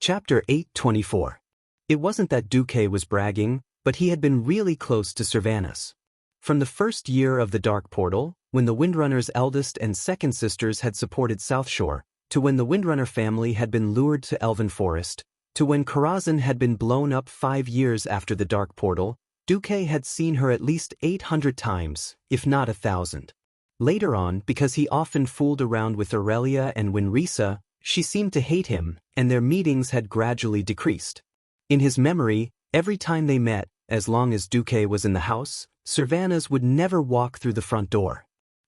Chapter 824. It wasn't that Duque was bragging, but he had been really close to Sylvanas. From the first year of the Dark Portal, when the Windrunner's eldest and second sisters had supported Southshore, to when the Windrunner family had been lured to Elven Forest, to when Karazhan had been blown up 5 years after the Dark Portal, Duque had seen her at least 800 times, if not 1,000. Later on, because he often fooled around with Aurelia and Winrisa, she seemed to hate him, and their meetings had gradually decreased. In his memory, every time they met, as long as Duque was in the house, Sylvanas would never walk through the front door.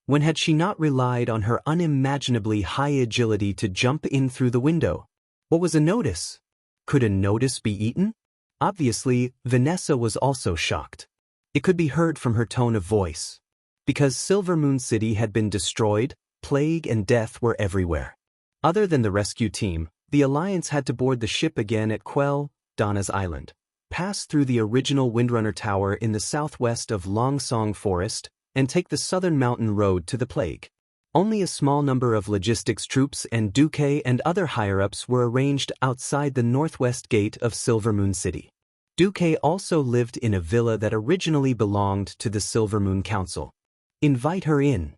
When had she not relied on her unimaginably high agility to jump in through the window? What was a notice? Could a notice be eaten? Obviously, Vanessa was also shocked. It could be heard from her tone of voice. Because Silvermoon City had been destroyed, plague and death were everywhere. Other than the rescue team, the Alliance had to board the ship again at Donna's Island, pass through the original Windrunner Tower in the southwest of Longsong Forest, and take the southern mountain road to the plague. Only a small number of logistics troops and Duque and other higher-ups were arranged outside the northwest gate of Silvermoon City. Duque also lived in a villa that originally belonged to the Silvermoon Council. Invite her in.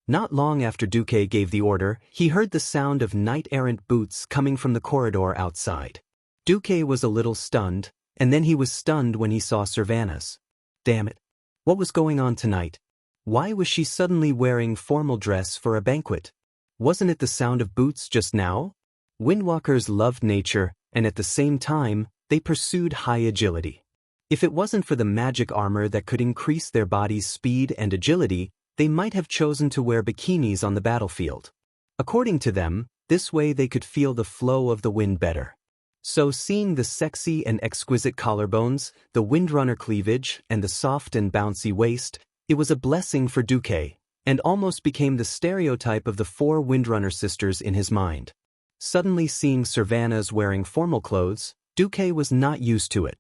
Not long after Duque gave the order, he heard the sound of knight-errant boots coming from the corridor outside. Duque was a little stunned, and then he was stunned when he saw Sylvanas. Damn it. What was going on tonight? Why was she suddenly wearing formal dress for a banquet? Wasn't it the sound of boots just now? Windwalkers loved nature, and at the same time, they pursued high agility. If it wasn't for the magic armor that could increase their body's speed and agility, they might have chosen to wear bikinis on the battlefield. According to them, this way they could feel the flow of the wind better. So seeing the sexy and exquisite collarbones, the Windrunner cleavage, and the soft and bouncy waist, it was a blessing for Duque, and almost became the stereotype of the 4 Windrunner sisters in his mind. Suddenly seeing Sylvanas wearing formal clothes, Duque was not used to it.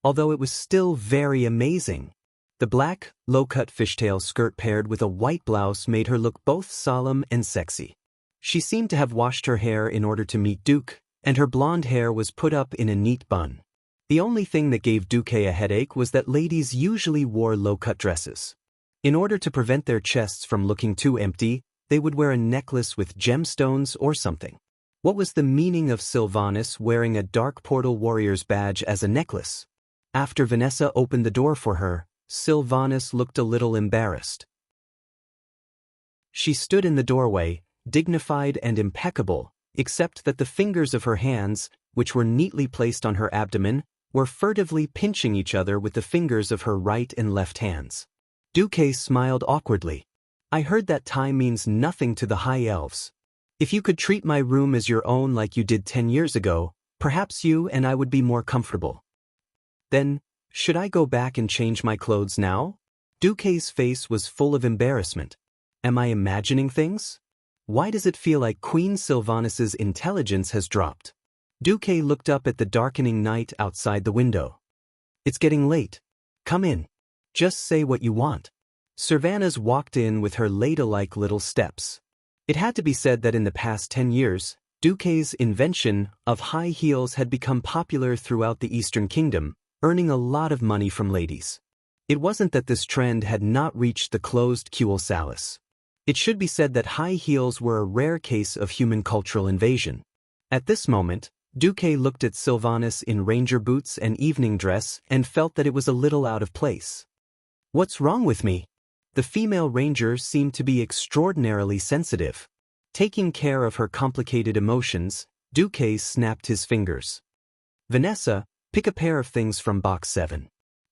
Although it was still very amazing. The black, low-cut fishtail skirt paired with a white blouse made her look both solemn and sexy. She seemed to have washed her hair in order to meet Duque, and her blonde hair was put up in a neat bun. The only thing that gave Duque a headache was that ladies usually wore low-cut dresses. In order to prevent their chests from looking too empty, they would wear a necklace with gemstones or something. What was the meaning of Sylvanas wearing a Dark Portal Warrior's badge as a necklace? After Vanessa opened the door for her, Sylvanas looked a little embarrassed. She stood in the doorway, dignified and impeccable, except that the fingers of her hands, which were neatly placed on her abdomen, were furtively pinching each other with the fingers of her right and left hands. Duque smiled awkwardly. I heard that time means nothing to the High Elves. If you could treat my room as your own like you did 10 years ago, perhaps you and I would be more comfortable. Then, should I go back and change my clothes now? Duque's face was full of embarrassment. Am I imagining things? Why does it feel like Queen Sylvanas's intelligence has dropped? Duque looked up at the darkening night outside the window. It's getting late. Come in. Just say what you want. Sylvanas walked in with her ladle-like little steps. It had to be said that in the past 10 years, Duque's invention of high heels had become popular throughout the Eastern Kingdom, earning a lot of money from ladies. It wasn't that this trend had not reached the closed Kuel Salis. It should be said that high heels were a rare case of human cultural invasion. At this moment, Duque looked at Sylvanas in ranger boots and evening dress and felt that it was a little out of place. What's wrong with me? The female ranger seemed to be extraordinarily sensitive. Taking care of her complicated emotions, Duque snapped his fingers. Vanessa, pick a pair of things from box 7.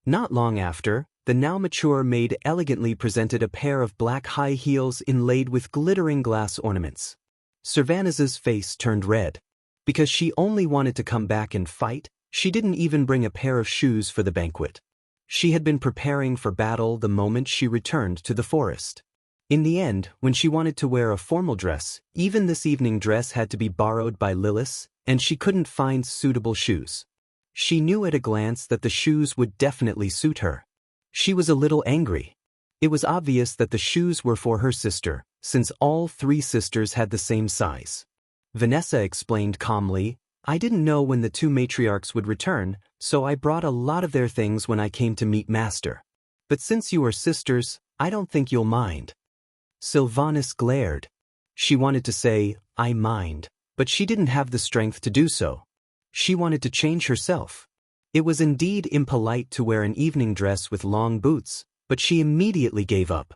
Not long after, the now mature maid elegantly presented a pair of black high heels inlaid with glittering glass ornaments. Sylvanas's face turned red. Because she only wanted to come back and fight, she didn't even bring a pair of shoes for the banquet. She had been preparing for battle the moment she returned to the forest. In the end, when she wanted to wear a formal dress, even this evening dress had to be borrowed by Lilith, and she couldn't find suitable shoes. She knew at a glance that the shoes would definitely suit her. She was a little angry. It was obvious that the shoes were for her sister, since all 3 sisters had the same size. Vanessa explained calmly, I didn't know when the two matriarchs would return, so I brought a lot of their things when I came to meet Master. But since you are sisters, I don't think you'll mind. Sylvanas glared. She wanted to say, I mind, but she didn't have the strength to do so. She wanted to change herself. It was indeed impolite to wear an evening dress with long boots, but she immediately gave up.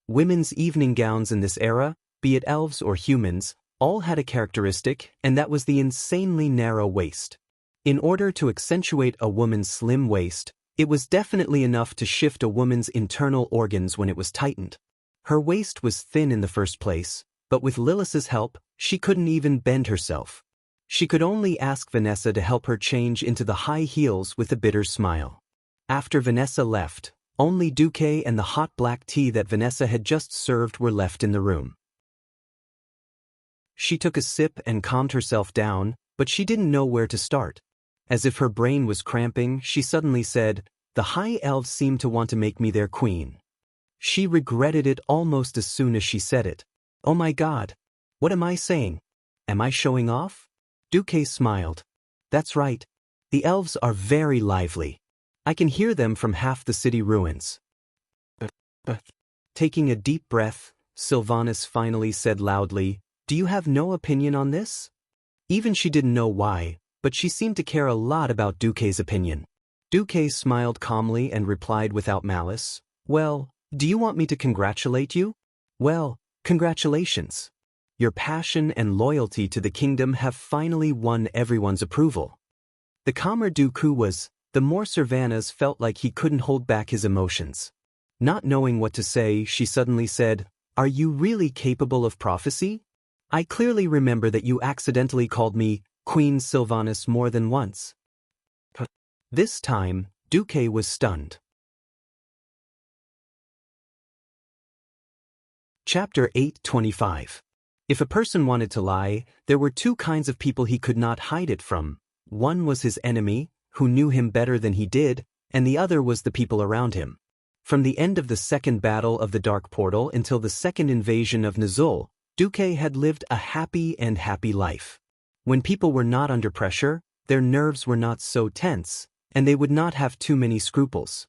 Women's evening gowns in this era, be it elves or humans, all had a characteristic, and that was the insanely narrow waist. In order to accentuate a woman's slim waist, it was definitely enough to shift a woman's internal organs when it was tightened. Her waist was thin in the first place, but with Lilith's help, she couldn't even bend herself. She could only ask Vanessa to help her change into the high heels with a bitter smile. After Vanessa left, only Duque and the hot black tea that Vanessa had just served were left in the room. She took a sip and calmed herself down, but she didn't know where to start. As if her brain was cramping, she suddenly said, "The high elves seem to want to make me their queen." She regretted it almost as soon as she said it. Oh my God! What am I saying? Am I showing off? Duque smiled. That's right. The elves are very lively. I can hear them from half the city ruins. But. Taking a deep breath, Sylvanas finally said loudly, "Do you have no opinion on this?" Even she didn't know why, but she seemed to care a lot about Duque's opinion. Duque smiled calmly and replied without malice, "Well, do you want me to congratulate you? Well, congratulations. Your passion and loyalty to the kingdom have finally won everyone's approval." The calmer Duque was, the more Sylvanas felt like he couldn't hold back his emotions. Not knowing what to say, she suddenly said, "Are you really capable of prophecy? I clearly remember that you accidentally called me Queen Sylvanas more than once." This time, Duque was stunned. Chapter 8:25. If a person wanted to lie, there were two kinds of people he could not hide it from. One was his enemy, who knew him better than he did, and the other was the people around him. From the end of the second battle of the Dark Portal until the second invasion of Nuzul, Duque had lived a happy life. When people were not under pressure, their nerves were not so tense, and they would not have too many scruples.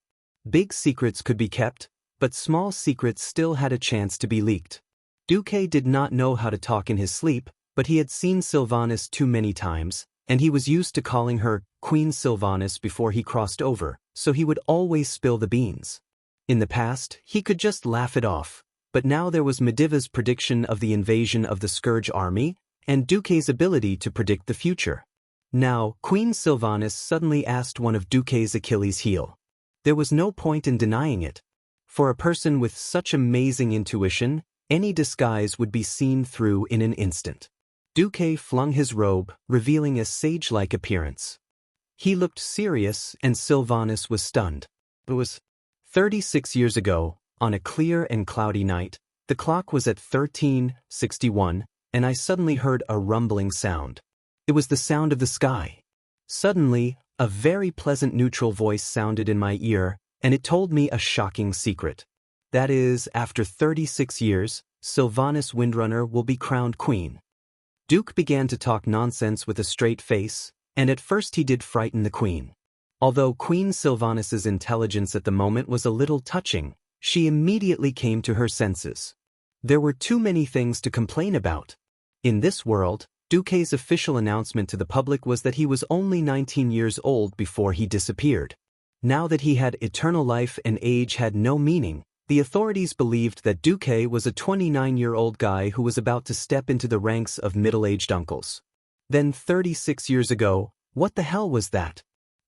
Big secrets could be kept, but small secrets still had a chance to be leaked. Duque did not know how to talk in his sleep, but he had seen Sylvanas too many times, and he was used to calling her Queen Sylvanas before he crossed over, so he would always spill the beans. In the past, he could just laugh it off, but now there was Mediva's prediction of the invasion of the Scourge army, and Duque's ability to predict the future. Now, Queen Sylvanas suddenly asked one of Duque's Achilles' heel. There was no point in denying it. For a person with such amazing intuition, any disguise would be seen through in an instant. Duque flung his robe, revealing a sage-like appearance. He looked serious, and Sylvanas was stunned. It was 36 years ago, on a clear and cloudy night. The clock was at 13:61, and I suddenly heard a rumbling sound. It was the sound of the sky. Suddenly, a very pleasant neutral voice sounded in my ear, and it told me a shocking secret. That is, after 36 years, Sylvanas Windrunner will be crowned queen. Duque began to talk nonsense with a straight face, and at first he did frighten the queen. Although Queen Sylvanas's intelligence at the moment was a little touching, she immediately came to her senses. There were too many things to complain about. In this world, Duque's official announcement to the public was that he was only 19 years old before he disappeared. Now that he had eternal life and age had no meaning, the authorities believed that Duque was a 29-year-old guy who was about to step into the ranks of middle-aged uncles. Then 36 years ago, what the hell was that?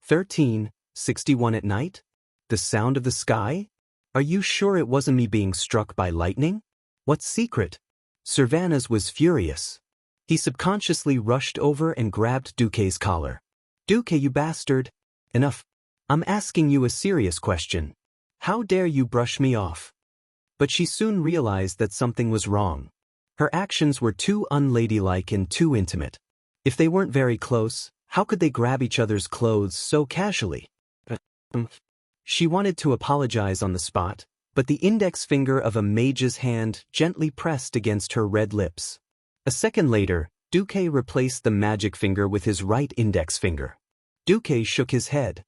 13:61 at night? The sound of the sky? Are you sure it wasn't me being struck by lightning? What secret? Sylvanas was furious. He subconsciously rushed over and grabbed Duque's collar. "Duque, you bastard! Enough. I'm asking you a serious question. How dare you brush me off?" But she soon realized that something was wrong. Her actions were too unladylike and too intimate. If they weren't very close, how could they grab each other's clothes so casually? She wanted to apologize on the spot, but the index finger of a mage's hand gently pressed against her red lips. A second later, Duque replaced the magic finger with his right index finger. Duque shook his head.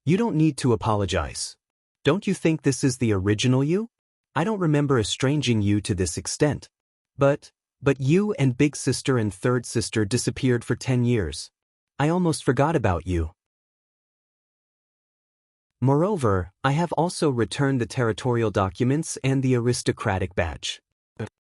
You don't need to apologize. Don't you think this is the original you? I don't remember estranging you to this extent. But you and big sister and third sister disappeared for 10 years. I almost forgot about you. Moreover, I have also returned the territorial documents and the aristocratic badge.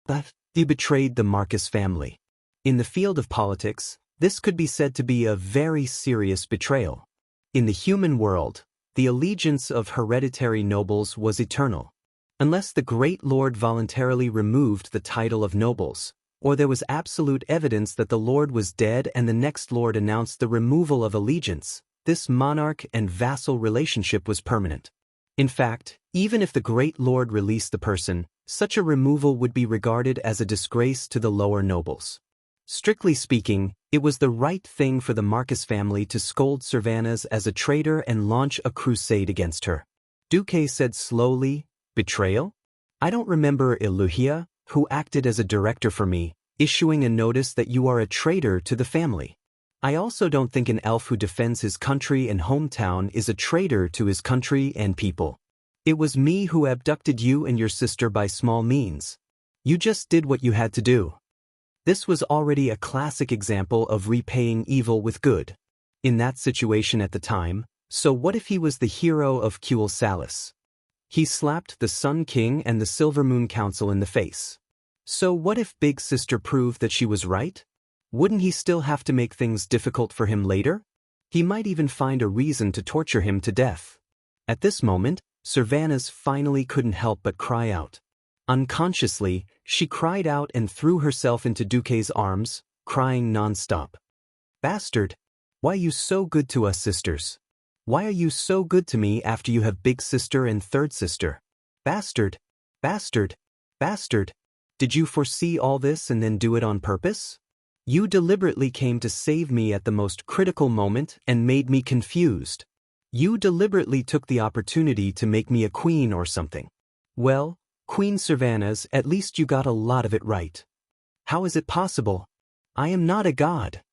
But you betrayed the Marcus family. In the field of politics, this could be said to be a very serious betrayal. In the human world, the allegiance of hereditary nobles was eternal. Unless the great lord voluntarily removed the title of nobles, or there was absolute evidence that the lord was dead and the next lord announced the removal of allegiance, this monarch and vassal relationship was permanent. In fact, even if the great lord released the person, such a removal would be regarded as a disgrace to the lower nobles. Strictly speaking, it was the right thing for the Marcus family to scold Servanas as a traitor and launch a crusade against her. Duque said slowly, Betrayal? I don't remember Iluhia, who acted as a director for me, issuing a notice that you are a traitor to the family. I also don't think an elf who defends his country and hometown is a traitor to his country and people. It was me who abducted you and your sister by small means. You just did what you had to do. This was already a classic example of repaying evil with good. In that situation at the time, so what if he was the hero of Cule Salis? He slapped the Sun King and the Silver Moon Council in the face. So what if Big Sister proved that she was right? Wouldn't he still have to make things difficult for him later? He might even find a reason to torture him to death. At this moment, Servanas finally couldn't help but cry out. Unconsciously, she cried out and threw herself into Duque's arms, crying non-stop. Bastard! Why are you so good to us sisters? Why are you so good to me after you have big sister and third sister? Bastard! Bastard! Bastard! Did you foresee all this and then do it on purpose? You deliberately came to save me at the most critical moment and made me confused. You deliberately took the opportunity to make me a queen or something. Well, Queen Servanas, at least you got a lot of it right. How is it possible? I am not a god.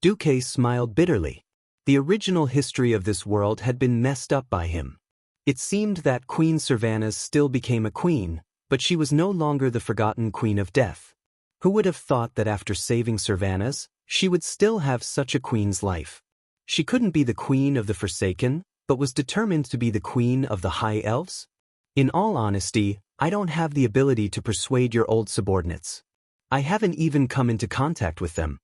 Duque smiled bitterly. The original history of this world had been messed up by him. It seemed that Queen Servanas still became a queen, but she was no longer the forgotten queen of death. Who would have thought that after saving Servanas, she would still have such a queen's life? She couldn't be the queen of the Forsaken, but was determined to be the queen of the High Elves? In all honesty, I don't have the ability to persuade your old subordinates. I haven't even come into contact with them.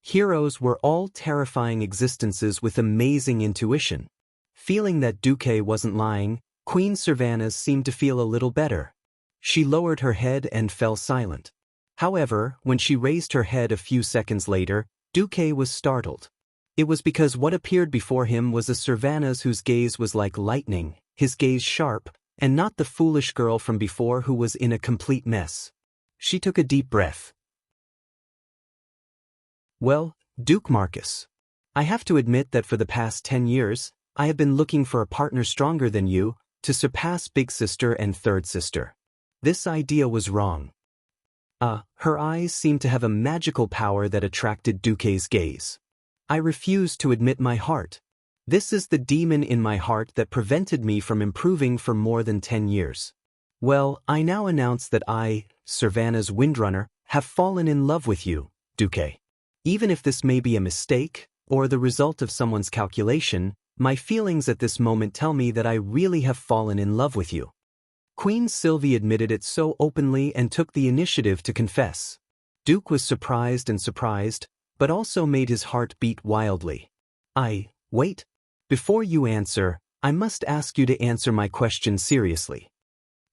Heroes were all terrifying existences with amazing intuition. Feeling that Duque wasn't lying, Queen Servanas seemed to feel a little better. She lowered her head and fell silent. However, when she raised her head a few seconds later, Duque was startled. It was because what appeared before him was a Servanas whose gaze was like lightning, his gaze sharp, and not the foolish girl from before who was in a complete mess. She took a deep breath. Well, Duke Marcus, I have to admit that for the past 10 years, I have been looking for a partner stronger than you, to surpass big sister and third sister. This idea was wrong. Her eyes seemed to have a magical power that attracted Duque's gaze. I refused to admit my heart. This is the demon in my heart that prevented me from improving for more than 10 years. Well, I now announce that I, Servanas Windrunner, have fallen in love with you, Duque. Even if this may be a mistake, or the result of someone's calculation, my feelings at this moment tell me that I really have fallen in love with you. Queen Sylvie admitted it so openly and took the initiative to confess. Duke was surprised, but also made his heart beat wildly. Wait. Before you answer, I must ask you to answer my question seriously.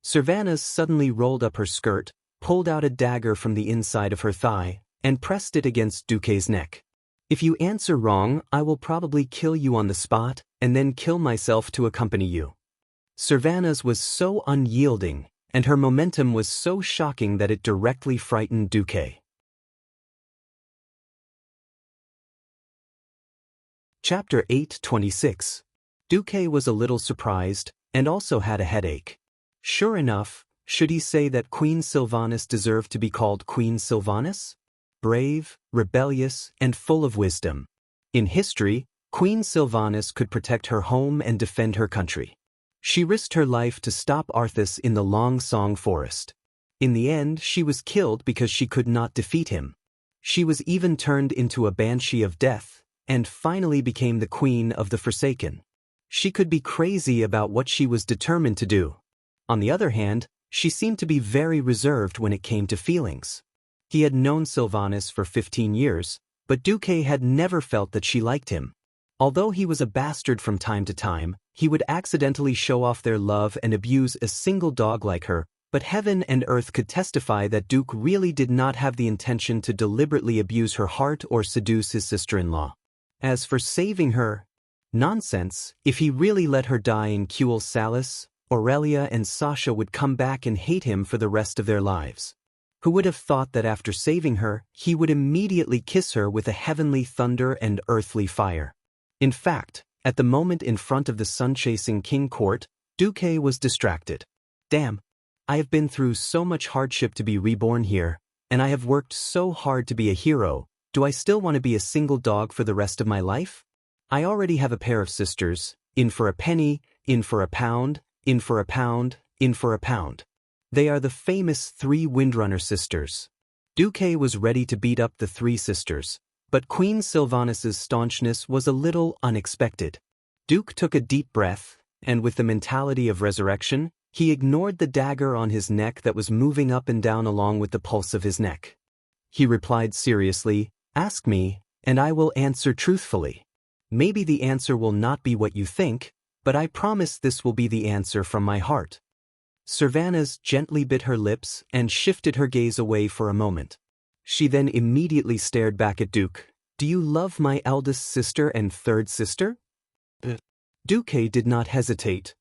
Servanas suddenly rolled up her skirt, pulled out a dagger from the inside of her thigh, and pressed it against Duque's neck. If you answer wrong, I will probably kill you on the spot, and then kill myself to accompany you. Servanas was so unyielding, and her momentum was so shocking that it directly frightened Duque. Chapter 8:26. Duque was a little surprised, and also had a headache. Sure enough, should he say that Queen Sylvanas deserved to be called Queen Sylvanas? brave, rebellious, and full of wisdom. In history, Queen Sylvanas could protect her home and defend her country. She risked her life to stop Arthas in the Long Song forest. In the end, she was killed because she could not defeat him. She was even turned into a banshee of death, and finally became the queen of the Forsaken. She could be crazy about what she was determined to do. On the other hand, she seemed to be very reserved when it came to feelings. He had known Sylvanas for 15 years, but Duque had never felt that she liked him. Although he was a bastard from time to time, he would accidentally show off their love and abuse a single dog like her, but heaven and earth could testify that Duke really did not have the intention to deliberately abuse her heart or seduce his sister-in-law. As for saving her, nonsense. If he really let her die in Cuel Salis, Aurelia and Sasha would come back and hate him for the rest of their lives. Who would have thought that after saving her, he would immediately kiss her with a heavenly thunder and earthly fire? In fact, at the moment in front of the sun-chasing king court, Duque was distracted. Damn, I have been through so much hardship to be reborn here, and I have worked so hard to be a hero. Do I still want to be a single dog for the rest of my life? I already have a pair of sisters, in for a penny, in for a pound, in for a pound, in for a pound. They are the famous 3 Windrunner sisters. Duque was ready to beat up the 3 sisters, but Queen Sylvanas's staunchness was a little unexpected. Duke took a deep breath, and with the mentality of resurrection, he ignored the dagger on his neck that was moving up and down along with the pulse of his neck. He replied seriously, "Ask me, and I will answer truthfully. Maybe the answer will not be what you think, but I promise this will be the answer from my heart." Sylvanas gently bit her lips and shifted her gaze away for a moment. She then immediately stared back at Duke. "Do you love my eldest sister and third sister?" Duque did not hesitate.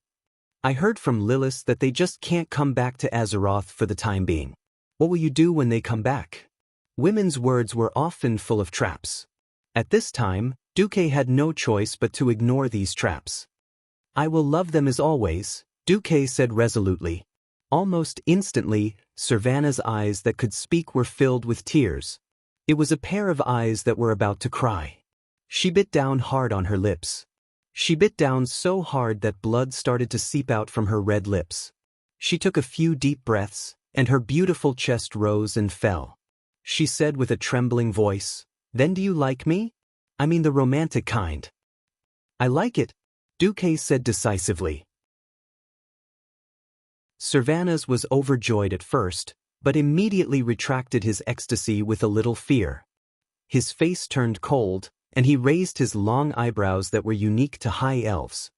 "I heard from Lilith that they just can't come back to Azeroth for the time being. What will you do when they come back?" Women's words were often full of traps. At this time, Duque had no choice but to ignore these traps. "I will love them as always," Duque said resolutely. Almost instantly, Sylvanas' eyes that could speak were filled with tears. It was a pair of eyes that were about to cry. She bit down hard on her lips. She bit down so hard that blood started to seep out from her red lips. She took a few deep breaths, and her beautiful chest rose and fell. She said with a trembling voice, "Then do you like me? I mean the romantic kind." "I like it," Duque said decisively. Sylvanas was overjoyed at first, but immediately retracted his ecstasy with a little fear. His face turned cold, and he raised his long eyebrows that were unique to high elves.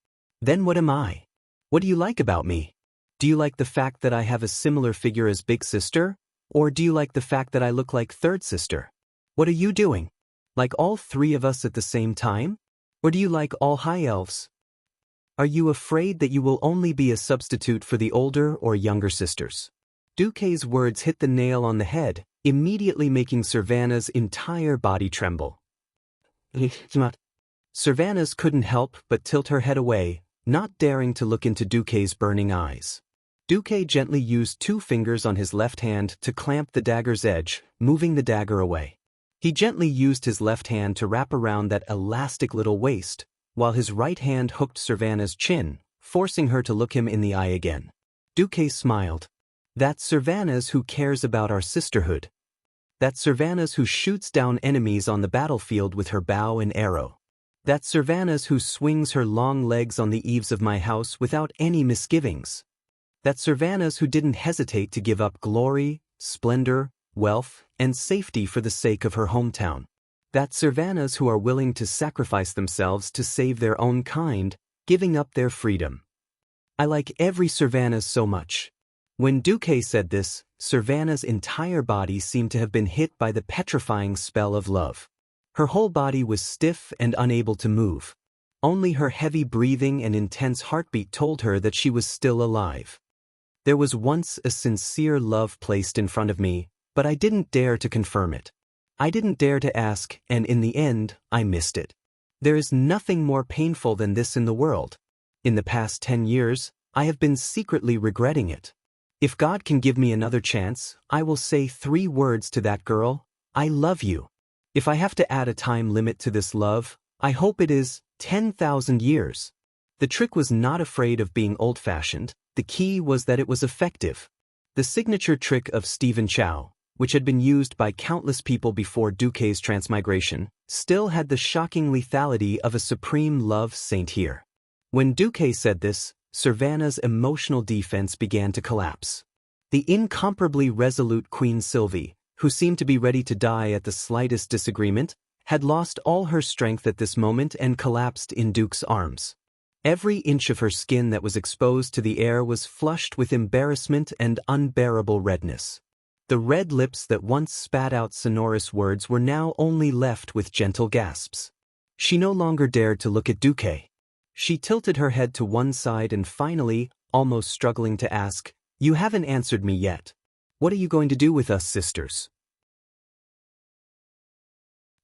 "Then what am I? What do you like about me? Do you like the fact that I have a similar figure as Big Sister? Or do you like the fact that I look like Third Sister? What are you doing? Like all 3 of us at the same time? Or do you like all high elves? Are you afraid that you will only be a substitute for the older or younger sisters?" Duque's words hit the nail on the head, immediately making Sylvanas' entire body tremble. Sylvanas couldn't help but tilt her head away, not daring to look into Duque's burning eyes. Duque gently used 2 fingers on his left hand to clamp the dagger's edge, moving the dagger away. He gently used his left hand to wrap around that elastic little waist, while his right hand hooked Sylvanas' chin, forcing her to look him in the eye again. Duque smiled. "That's Sylvanas who cares about our sisterhood. That's Sylvanas who shoots down enemies on the battlefield with her bow and arrow. That's Sylvanas who swings her long legs on the eaves of my house without any misgivings. That's Sylvanas who didn't hesitate to give up glory, splendor, wealth, and safety for the sake of her hometown. That's Sylvanas who are willing to sacrifice themselves to save their own kind, giving up their freedom. I like every Sylvanas so much." When Duque said this, Sylvanas' entire body seemed to have been hit by the petrifying spell of love. Her whole body was stiff and unable to move. Only her heavy breathing and intense heartbeat told her that she was still alive. "There was once a sincere love placed in front of me, but I didn't dare to confirm it. I didn't dare to ask, and in the end, I missed it. There is nothing more painful than this in the world. In the past 10 years, I have been secretly regretting it. If God can give me another chance, I will say 3 words to that girl, I love you. If I have to add a time limit to this love, I hope it is 10,000 years. The trick was not afraid of being old-fashioned, the key was that it was effective. The signature trick of Stephen Chow, which had been used by countless people before Duque's transmigration, still had the shocking lethality of a supreme love saint here. When Duque said this, Servana's emotional defense began to collapse. The incomparably resolute Queen Sylvie, who seemed to be ready to die at the slightest disagreement, had lost all her strength at this moment and collapsed in Duke's arms. Every inch of her skin that was exposed to the air was flushed with embarrassment and unbearable redness. The red lips that once spat out sonorous words were now only left with gentle gasps. She no longer dared to look at Duque. She tilted her head to one side and finally, almost struggling to ask, "You haven't answered me yet. What are you going to do with us, sisters?"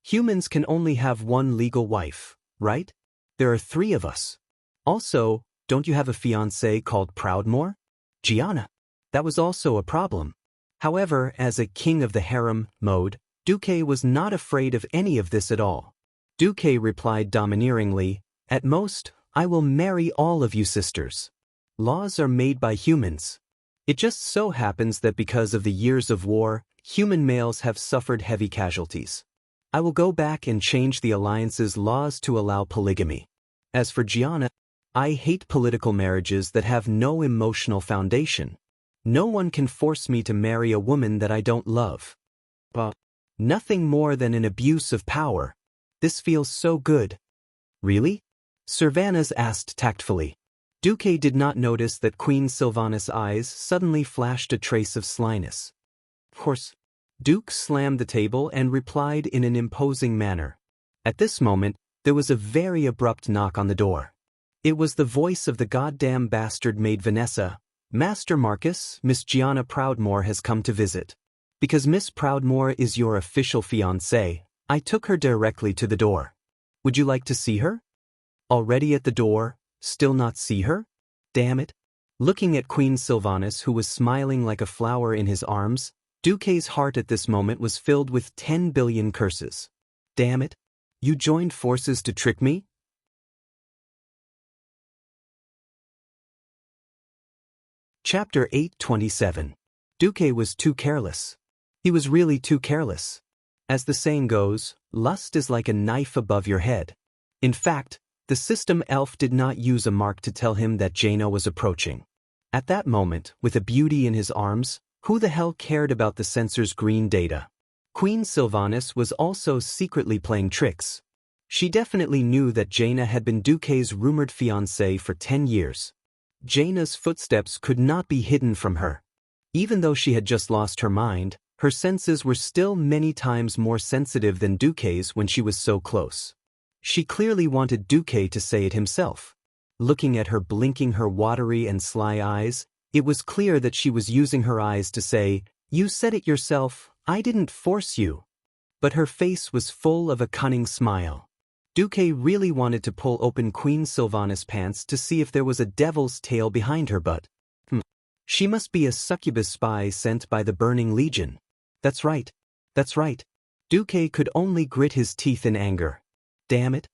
Humans can only have one legal wife, right? There are 3 of us. Also, don't you have a fiancé called Proudmoore? Gianna. That was also a problem. However, as a king of the harem mode, Duque was not afraid of any of this at all. Duque replied domineeringly, "At most, I will marry all of you sisters. Laws are made by humans. It just so happens that because of the years of war, human males have suffered heavy casualties. I will go back and change the alliance's laws to allow polygamy. As for Gianna, I hate political marriages that have no emotional foundation. No one can force me to marry a woman that I don't love. But nothing more than an abuse of power. This feels so good." "Really?" Servanas asked tactfully. Duque did not notice that Queen Sylvanas' eyes suddenly flashed a trace of slyness. "Of course." Duke slammed the table and replied in an imposing manner. At this moment, there was a very abrupt knock on the door. It was the voice of the goddamn bastard maid Vanessa. "Master Marcus, Miss Gianna Proudmoore has come to visit. Because Miss Proudmoore is your official fiancée, I took her directly to the door. Would you like to see her?" Already at the door, still not see her? Damn it. Looking at Queen Sylvanas, who was smiling like a flower in his arms, Duque's heart at this moment was filled with 10 billion curses. Damn it. You joined forces to trick me? Chapter 827. Duque was too careless. He was really too careless. As the saying goes, lust is like a knife above your head. In fact, the system elf did not use a mark to tell him that Jaina was approaching. At that moment, with a beauty in his arms, who the hell cared about the sensor's green data? Queen Sylvanas was also secretly playing tricks. She definitely knew that Jaina had been Duque's rumored fiancée for 10 years. Jaina's footsteps could not be hidden from her. Even though she had just lost her mind, her senses were still many times more sensitive than Duque's when she was so close. She clearly wanted Duque to say it himself. Looking at her, blinking her watery and sly eyes, it was clear that she was using her eyes to say, "You said it yourself, I didn't force you." But her face was full of a cunning smile. Duque really wanted to pull open Queen Sylvanas' pants to see if there was a devil's tail behind her, but she must be a succubus spy sent by the Burning Legion. That's right. That's right. Duque could only grit his teeth in anger. Damn it.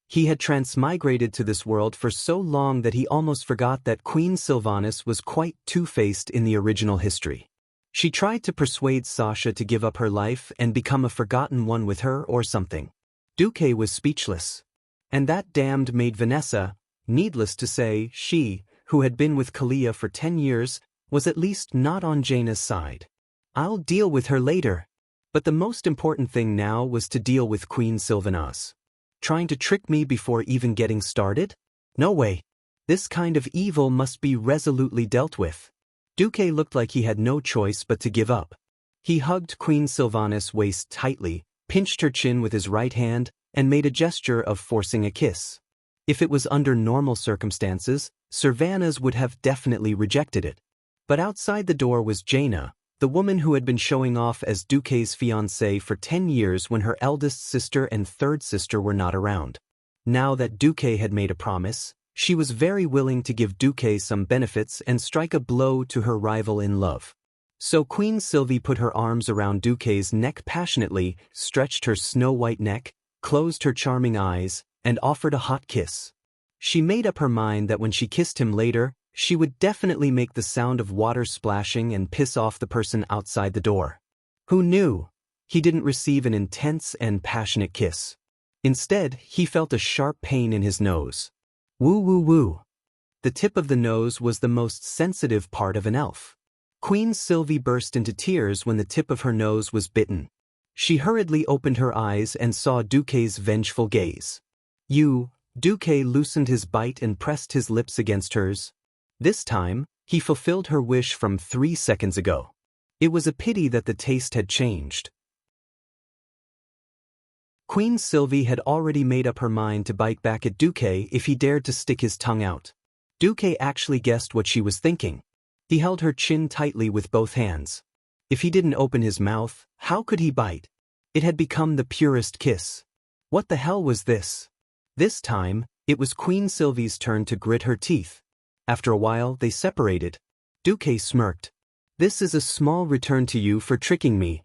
He had transmigrated to this world for so long that he almost forgot that Queen Sylvanas was quite two-faced in the original history. She tried to persuade Sasha to give up her life and become a forgotten one with her or something. Duque was speechless. And that damned maid Vanessa, needless to say, she, who had been with Kalia for 10 years, was at least not on Jaina's side. I'll deal with her later. But the most important thing now was to deal with Queen Sylvanas. Trying to trick me before even getting started? No way. This kind of evil must be resolutely dealt with. Duque looked like he had no choice but to give up. He hugged Queen Sylvanas' waist tightly, pinched her chin with his right hand, and made a gesture of forcing a kiss. If it was under normal circumstances, Servanas would have definitely rejected it. But outside the door was Jaina, the woman who had been showing off as Duque's fiancée for 10 years when her eldest sister and third sister were not around. Now that Duque had made a promise, she was very willing to give Duque some benefits and strike a blow to her rival in love. So Queen Sylvie put her arms around Duque's neck passionately, stretched her snow-white neck, closed her charming eyes, and offered a hot kiss. She made up her mind that when she kissed him later, she would definitely make the sound of water splashing and piss off the person outside the door. Who knew? He didn't receive an intense and passionate kiss. Instead, he felt a sharp pain in his nose. Woo woo woo. The tip of the nose was the most sensitive part of an elf. Queen Sylvie burst into tears when the tip of her nose was bitten. She hurriedly opened her eyes and saw Duque's vengeful gaze. Duque loosened his bite and pressed his lips against hers. This time, he fulfilled her wish from 3 seconds ago. It was a pity that the taste had changed. Queen Sylvie had already made up her mind to bite back at Duque if he dared to stick his tongue out. Duque actually guessed what she was thinking. He held her chin tightly with both hands. If he didn't open his mouth, how could he bite? It had become the purest kiss. What the hell was this? This time, it was Queen Sylvie's turn to grit her teeth. After a while, they separated. Duque smirked. This is a small return to you for tricking me.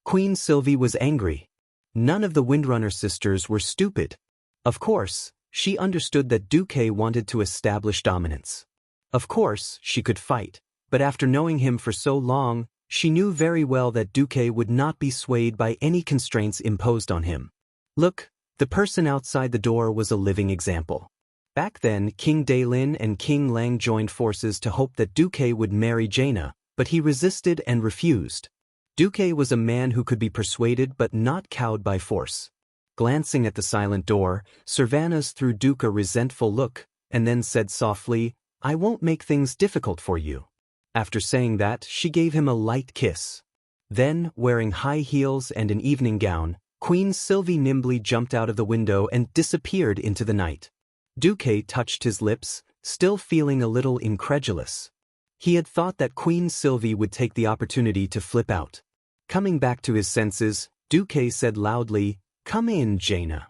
Queen Sylvie was angry. None of the Windrunner sisters were stupid. Of course, she understood that Duque wanted to establish dominance. Of course, she could fight, but after knowing him for so long, she knew very well that Duque would not be swayed by any constraints imposed on him. Look, the person outside the door was a living example. Back then, King Daolin and King Lang joined forces to hope that Duque would marry Jaina, but he resisted and refused. Duque was a man who could be persuaded but not cowed by force. Glancing at the silent door, Servanas threw Duque a resentful look, and then said softly, "I won't make things difficult for you." After saying that, she gave him a light kiss. Then, wearing high heels and an evening gown, Queen Sylvie nimbly jumped out of the window and disappeared into the night. Duque touched his lips, still feeling a little incredulous. He had thought that Queen Sylvie would take the opportunity to flip out. Coming back to his senses, Duque said loudly, "Come in, Jaina."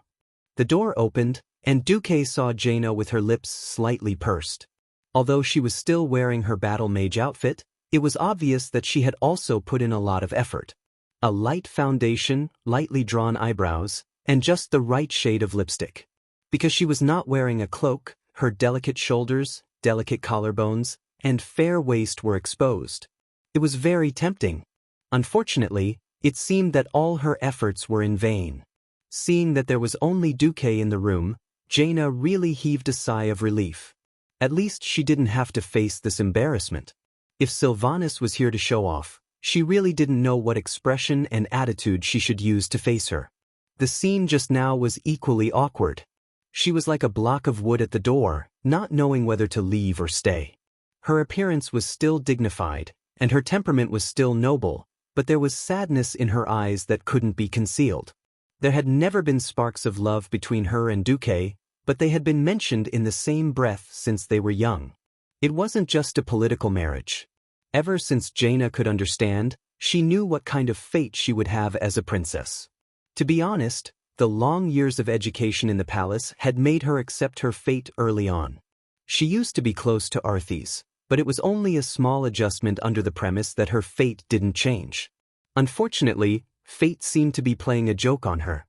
The door opened, and Duque saw Jaina with her lips slightly pursed. Although she was still wearing her battle mage outfit, it was obvious that she had also put in a lot of effort. A light foundation, lightly drawn eyebrows, and just the right shade of lipstick. Because she was not wearing a cloak, her delicate shoulders, delicate collarbones, and fair waist were exposed. It was very tempting. Unfortunately, it seemed that all her efforts were in vain. Seeing that there was only Duque in the room, Jaina really heaved a sigh of relief. At least she didn't have to face this embarrassment. If Sylvanas was here to show off, she really didn't know what expression and attitude she should use to face her. The scene just now was equally awkward. She was like a block of wood at the door, not knowing whether to leave or stay. Her appearance was still dignified, and her temperament was still noble, but there was sadness in her eyes that couldn't be concealed. There had never been sparks of love between her and Duque, but they had been mentioned in the same breath since they were young. It wasn't just a political marriage. Ever since Jaina could understand, she knew what kind of fate she would have as a princess. To be honest, the long years of education in the palace had made her accept her fate early on. She used to be close to Arthes, but it was only a small adjustment under the premise that her fate didn't change. Unfortunately, fate seemed to be playing a joke on her.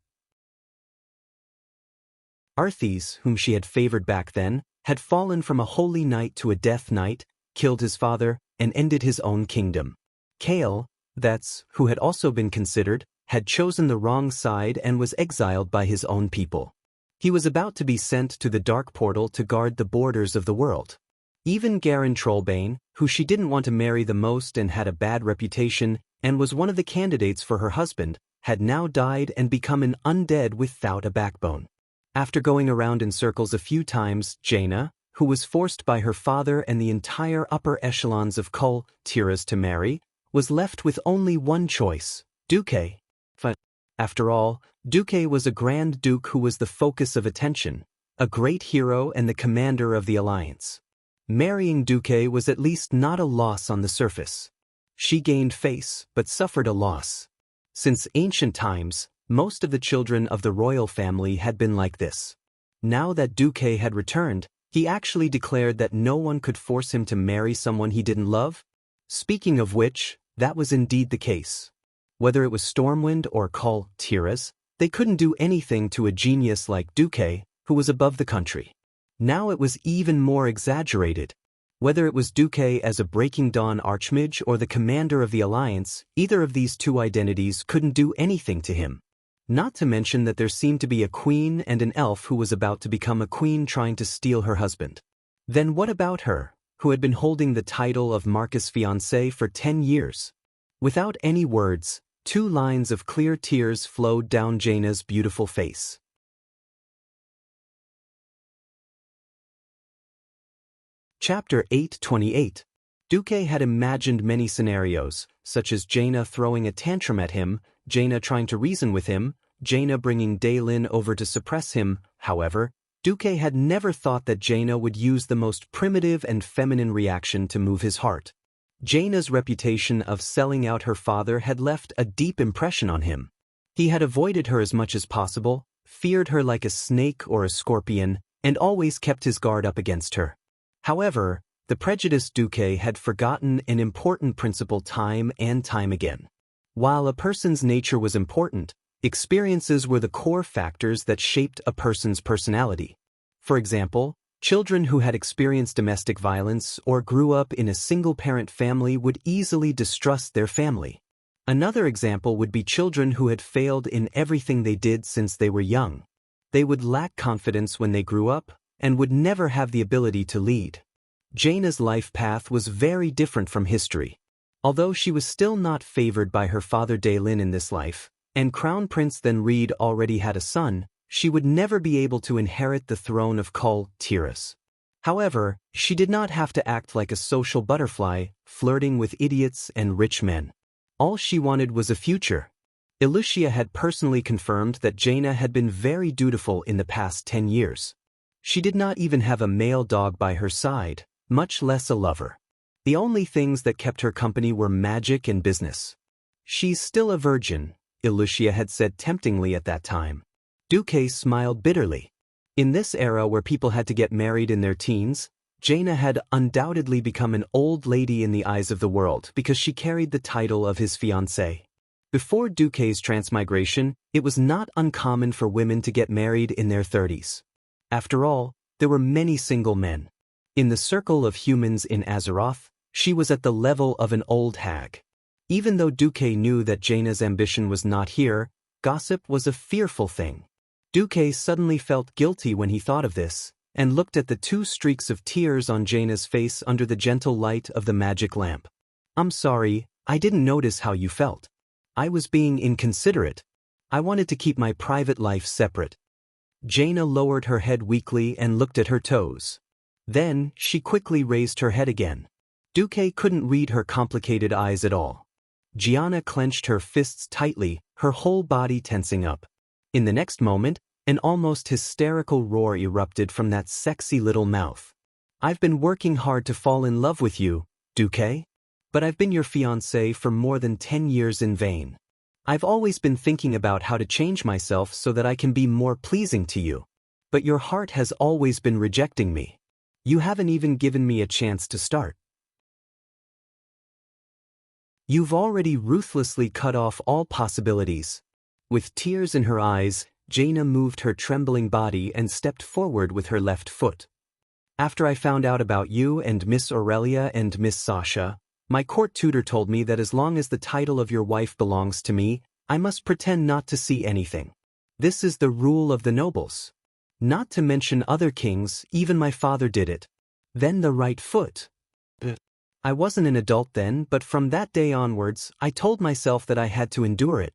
Arthes, whom she had favored back then, had fallen from a holy knight to a death knight, killed his father, and ended his own kingdom. Kale, who had also been considered, had chosen the wrong side and was exiled by his own people. He was about to be sent to the Dark Portal to guard the borders of the world. Even Garen Trollbane, who she didn't want to marry the most and had a bad reputation, and was one of the candidates for her husband, had now died and become an undead without a backbone. After going around in circles a few times, Jaina, who was forced by her father and the entire upper echelons of Cultivation to marry, was left with only one choice, Duque. After all, Duque was a Grand Duke who was the focus of attention, a great hero and the commander of the alliance. Marrying Duque was at least not a loss on the surface. She gained face, but suffered a loss. Since ancient times, most of the children of the royal family had been like this. Now that Duque had returned, he actually declared that no one could force him to marry someone he didn't love. Speaking of which, that was indeed the case. Whether it was Stormwind or Cultivate, they couldn't do anything to a genius like Duque, who was above the country. Now it was even more exaggerated. Whether it was Duque as a Breaking Dawn archmage or the commander of the Alliance, either of these two identities couldn't do anything to him. Not to mention that there seemed to be a queen and an elf who was about to become a queen trying to steal her husband. Then what about her, who had been holding the title of Marquis fiancé for 10 years? Without any words, 2 lines of clear tears flowed down Jaina's beautiful face. Chapter 828. Duque had imagined many scenarios, such as Jaina throwing a tantrum at him, Jaina trying to reason with him, Jaina bringing Lin over to suppress him. However, Duque had never thought that Jaina would use the most primitive and feminine reaction to move his heart. Jaina's reputation of selling out her father had left a deep impression on him. He had avoided her as much as possible, feared her like a snake or a scorpion, and always kept his guard up against her. However, the prejudiced Duque had forgotten an important principle time and time again. While a person's nature was important, experiences were the core factors that shaped a person's personality. For example, children who had experienced domestic violence or grew up in a single-parent family would easily distrust their family. Another example would be children who had failed in everything they did since they were young. They would lack confidence when they grew up, and would never have the ability to lead. Jaina's life path was very different from history. Although she was still not favored by her father Lin in this life, and Crown Prince then Reed already had a son, she would never be able to inherit the throne of Cultivate. However, she did not have to act like a social butterfly, flirting with idiots and rich men. All she wanted was a future. Wuxia had personally confirmed that Jaina had been very dutiful in the past 10 years. She did not even have a male dog by her side, much less a lover. The only things that kept her company were magic and business. "She's still a virgin," Wuxia had said temptingly at that time. Duque smiled bitterly. In this era where people had to get married in their teens, Jaina had undoubtedly become an old lady in the eyes of the world because she carried the title of his fiancée. Before Duque's transmigration, it was not uncommon for women to get married in their 30s. After all, there were many single men. In the circle of humans in Azeroth, she was at the level of an old hag. Even though Duque knew that Jaina's ambition was not here, gossip was a fearful thing. Duque suddenly felt guilty when he thought of this, and looked at the 2 streaks of tears on Jaina's face under the gentle light of the magic lamp. "I'm sorry, I didn't notice how you felt. I was being inconsiderate. I wanted to keep my private life separate." Jaina lowered her head weakly and looked at her toes. Then, she quickly raised her head again. Duque couldn't read her complicated eyes at all. Gianna clenched her fists tightly, her whole body tensing up. In the next moment, an almost hysterical roar erupted from that sexy little mouth. "I've been working hard to fall in love with you, Duque. But I've been your fiancé for more than 10 years in vain. I've always been thinking about how to change myself so that I can be more pleasing to you. But your heart has always been rejecting me. You haven't even given me a chance to start. You've already ruthlessly cut off all possibilities." With tears in her eyes, Jaina moved her trembling body and stepped forward with her left foot. "After I found out about you and Miss Aurelia and Miss Sasha, my court tutor told me that as long as the title of your wife belongs to me, I must pretend not to see anything. This is the rule of the nobles. Not to mention other kings, even my father did it. Then the right foot. I wasn't an adult then, but from that day onwards, I told myself that I had to endure it.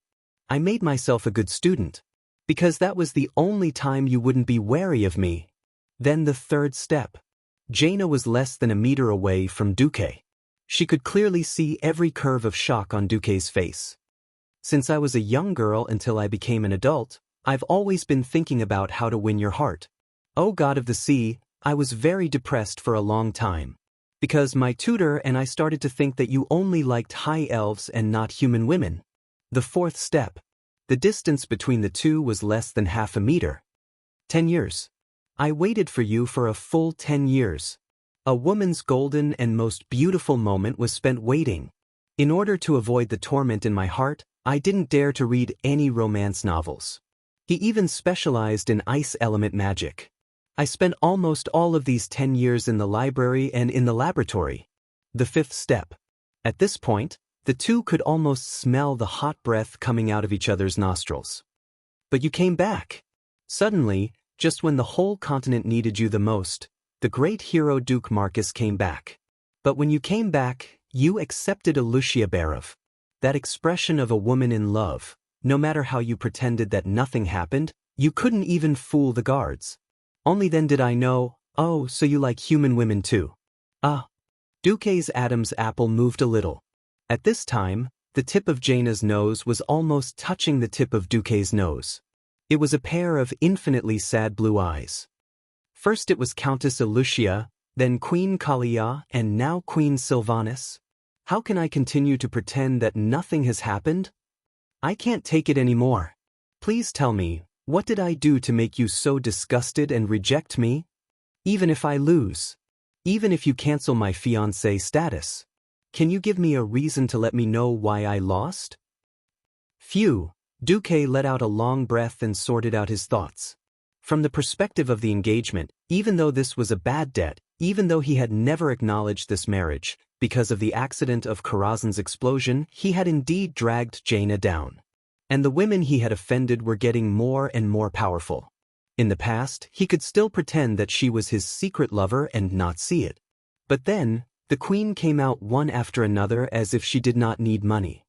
I made myself a good student. Because that was the only time you wouldn't be wary of me." Then the 3rd step. Jaina was less than a meter away from Duque. She could clearly see every curve of shock on Duque's face. "Since I was a young girl until I became an adult, I've always been thinking about how to win your heart. Oh God of the Sea, I was very depressed for a long time. Because my tutor and I started to think that you only liked high elves and not human women." The 4th step. The distance between the two was less than half a meter. 10 years. I waited for you for a full 10 years. A woman's golden and most beautiful moment was spent waiting. In order to avoid the torment in my heart, I didn't dare to read any romance novels. He even specialized in ice element magic. I spent almost all of these 10 years in the library and in the laboratory. The fifth step. At this point, the two could almost smell the hot breath coming out of each other's nostrils. But you came back. Suddenly, just when the whole continent needed you the most, the great hero Duke Marcus came back. But when you came back, you accepted a Lucia Barov. That expression of a woman in love, no matter how you pretended that nothing happened, you couldn't even fool the guards. Only then did I know, oh, so you like human women too. Ah. Duke's Adam's apple moved a little. At this time, the tip of Jaina's nose was almost touching the tip of Duke's nose. It was a pair of infinitely sad blue eyes. First it was Countess Lucia, then Queen Kalia, and now Queen Sylvanas. How can I continue to pretend that nothing has happened? I can't take it anymore. Please tell me, what did I do to make you so disgusted and reject me? Even if I lose. Even if you cancel my fiancé status. Can you give me a reason to let me know why I lost? Phew. Duque let out a long breath and sorted out his thoughts. From the perspective of the engagement, even though this was a bad debt, even though he had never acknowledged this marriage, because of the accident of Karazhan's explosion, he had indeed dragged Jaina down. And the women he had offended were getting more and more powerful. In the past, he could still pretend that she was his secret lover and not see it. But then, the queen came out one after another as if she did not need money.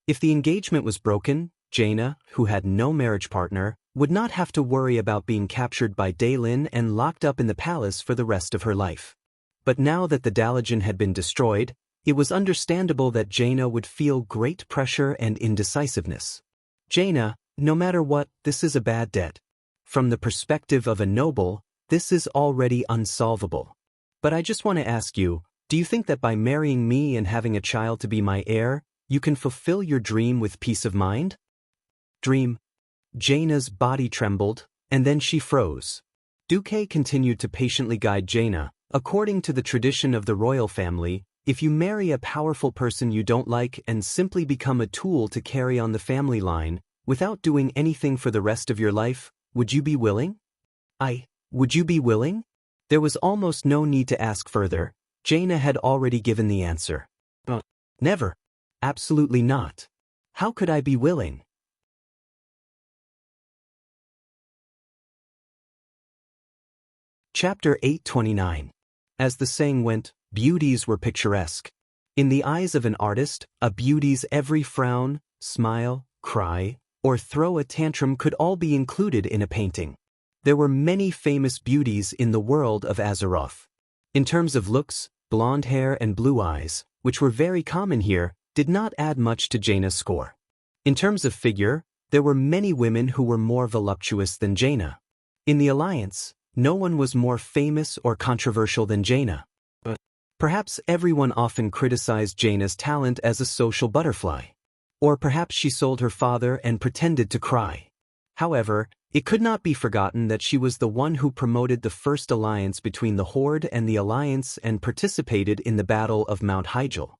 If the engagement was broken, Jaina, who had no marriage partner, would not have to worry about being captured by Lin and locked up in the palace for the rest of her life. But now that the Dalajan had been destroyed, it was understandable that Jaina would feel great pressure and indecisiveness. Jaina, no matter what, this is a bad debt. From the perspective of a noble, this is already unsolvable. But I just want to ask you, do you think that by marrying me and having a child to be my heir, you can fulfill your dream with peace of mind? Dream. Jaina's body trembled, and then she froze. Duque continued to patiently guide Jaina. According to the tradition of the royal family, if you marry a powerful person you don't like and simply become a tool to carry on the family line, without doing anything for the rest of your life, would you be willing? Would you be willing? There was almost no need to ask further. Jaina had already given the answer. Never. Absolutely not. How could I be willing? Chapter 829. As the saying went, beauties were picturesque. In the eyes of an artist, a beauty's every frown, smile, cry, or throw a tantrum could all be included in a painting. There were many famous beauties in the world of Azeroth. In terms of looks, blonde hair and blue eyes, which were very common here, did not add much to Jaina's score. In terms of figure, there were many women who were more voluptuous than Jaina. In the Alliance, no one was more famous or controversial than Jaina. Perhaps everyone often criticized Jaina's talent as a social butterfly. Or perhaps she sold her father and pretended to cry. However, it could not be forgotten that she was the one who promoted the first alliance between the Horde and the Alliance and participated in the Battle of Mount Hyjal.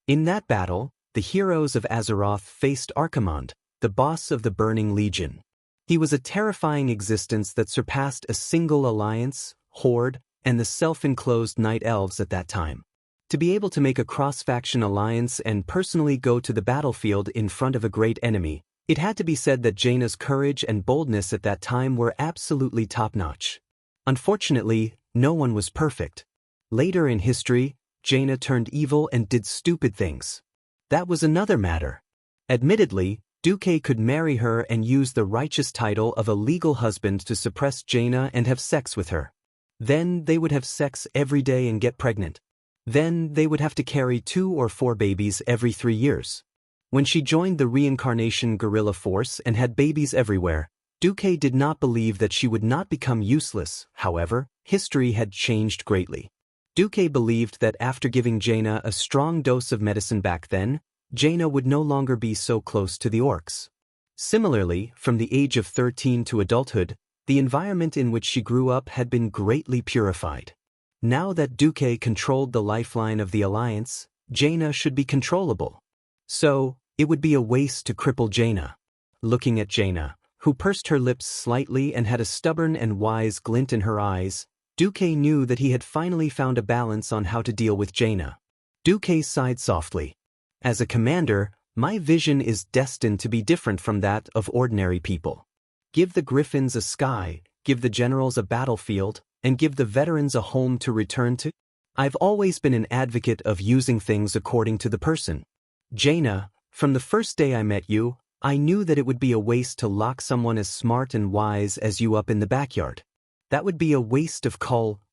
In that battle, the heroes of Azeroth faced Archimonde, the boss of the Burning Legion. He was a terrifying existence that surpassed a single alliance, Horde, and the self-enclosed Night Elves at that time. To be able to make a cross-faction alliance and personally go to the battlefield in front of a great enemy, it had to be said that Jaina's courage and boldness at that time were absolutely top-notch. Unfortunately, no one was perfect. Later in history, Jaina turned evil and did stupid things. That was another matter. Admittedly, Duque could marry her and use the righteous title of a legal husband to suppress Jaina and have sex with her. Then they would have sex every day and get pregnant. Then they would have to carry 2 or 4 babies every 3 years. When she joined the reincarnation guerrilla force and had babies everywhere, Duque did not believe that she would not become useless. However, history had changed greatly. Duque believed that after giving Jaina a strong dose of medicine back then, Jaina would no longer be so close to the orcs. Similarly, from the age of 13 to adulthood, The environment in which she grew up had been greatly purified. Now that Duque controlled the lifeline of the alliance, Jaina should be controllable. So, it would be a waste to cripple Jaina. Looking at Jaina, who pursed her lips slightly and had a stubborn and wise glint in her eyes, Duque knew that he had finally found a balance on how to deal with Jaina. Duque sighed softly. As a commander, my vision is destined to be different from that of ordinary people. Give the Griffins a sky, give the generals a battlefield, and give the veterans a home to return to. I've always been an advocate of using things according to the person. Jaina, from the first day I met you, I knew that it would be a waste to lock someone as smart and wise as you up in the backyard. That would be a waste of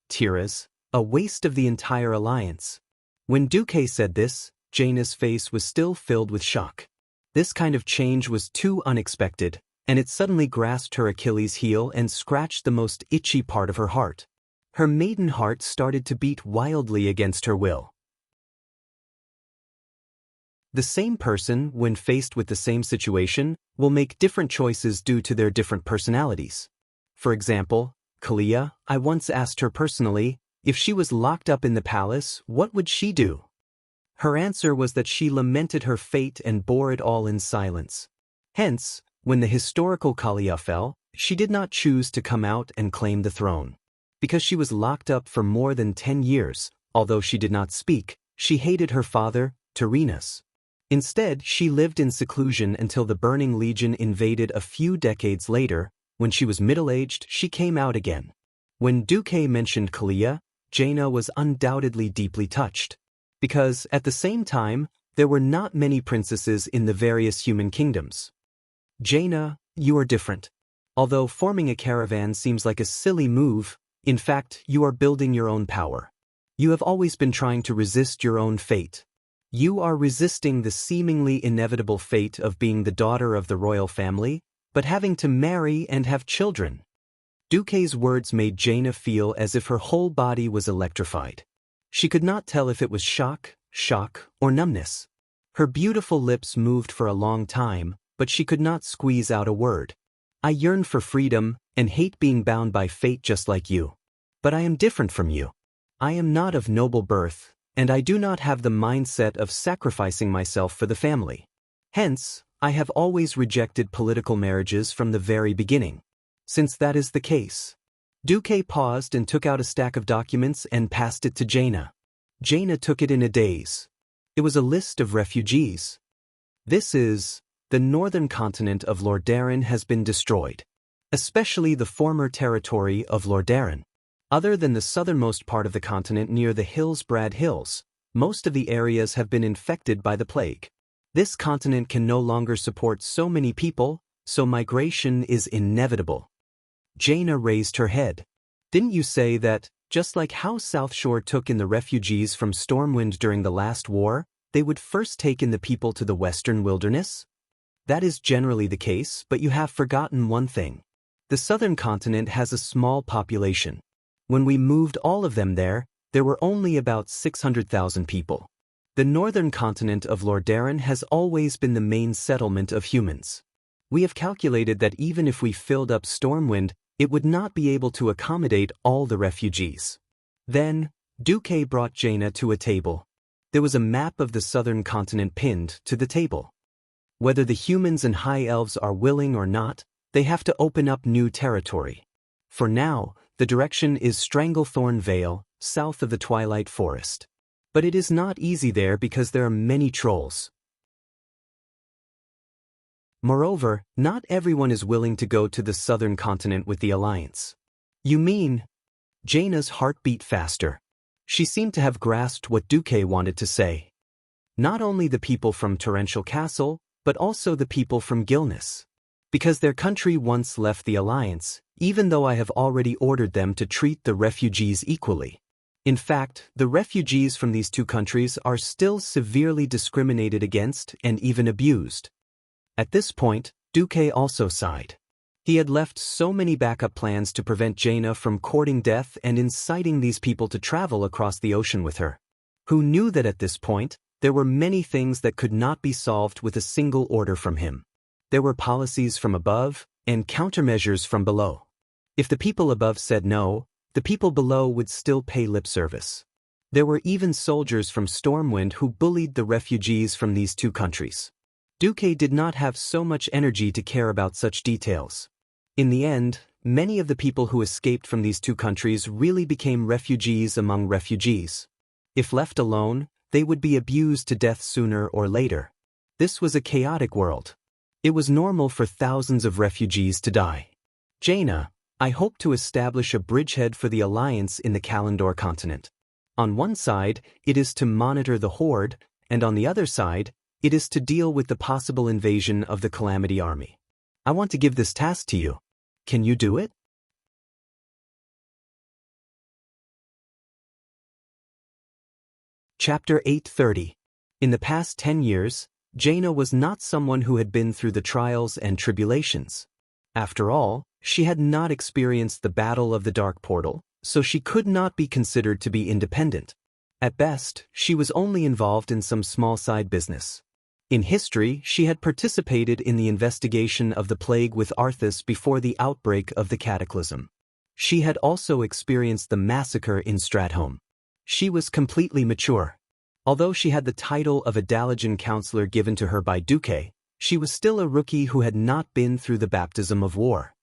Tiras, a waste of the entire alliance. When Duque said this, Jaina's face was still filled with shock. This kind of change was too unexpected, and it suddenly grasped her Achilles heel and scratched the most itchy part of her heart. Her maiden heart started to beat wildly against her will. The same person, when faced with the same situation, will make different choices due to their different personalities. For example, Kalia, I once asked her personally, if she was locked up in the palace, what would she do? Her answer was that she lamented her fate and bore it all in silence. Hence, when the historical Kalia fell, she did not choose to come out and claim the throne. Because she was locked up for more than 10 years, although she did not speak, she hated her father, Tyrrhenus. Instead, she lived in seclusion until the Burning Legion invaded a few decades later. When she was middle-aged, she came out again. When Duque mentioned Kalia, Jaina was undoubtedly deeply touched. Because, at the same time, there were not many princesses in the various human kingdoms. Jaina, you are different. Although forming a caravan seems like a silly move, in fact, you are building your own power. You have always been trying to resist your own fate. You are resisting the seemingly inevitable fate of being the daughter of the royal family, but having to marry and have children. Duque's words made Jaina feel as if her whole body was electrified. She could not tell if it was shock, or numbness. Her beautiful lips moved for a long time, but she could not squeeze out a word. I yearn for freedom and hate being bound by fate just like you. But I am different from you. I am not of noble birth, and I do not have the mindset of sacrificing myself for the family. Hence, I have always rejected political marriages from the very beginning. Since that is the case. Duque paused and took out a stack of documents and passed it to Jaina. Jaina took it in a daze. It was a list of refugees. This is, the northern continent of Lordaeron has been destroyed. Especially the former territory of Lordaeron. Other than the southernmost part of the continent near the Hillsbrad Hills, most of the areas have been infected by the plague. This continent can no longer support so many people, so migration is inevitable. Jaina raised her head. Didn't you say that, just like how South Shore took in the refugees from Stormwind during the last war, they would first take in the people to the western wilderness? That is generally the case, but you have forgotten one thing. The southern continent has a small population. When we moved all of them there were only about 600,000 people. The northern continent of Lordaeron has always been the main settlement of humans. We have calculated that even if we filled up Stormwind, it would not be able to accommodate all the refugees. Then, Duque brought Jaina to a table. There was a map of the southern continent pinned to the table. Whether the humans and high elves are willing or not, they have to open up new territory. For now, the direction is Stranglethorn Vale, south of the Twilight Forest. But it is not easy there because there are many trolls. Moreover, not everyone is willing to go to the southern continent with the alliance. You mean? Jaina's heart beat faster. She seemed to have grasped what Duque wanted to say. Not only the people from Torrential Castle, but also the people from Gilness. Because their country once left the alliance, even though I have already ordered them to treat the refugees equally. In fact, the refugees from these two countries are still severely discriminated against and even abused. At this point, Duque also sighed. He had left so many backup plans to prevent Jaina from courting death and inciting these people to travel across the ocean with her. Who knew that at this point, there were many things that could not be solved with a single order from him. There were policies from above and countermeasures from below. If the people above said no, the people below would still pay lip service. There were even soldiers from Stormwind who bullied the refugees from these two countries. Duque did not have so much energy to care about such details. In the end, many of the people who escaped from these two countries really became refugees among refugees. If left alone, they would be abused to death sooner or later. This was a chaotic world. It was normal for thousands of refugees to die. Jaina, I hope to establish a bridgehead for the Alliance in the Kalandor continent. On one side, it is to monitor the Horde, and on the other side, it is to deal with the possible invasion of the Calamity Army. I want to give this task to you. Can you do it? Chapter 830. In the past 10 years, Jaina was not someone who had been through the trials and tribulations. After all, she had not experienced the Battle of the Dark Portal, so she could not be considered to be independent. At best, she was only involved in some small side business. In history, she had participated in the investigation of the plague with Arthas before the outbreak of the Cataclysm. She had also experienced the massacre in Stratholme. She was completely mature. Although she had the title of a Dalajan counselor given to her by Duque, she was still a rookie who had not been through the baptism of war.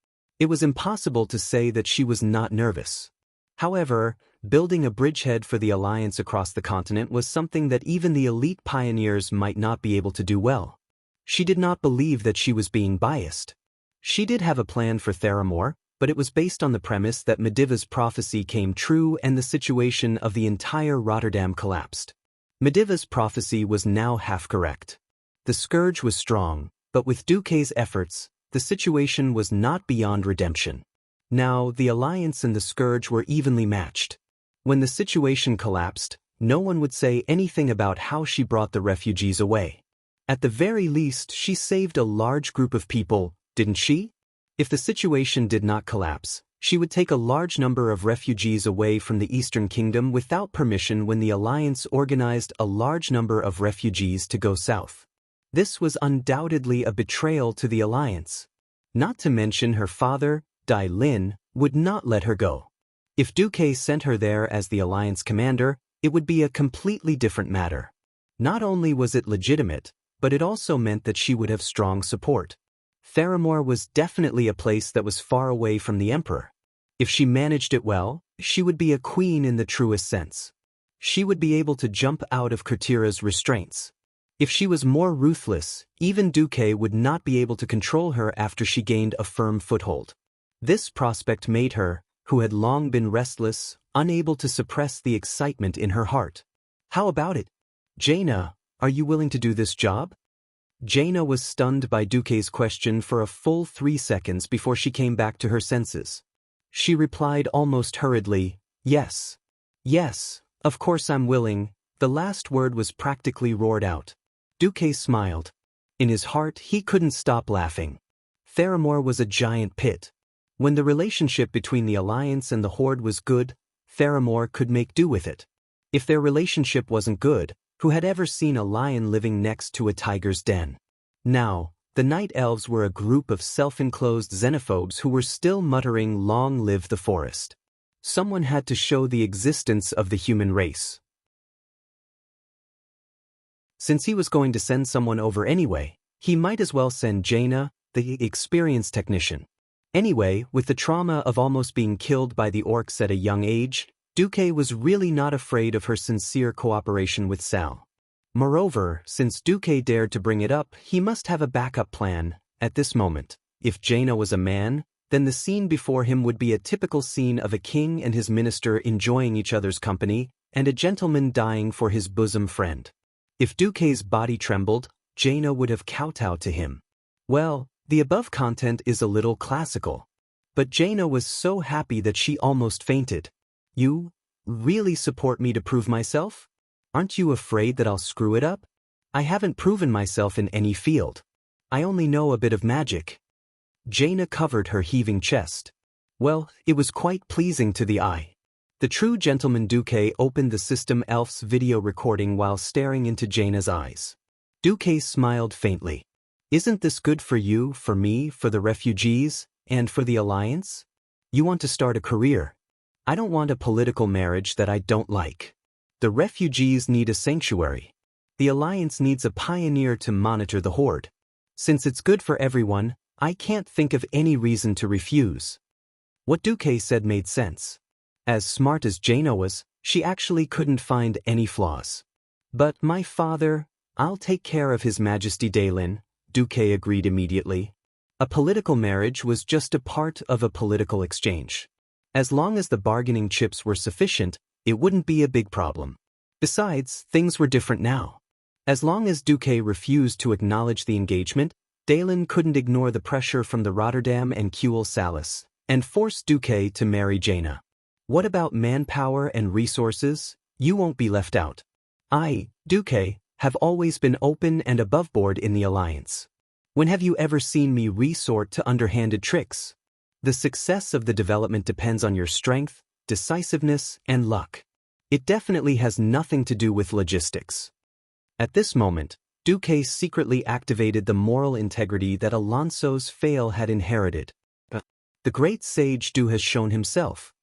It was impossible to say that she was not nervous. However, building a bridgehead for the Alliance across the continent was something that even the elite pioneers might not be able to do well. She did not believe that she was being biased. She did have a plan for Theramore, but it was based on the premise that Mediva's prophecy came true and the situation of the entire Rotterdam collapsed. Mediva's prophecy was now half correct. The scourge was strong, but with Duque's efforts, the situation was not beyond redemption. Now, the Alliance and the scourge were evenly matched. When the situation collapsed, no one would say anything about how she brought the refugees away. At the very least, she saved a large group of people, didn't she? If the situation did not collapse, she would take a large number of refugees away from the Eastern Kingdom without permission when the Alliance organized a large number of refugees to go south. This was undoubtedly a betrayal to the Alliance. Not to mention her father, Lin, would not let her go. If Duque sent her there as the Alliance commander, it would be a completely different matter. Not only was it legitimate, but it also meant that she would have strong support. Theramore was definitely a place that was far away from the Emperor. If she managed it well, she would be a queen in the truest sense. She would be able to jump out of Kurtira's restraints. If she was more ruthless, even Duque would not be able to control her after she gained a firm foothold. This prospect made her, who had long been restless, unable to suppress the excitement in her heart. How about it? Jaina, are you willing to do this job? Jaina was stunned by Duque's question for a full 3 seconds before she came back to her senses. She replied almost hurriedly, yes. Yes, of course I'm willing. The last word was practically roared out. Duque smiled. In his heart, he couldn't stop laughing. Theramore was a giant pit. When the relationship between the Alliance and the Horde was good, Theramore could make do with it. If their relationship wasn't good, who had ever seen a lion living next to a tiger's den? Now, the Night Elves were a group of self-enclosed xenophobes who were still muttering "Long live the forest." Someone had to show the existence of the human race. Since he was going to send someone over anyway, he might as well send Jaina, the experienced technician. Anyway, with the trauma of almost being killed by the orcs at a young age, Duque was really not afraid of her sincere cooperation with Sal. Moreover, since Duque dared to bring it up, he must have a backup plan. At this moment, if Jaina was a man, then the scene before him would be a typical scene of a king and his minister enjoying each other's company, and a gentleman dying for his bosom friend. If Duque's body trembled, Jaina would have kowtowed to him. Well, the above content is a little classical. But Jaina was so happy that she almost fainted. You really support me to prove myself? Aren't you afraid that I'll screw it up? I haven't proven myself in any field. I only know a bit of magic. Jaina covered her heaving chest. Well, it was quite pleasing to the eye. The true gentleman Duque opened the system elf's video recording while staring into Jaina's eyes. Duque smiled faintly. Isn't this good for you, for me, for the refugees, and for the Alliance? You want to start a career. I don't want a political marriage that I don't like. The refugees need a sanctuary. The Alliance needs a pioneer to monitor the horde. Since it's good for everyone, I can't think of any reason to refuse. What Duque said made sense. As smart as Jaina was, she actually couldn't find any flaws. But my father, I'll take care of His Majesty Daolin, Duque agreed immediately. A political marriage was just a part of a political exchange. As long as the bargaining chips were sufficient, it wouldn't be a big problem. Besides, things were different now. As long as Duque refused to acknowledge the engagement, Daolin couldn't ignore the pressure from the Rotterdam and Kuel Salis, and force Duque to marry Jaina. What about manpower and resources? You won't be left out. I, Duque, have always been open and aboveboard in the Alliance. When have you ever seen me resort to underhanded tricks? The success of the development depends on your strength, decisiveness, and luck. It definitely has nothing to do with logistics. At this moment, Duque secretly activated the moral integrity that Alonso's fail had inherited. The great sage Du has shown himself.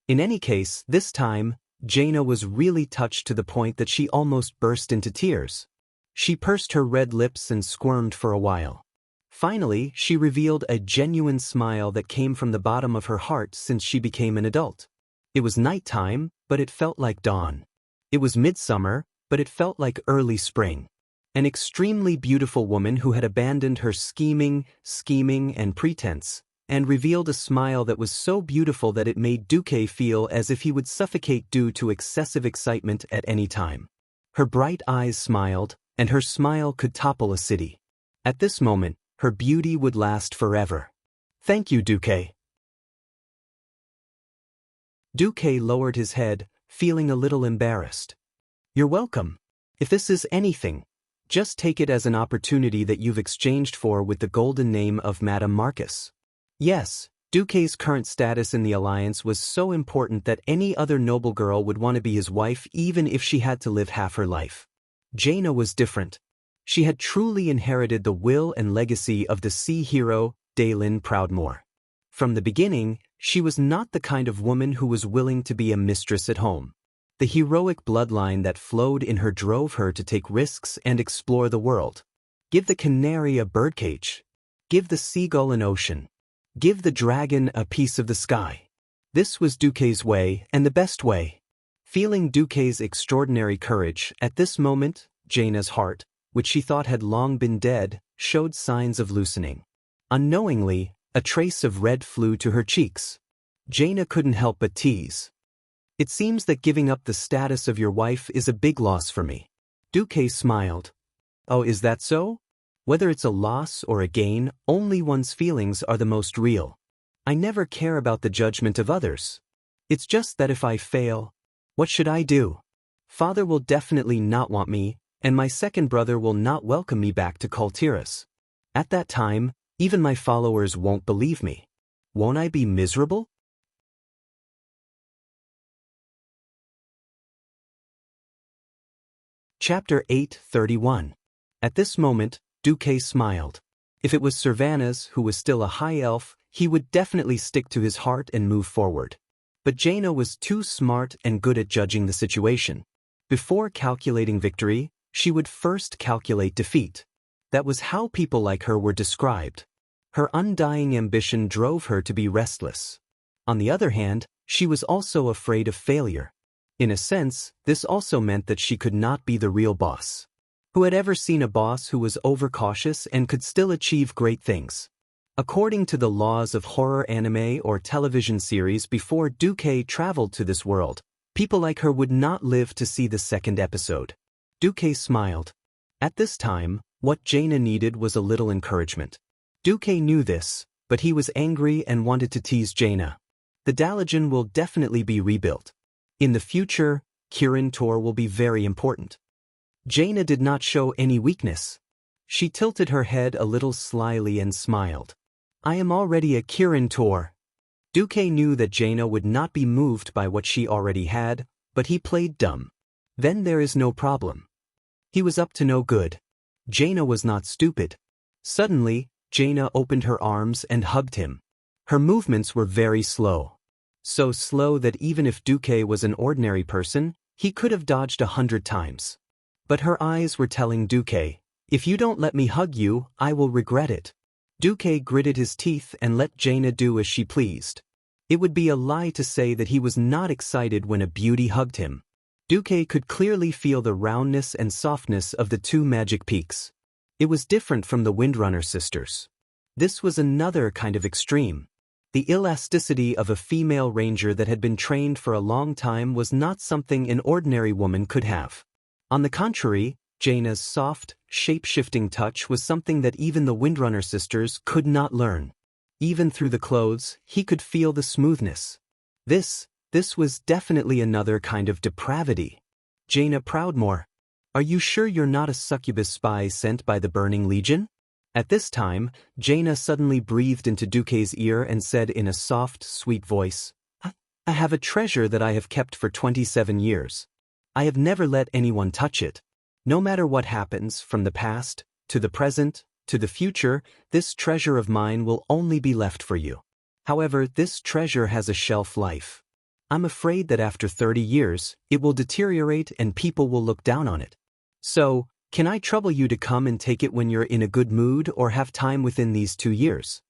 In any case, this time, Jaina was really touched to the point that she almost burst into tears. She pursed her red lips and squirmed for a while. Finally, she revealed a genuine smile that came from the bottom of her heart since she became an adult. It was nighttime, but it felt like dawn. It was midsummer, but it felt like early spring. An extremely beautiful woman who had abandoned her scheming, and pretense, and revealed a smile that was so beautiful that it made Duque feel as if he would suffocate due to excessive excitement at any time. Her bright eyes smiled, and her smile could topple a city. At this moment, her beauty would last forever. Thank you, Duque. Duque lowered his head, feeling a little embarrassed. You're welcome. If this is anything, just take it as an opportunity that you've exchanged for with the golden name of Madame Marcus. Yes, Duque's current status in the Alliance was so important that any other noble girl would want to be his wife even if she had to live half her life. Jaina was different. She had truly inherited the will and legacy of the sea hero, Daolin Proudmoore. From the beginning, she was not the kind of woman who was willing to be a mistress at home. The heroic bloodline that flowed in her drove her to take risks and explore the world. Give the canary a birdcage. Give the seagull an ocean. Give the dragon a piece of the sky. This was Duque's way, and the best way. Feeling Duque's extraordinary courage, at this moment, Jaina's heart, which she thought had long been dead, showed signs of loosening. Unknowingly, a trace of red flew to her cheeks. Jaina couldn't help but tease. It seems that giving up the status of your wife is a big loss for me. Duque smiled. Oh, is that so? Whether it's a loss or a gain, only one's feelings are the most real. I never care about the judgment of others. It's just that if I fail, what should I do? Father will definitely not want me, and my second brother will not welcome me back to Cultivation. At that time, even my followers won't believe me. Won't I be miserable? Chapter 8:31. At this moment, Duque smiled. If it was Sylvanas who was still a high elf, he would definitely stick to his heart and move forward. But Jaina was too smart and good at judging the situation. Before calculating victory, she would first calculate defeat. That was how people like her were described. Her undying ambition drove her to be restless. On the other hand, she was also afraid of failure. In a sense, this also meant that she could not be the real boss. Who had ever seen a boss who was overcautious and could still achieve great things? According to the laws of horror anime or television series before Duque traveled to this world, people like her would not live to see the second episode. Duque smiled. At this time, what Jaina needed was a little encouragement. Duque knew this, but he was angry and wanted to tease Jaina. The Dalajan will definitely be rebuilt. In the future, Kirin Tor will be very important. Jaina did not show any weakness. She tilted her head a little slyly and smiled. I am already a Kirin Tor. Duque knew that Jaina would not be moved by what she already had, but he played dumb. Then there is no problem. He was up to no good. Jaina was not stupid. Suddenly, Jaina opened her arms and hugged him. Her movements were very slow. So slow that even if Duque was an ordinary person, he could have dodged 100 times. But her eyes were telling Duque, "If you don't let me hug you, I will regret it." Duque gritted his teeth and let Jaina do as she pleased. It would be a lie to say that he was not excited when a beauty hugged him. Duque could clearly feel the roundness and softness of the two magic peaks. It was different from the Windrunner sisters. This was another kind of extreme. The elasticity of a female ranger that had been trained for a long time was not something an ordinary woman could have. On the contrary, Jaina's soft, shape-shifting touch was something that even the Windrunner sisters could not learn. Even through the clothes, he could feel the smoothness. This was definitely another kind of depravity. Jaina Proudmore, are you sure you're not a succubus spy sent by the Burning Legion? At this time, Jaina suddenly breathed into Duque's ear and said in a soft, sweet voice, I have a treasure that I have kept for 27 years. I have never let anyone touch it. No matter what happens, from the past, to the present, to the future, this treasure of mine will only be left for you. However, this treasure has a shelf life. I'm afraid that after 30 years, it will deteriorate and people will look down on it. So, can I trouble you to come and take it when you're in a good mood or have time within these 2 years?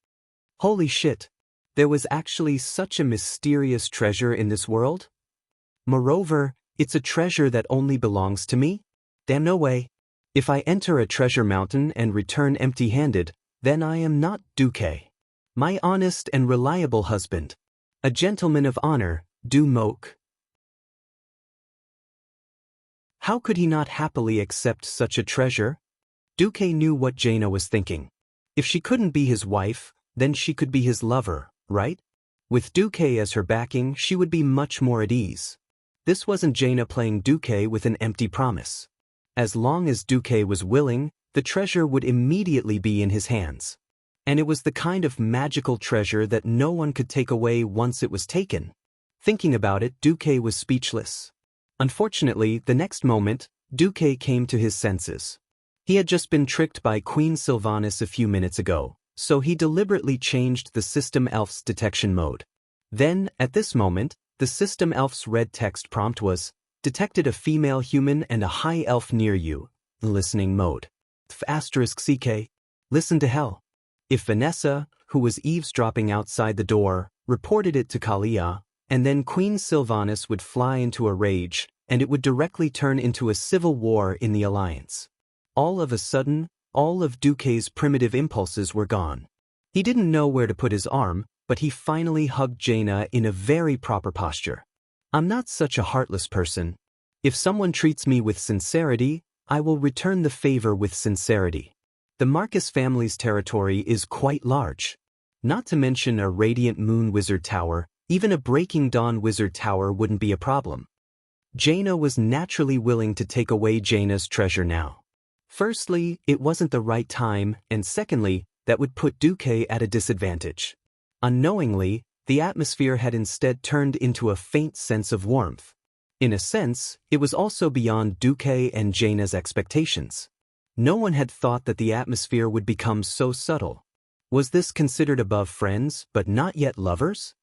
Holy shit! There was actually such a mysterious treasure in this world? Moreover, it's a treasure that only belongs to me? Damn no way. If I enter a treasure mountain and return empty-handed, then I am not Duque. My honest and reliable husband. A gentleman of honor, Du Moque. How could he not happily accept such a treasure? Duque knew what Jaina was thinking. If she couldn't be his wife, then she could be his lover, right? With Duque as her backing, she would be much more at ease. This wasn't Jaina playing Duque with an empty promise. As long as Duque was willing, the treasure would immediately be in his hands. And it was the kind of magical treasure that no one could take away once it was taken. Thinking about it, Duque was speechless. Unfortunately, the next moment, Duque came to his senses. He had just been tricked by Queen Sylvanas a few minutes ago, so he deliberately changed the system elf's detection mode. Then, at this moment, the system elf's red text prompt was, detected a female human and a high elf near you. Listening mode. *CK. Listen to hell. If Vanessa, who was eavesdropping outside the door, reported it to Kalia, and then Queen Sylvanas would fly into a rage, and it would directly turn into a civil war in the Alliance. All of a sudden, all of Duque's primitive impulses were gone. He didn't know where to put his arm, but he finally hugged Jaina in a very proper posture. I'm not such a heartless person. If someone treats me with sincerity, I will return the favor with sincerity. The Marcus family's territory is quite large. Not to mention a radiant moon wizard tower, even a breaking dawn wizard tower wouldn't be a problem. Jaina was naturally willing to take away Jaina's treasure now. Firstly, it wasn't the right time, and secondly, that would put Duque at a disadvantage. Unknowingly, the atmosphere had instead turned into a faint sense of warmth. In a sense, it was also beyond Duque and Jaina's expectations. No one had thought that the atmosphere would become so subtle. Was this considered above friends, but not yet lovers?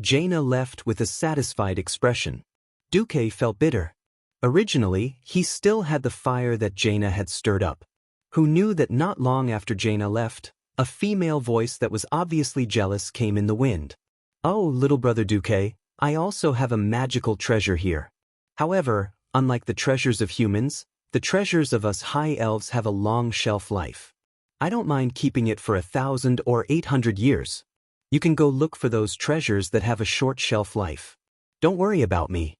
Jaina left with a satisfied expression. Duque felt bitter. Originally, he still had the fire that Jaina had stirred up. Who knew that not long after Jaina left, a female voice that was obviously jealous came in the wind. Oh, little brother Duque, I also have a magical treasure here. However, unlike the treasures of humans, the treasures of us high elves have a long shelf life. I don't mind keeping it for 1,000 or 800 years. You can go look for those treasures that have a short shelf life. Don't worry about me.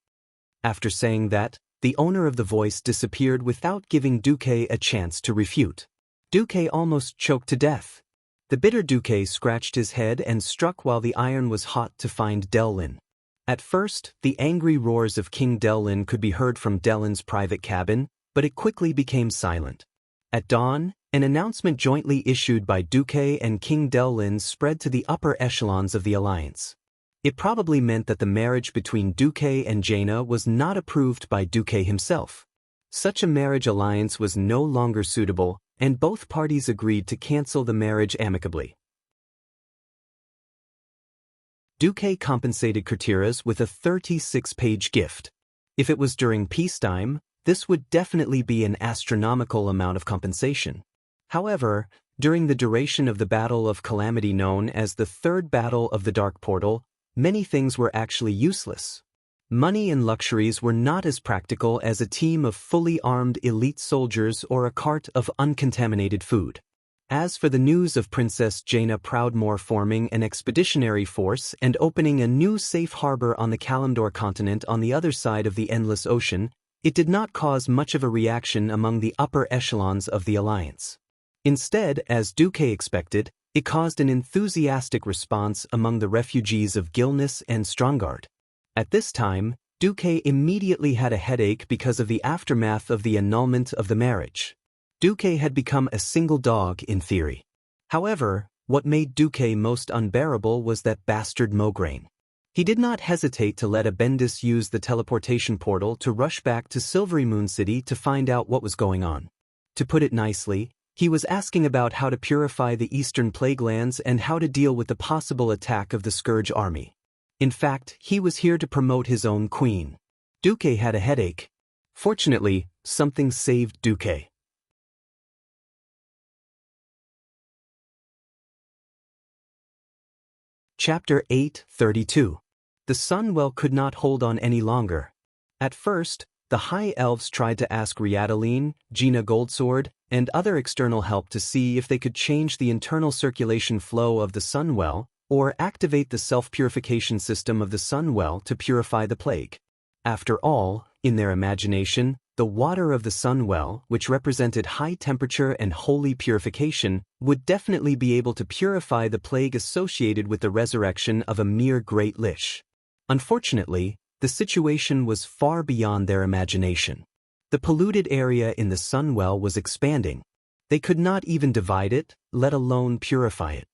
After saying that, the owner of the voice disappeared without giving Duque a chance to refute. Duque almost choked to death. The bitter Duque scratched his head and struck while the iron was hot to find Delin. At first, the angry roars of King Delin could be heard from Delin's private cabin, but it quickly became silent. At dawn, an announcement jointly issued by Duque and King Delin spread to the upper echelons of the alliance. It probably meant that the marriage between Duque and Jaina was not approved by Duque himself. Such a marriage alliance was no longer suitable, and both parties agreed to cancel the marriage amicably. Duque compensated courtiers with a 36-page gift. If it was during peacetime, this would definitely be an astronomical amount of compensation. However, during the duration of the Battle of Calamity known as the Third Battle of the Dark Portal, many things were actually useless. Money and luxuries were not as practical as a team of fully armed elite soldiers or a cart of uncontaminated food. As for the news of Princess Jaina Proudmoore forming an expeditionary force and opening a new safe harbor on the Kalimdor continent on the other side of the Endless Ocean, it did not cause much of a reaction among the upper echelons of the alliance. Instead, as Duque expected, it caused an enthusiastic response among the refugees of Gilness and Strongard. At this time, Duque immediately had a headache because of the aftermath of the annulment of the marriage. Duque had become a single dog in theory. However, what made Duque most unbearable was that bastard Mograine. He did not hesitate to let Abendis use the teleportation portal to rush back to Silvery Moon City to find out what was going on. To put it nicely, he was asking about how to purify the Eastern Plague Lands and how to deal with the possible attack of the Scourge army. In fact, he was here to promote his own queen. Duque had a headache. Fortunately, something saved Duque. Chapter 8:32. The Sunwell could not hold on any longer. At first, the High Elves tried to ask Riadaline, Gina Goldsword, and other external help to see if they could change the internal circulation flow of the Sunwell, or activate the self-purification system of the Sunwell to purify the plague. After all, in their imagination, the water of the Sunwell, which represented high temperature and holy purification, would definitely be able to purify the plague associated with the resurrection of a mere Great Lich. Unfortunately, the situation was far beyond their imagination. The polluted area in the Sunwell was expanding. They could not even divide it, let alone purify it.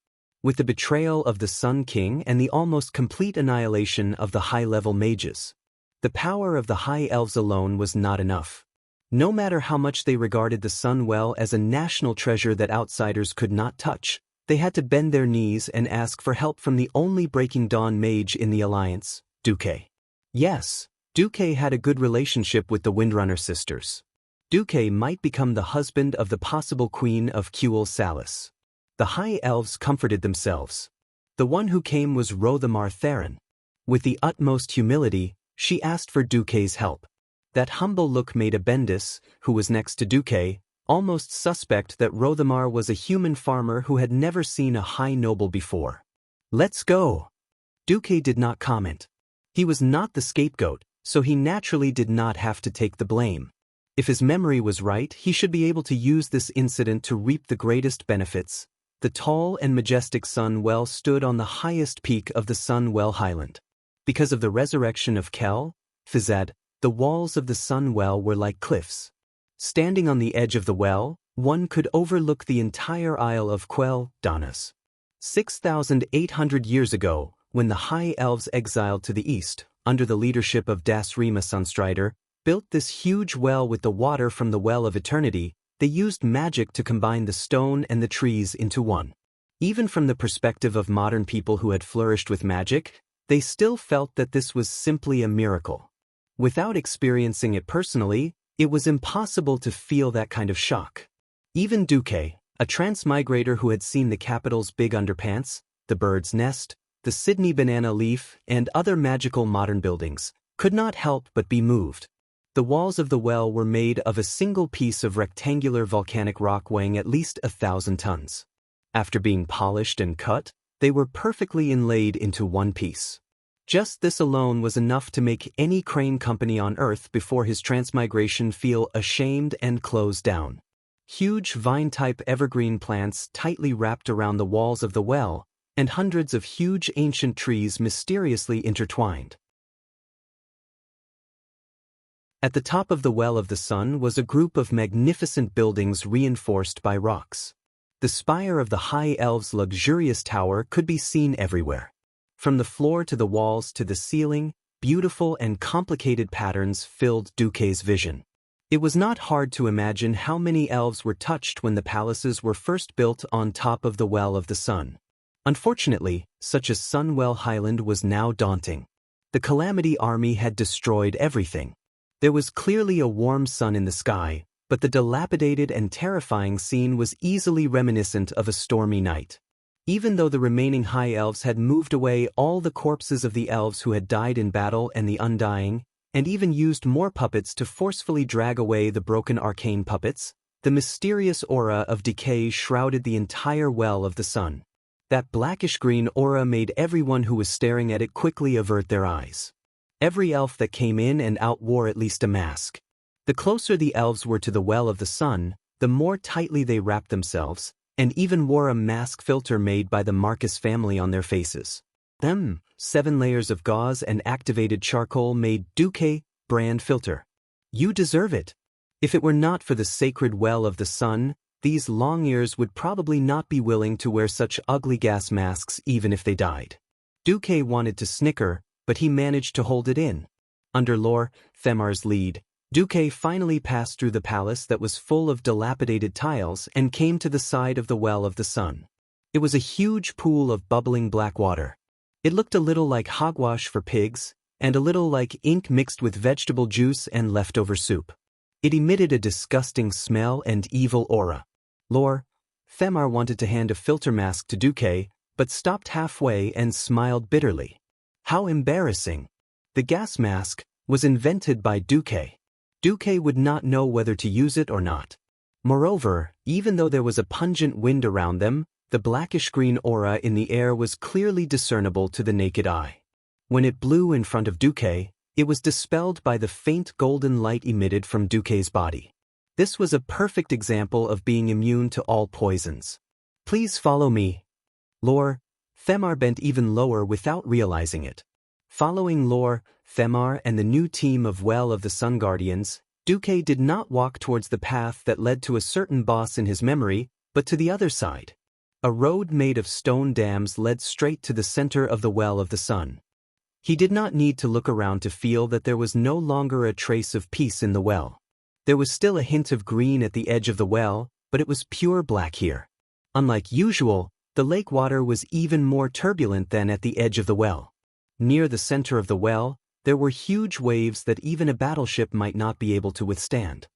With the betrayal of the Sun King and the almost complete annihilation of the high-level mages, the power of the High Elves alone was not enough. No matter how much they regarded the Sunwell as a national treasure that outsiders could not touch, they had to bend their knees and ask for help from the only Breaking Dawn mage in the Alliance, Duque. Yes, Duque had a good relationship with the Windrunner sisters. Duque might become the husband of the possible queen of Kuel Salis. The High Elves comforted themselves. The one who came was Rothamar Theron. With the utmost humility, she asked for Duque's help. That humble look made Abendis, who was next to Duque, almost suspect that Rothamar was a human farmer who had never seen a high noble before. "Let's go." Duque did not comment. He was not the scapegoat, so he naturally did not have to take the blame. If his memory was right, he should be able to use this incident to reap the greatest benefits. The tall and majestic Sunwell stood on the highest peak of the Sunwell Highland. Because of the resurrection of Kel, Fizad, the walls of the Sunwell were like cliffs. Standing on the edge of the well, one could overlook the entire Isle of Quel Danas. 6,800 years ago, when the High Elves exiled to the east, under the leadership of Dasrima Sunstrider, built this huge well with the water from the Well of Eternity, they used magic to combine the stone and the trees into one. Even from the perspective of modern people who had flourished with magic, they still felt that this was simply a miracle. Without experiencing it personally, it was impossible to feel that kind of shock. Even Duque, a transmigrator who had seen the capital's big underpants, the bird's nest, the Sydney banana leaf, and other magical modern buildings, could not help but be moved. The walls of the well were made of a single piece of rectangular volcanic rock weighing at least 1,000 tons. After being polished and cut, they were perfectly inlaid into one piece. Just this alone was enough to make any crane company on Earth before his transmigration feel ashamed and close down. Huge vine-type evergreen plants tightly wrapped around the walls of the well, and hundreds of huge ancient trees mysteriously intertwined. At the top of the Well of the Sun was a group of magnificent buildings reinforced by rocks. The spire of the High Elves' luxurious tower could be seen everywhere. From the floor to the walls to the ceiling, beautiful and complicated patterns filled Duque's vision. It was not hard to imagine how many elves were touched when the palaces were first built on top of the Well of the Sun. Unfortunately, such a Sunwell Highland was now daunting. The Calamity Army had destroyed everything. There was clearly a warm sun in the sky, but the dilapidated and terrifying scene was easily reminiscent of a stormy night. Even though the remaining High Elves had moved away all the corpses of the elves who had died in battle and the Undying, and even used more puppets to forcefully drag away the broken arcane puppets, the mysterious aura of decay shrouded the entire well of the sun. That blackish-green aura made everyone who was staring at it quickly avert their eyes. Every elf that came in and out wore at least a mask. The closer the elves were to the well of the sun, the more tightly they wrapped themselves, and even wore a mask filter made by the Marcus family on their faces. 7 layers of gauze and activated charcoal made Duque brand filter. You deserve it. If it were not for the sacred well of the sun, these long ears would probably not be willing to wear such ugly gas masks even if they died. Duque wanted to snicker, but he managed to hold it in. Under Lord Themar's lead, Duque finally passed through the palace that was full of dilapidated tiles and came to the side of the well of the sun. It was a huge pool of bubbling black water. It looked a little like hogwash for pigs, and a little like ink mixed with vegetable juice and leftover soup. It emitted a disgusting smell and evil aura. Lord Themar wanted to hand a filter mask to Duque, but stopped halfway and smiled bitterly. How embarrassing! The gas mask was invented by Duque. Duque would not know whether to use it or not. Moreover, even though there was a pungent wind around them, the blackish-green aura in the air was clearly discernible to the naked eye. When it blew in front of Duque, it was dispelled by the faint golden light emitted from Duque's body. This was a perfect example of being immune to all poisons. Please follow me. Lord Themar bent even lower without realizing it. Following Lord Themar and the new team of Well of the Sun Guardians, Duque did not walk towards the path that led to a certain boss in his memory, but to the other side. A road made of stone dams led straight to the center of the Well of the Sun. He did not need to look around to feel that there was no longer a trace of peace in the well. There was still a hint of green at the edge of the well, but it was pure black here. Unlike usual, the lake water was even more turbulent than at the edge of the well. Near the center of the well, there were huge waves that even a battleship might not be able to withstand.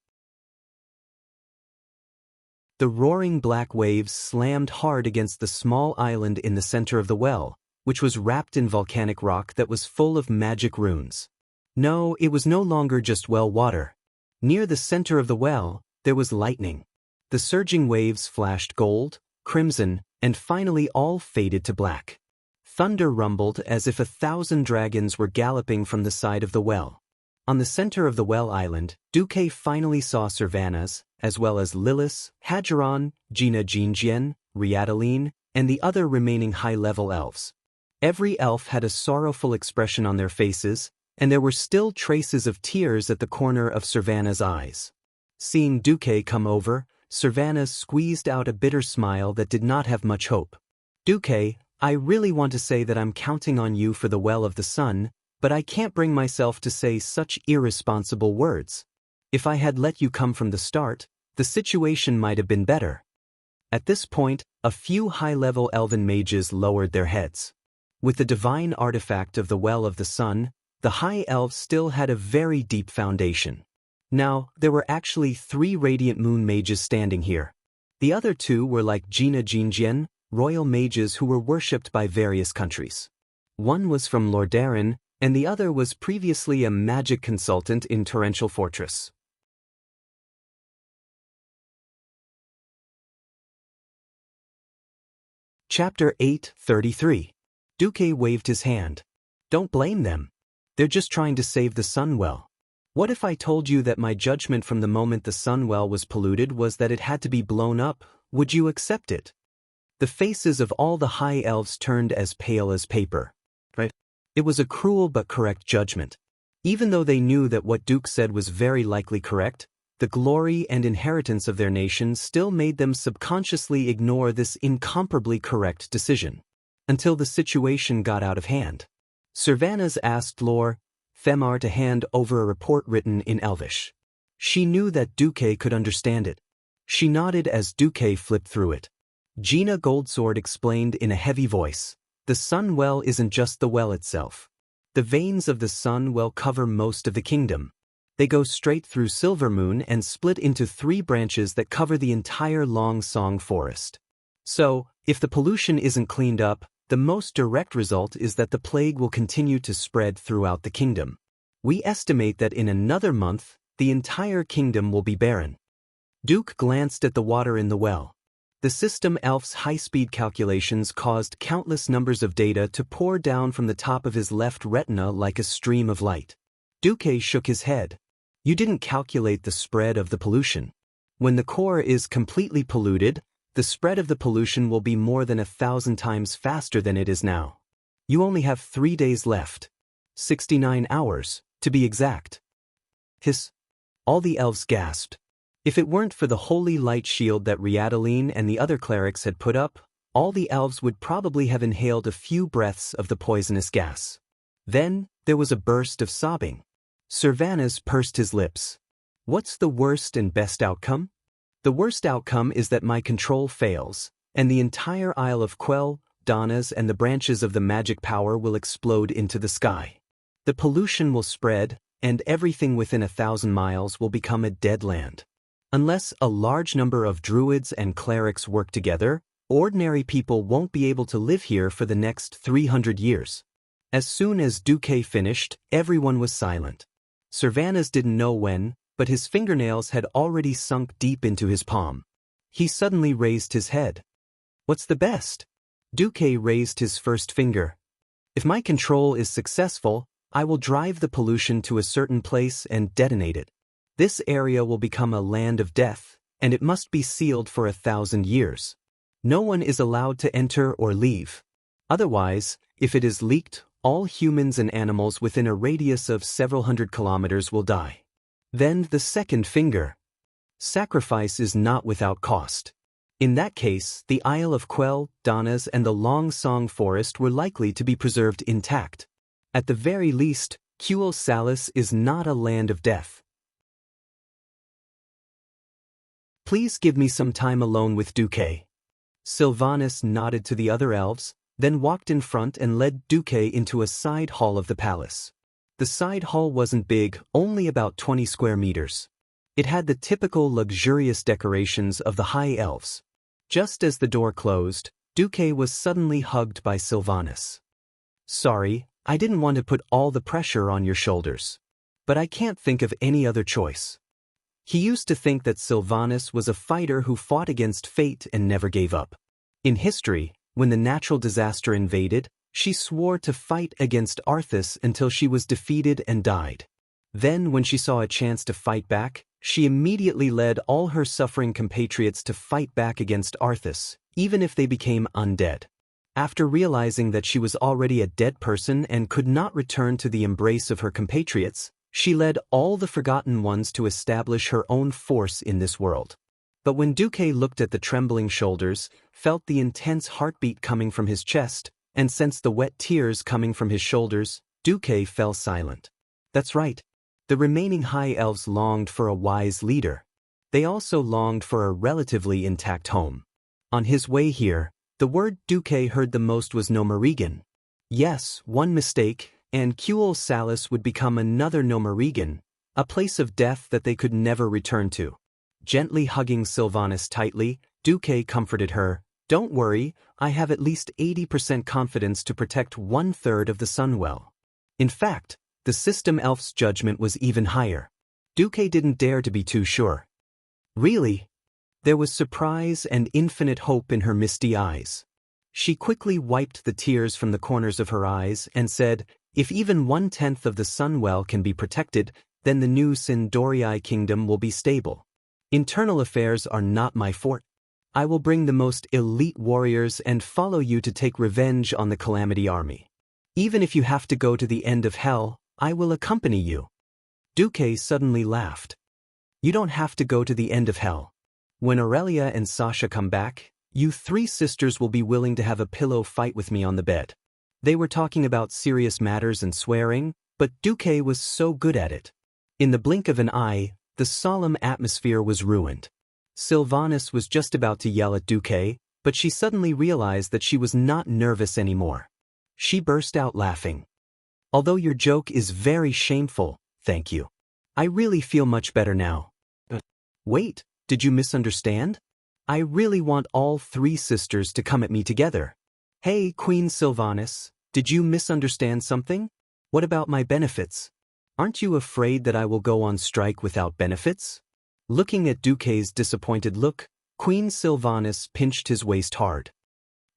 The roaring black waves slammed hard against the small island in the center of the well, which was wrapped in volcanic rock that was full of magic runes. No, it was no longer just well water. Near the center of the well, there was lightning. The surging waves flashed gold, crimson, and finally all faded to black. Thunder rumbled as if 1,000 dragons were galloping from the side of the well. On the center of the well island, Duque finally saw Servanas, as well as Lilith, Hadgeron, Gina Jinjian, Riadaline, and the other remaining high-level elves. Every elf had a sorrowful expression on their faces, and there were still traces of tears at the corner of Servanas' eyes. Seeing Duque come over, Servanas squeezed out a bitter smile that did not have much hope. Duque, I really want to say that I'm counting on you for the Well of the Sun, but I can't bring myself to say such irresponsible words. If I had let you come from the start, the situation might have been better. At this point, a few high-level elven mages lowered their heads. With the divine artifact of the Well of the Sun, the high elves still had a very deep foundation. Now, there were actually 3 radiant moon mages standing here. The other 2 were like Gina Jinjian, royal mages who were worshipped by various countries. One was from Lordaeron, and the other was previously a magic consultant in Torrential Fortress. Chapter 8:33. Duque waved his hand. Don't blame them. They're just trying to save the Sunwell. What if I told you that my judgment from the moment the Sunwell was polluted was that it had to be blown up? Would you accept it? The faces of all the high elves turned as pale as paper. Right? It was a cruel but correct judgment. Even though they knew that what Duke said was very likely correct, the glory and inheritance of their nation still made them subconsciously ignore this incomparably correct decision. Until the situation got out of hand. Servanas asked Lord Themar to hand over a report written in Elvish. She knew that Duque could understand it. She nodded as Duque flipped through it. Gina Goldsword explained in a heavy voice. The sun well isn't just the well itself. The veins of the sun well cover most of the kingdom. They go straight through Silvermoon and split into 3 branches that cover the entire Long Song forest. So, if the pollution isn't cleaned up, the most direct result is that the plague will continue to spread throughout the kingdom. We estimate that in another month, the entire kingdom will be barren. Duke glanced at the water in the well. The system elf's high-speed calculations caused countless numbers of data to pour down from the top of his left retina like a stream of light. Duque shook his head. You didn't calculate the spread of the pollution. When the core is completely polluted, the spread of the pollution will be more than 1,000 times faster than it is now. You only have 3 days left. 69 hours, to be exact. Hiss. All the elves gasped. If it weren't for the holy light shield that Riadaline and the other clerics had put up, all the elves would probably have inhaled a few breaths of the poisonous gas. Then, there was a burst of sobbing. Servanas pursed his lips. What's the worst and best outcome? The worst outcome is that my control fails, and the entire Isle of Quell, Donnas and the branches of the magic power will explode into the sky. The pollution will spread, and everything within 1,000 miles will become a dead land. Unless a large number of druids and clerics work together, ordinary people won't be able to live here for the next 300 years. As soon as Duque finished, everyone was silent. Servanas didn't know when, but his fingernails had already sunk deep into his palm. He suddenly raised his head. What's the best? Duque raised his first finger. If my control is successful, I will drive the pollution to a certain place and detonate it. This area will become a land of death, and it must be sealed for 1,000 years. No one is allowed to enter or leave. Otherwise, if it is leaked, all humans and animals within a radius of several hundred kilometers will die. Then the second finger. Sacrifice is not without cost. In that case, the Isle of Quell, Donnas and the Long Song forest were likely to be preserved intact. At the very least, Quell Salis is not a land of death. Please give me some time alone with Duque. Sylvanas nodded to the other elves, then walked in front and led Duque into a side hall of the palace. The side hall wasn't big, only about 20 square meters. It had the typical luxurious decorations of the high elves. Just as the door closed, Duque was suddenly hugged by Sylvanas. Sorry, I didn't want to put all the pressure on your shoulders. But I can't think of any other choice. He used to think that Sylvanas was a fighter who fought against fate and never gave up. In history, when the natural disaster invaded, she swore to fight against Arthas until she was defeated and died. Then, when she saw a chance to fight back, she immediately led all her suffering compatriots to fight back against Arthas, even if they became undead. After realizing that she was already a dead person and could not return to the embrace of her compatriots, she led all the Forgotten Ones to establish her own force in this world. But when Duque looked at the trembling shoulders, felt the intense heartbeat coming from his chest, and sensed the wet tears coming from his shoulders, Duque fell silent. That's right. The remaining high elves longed for a wise leader. They also longed for a relatively intact home. On his way here, the word Duque heard the most was Nomarigan. Yes, one mistake, and Quell Salis would become another Nomarigan, a place of death that they could never return to. Gently hugging Sylvanas tightly, Duque comforted her. Don't worry, I have at least 80% confidence to protect 1/3 of the Sunwell. In fact, the system elf's judgment was even higher. Duque didn't dare to be too sure. Really? There was surprise and infinite hope in her misty eyes. She quickly wiped the tears from the corners of her eyes and said, if even 1/10 of the Sunwell can be protected, then the new Sindorii kingdom will be stable. Internal affairs are not my forte. I will bring the most elite warriors and follow you to take revenge on the Calamity Army. Even if you have to go to the end of hell, I will accompany you. Duque suddenly laughed. You don't have to go to the end of hell. When Aurelia and Sasha come back, you 3 sisters will be willing to have a pillow fight with me on the bed. They were talking about serious matters and swearing, but Duque was so good at it. In the blink of an eye, the solemn atmosphere was ruined. Sylvanas was just about to yell at Duque, But she suddenly realized that she was not nervous anymore. She burst out laughing. Although your joke is very shameful, thank you. I really feel much better now. Wait, did you misunderstand? I really want all three sisters to come at me together. Hey, Queen Sylvanas, did you misunderstand something? What about my benefits? Aren't you afraid that I will go on strike without benefits? Looking at Duque's disappointed look, Queen Sylvanas pinched his waist hard.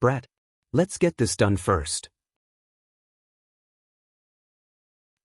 Brat, let's get this done first.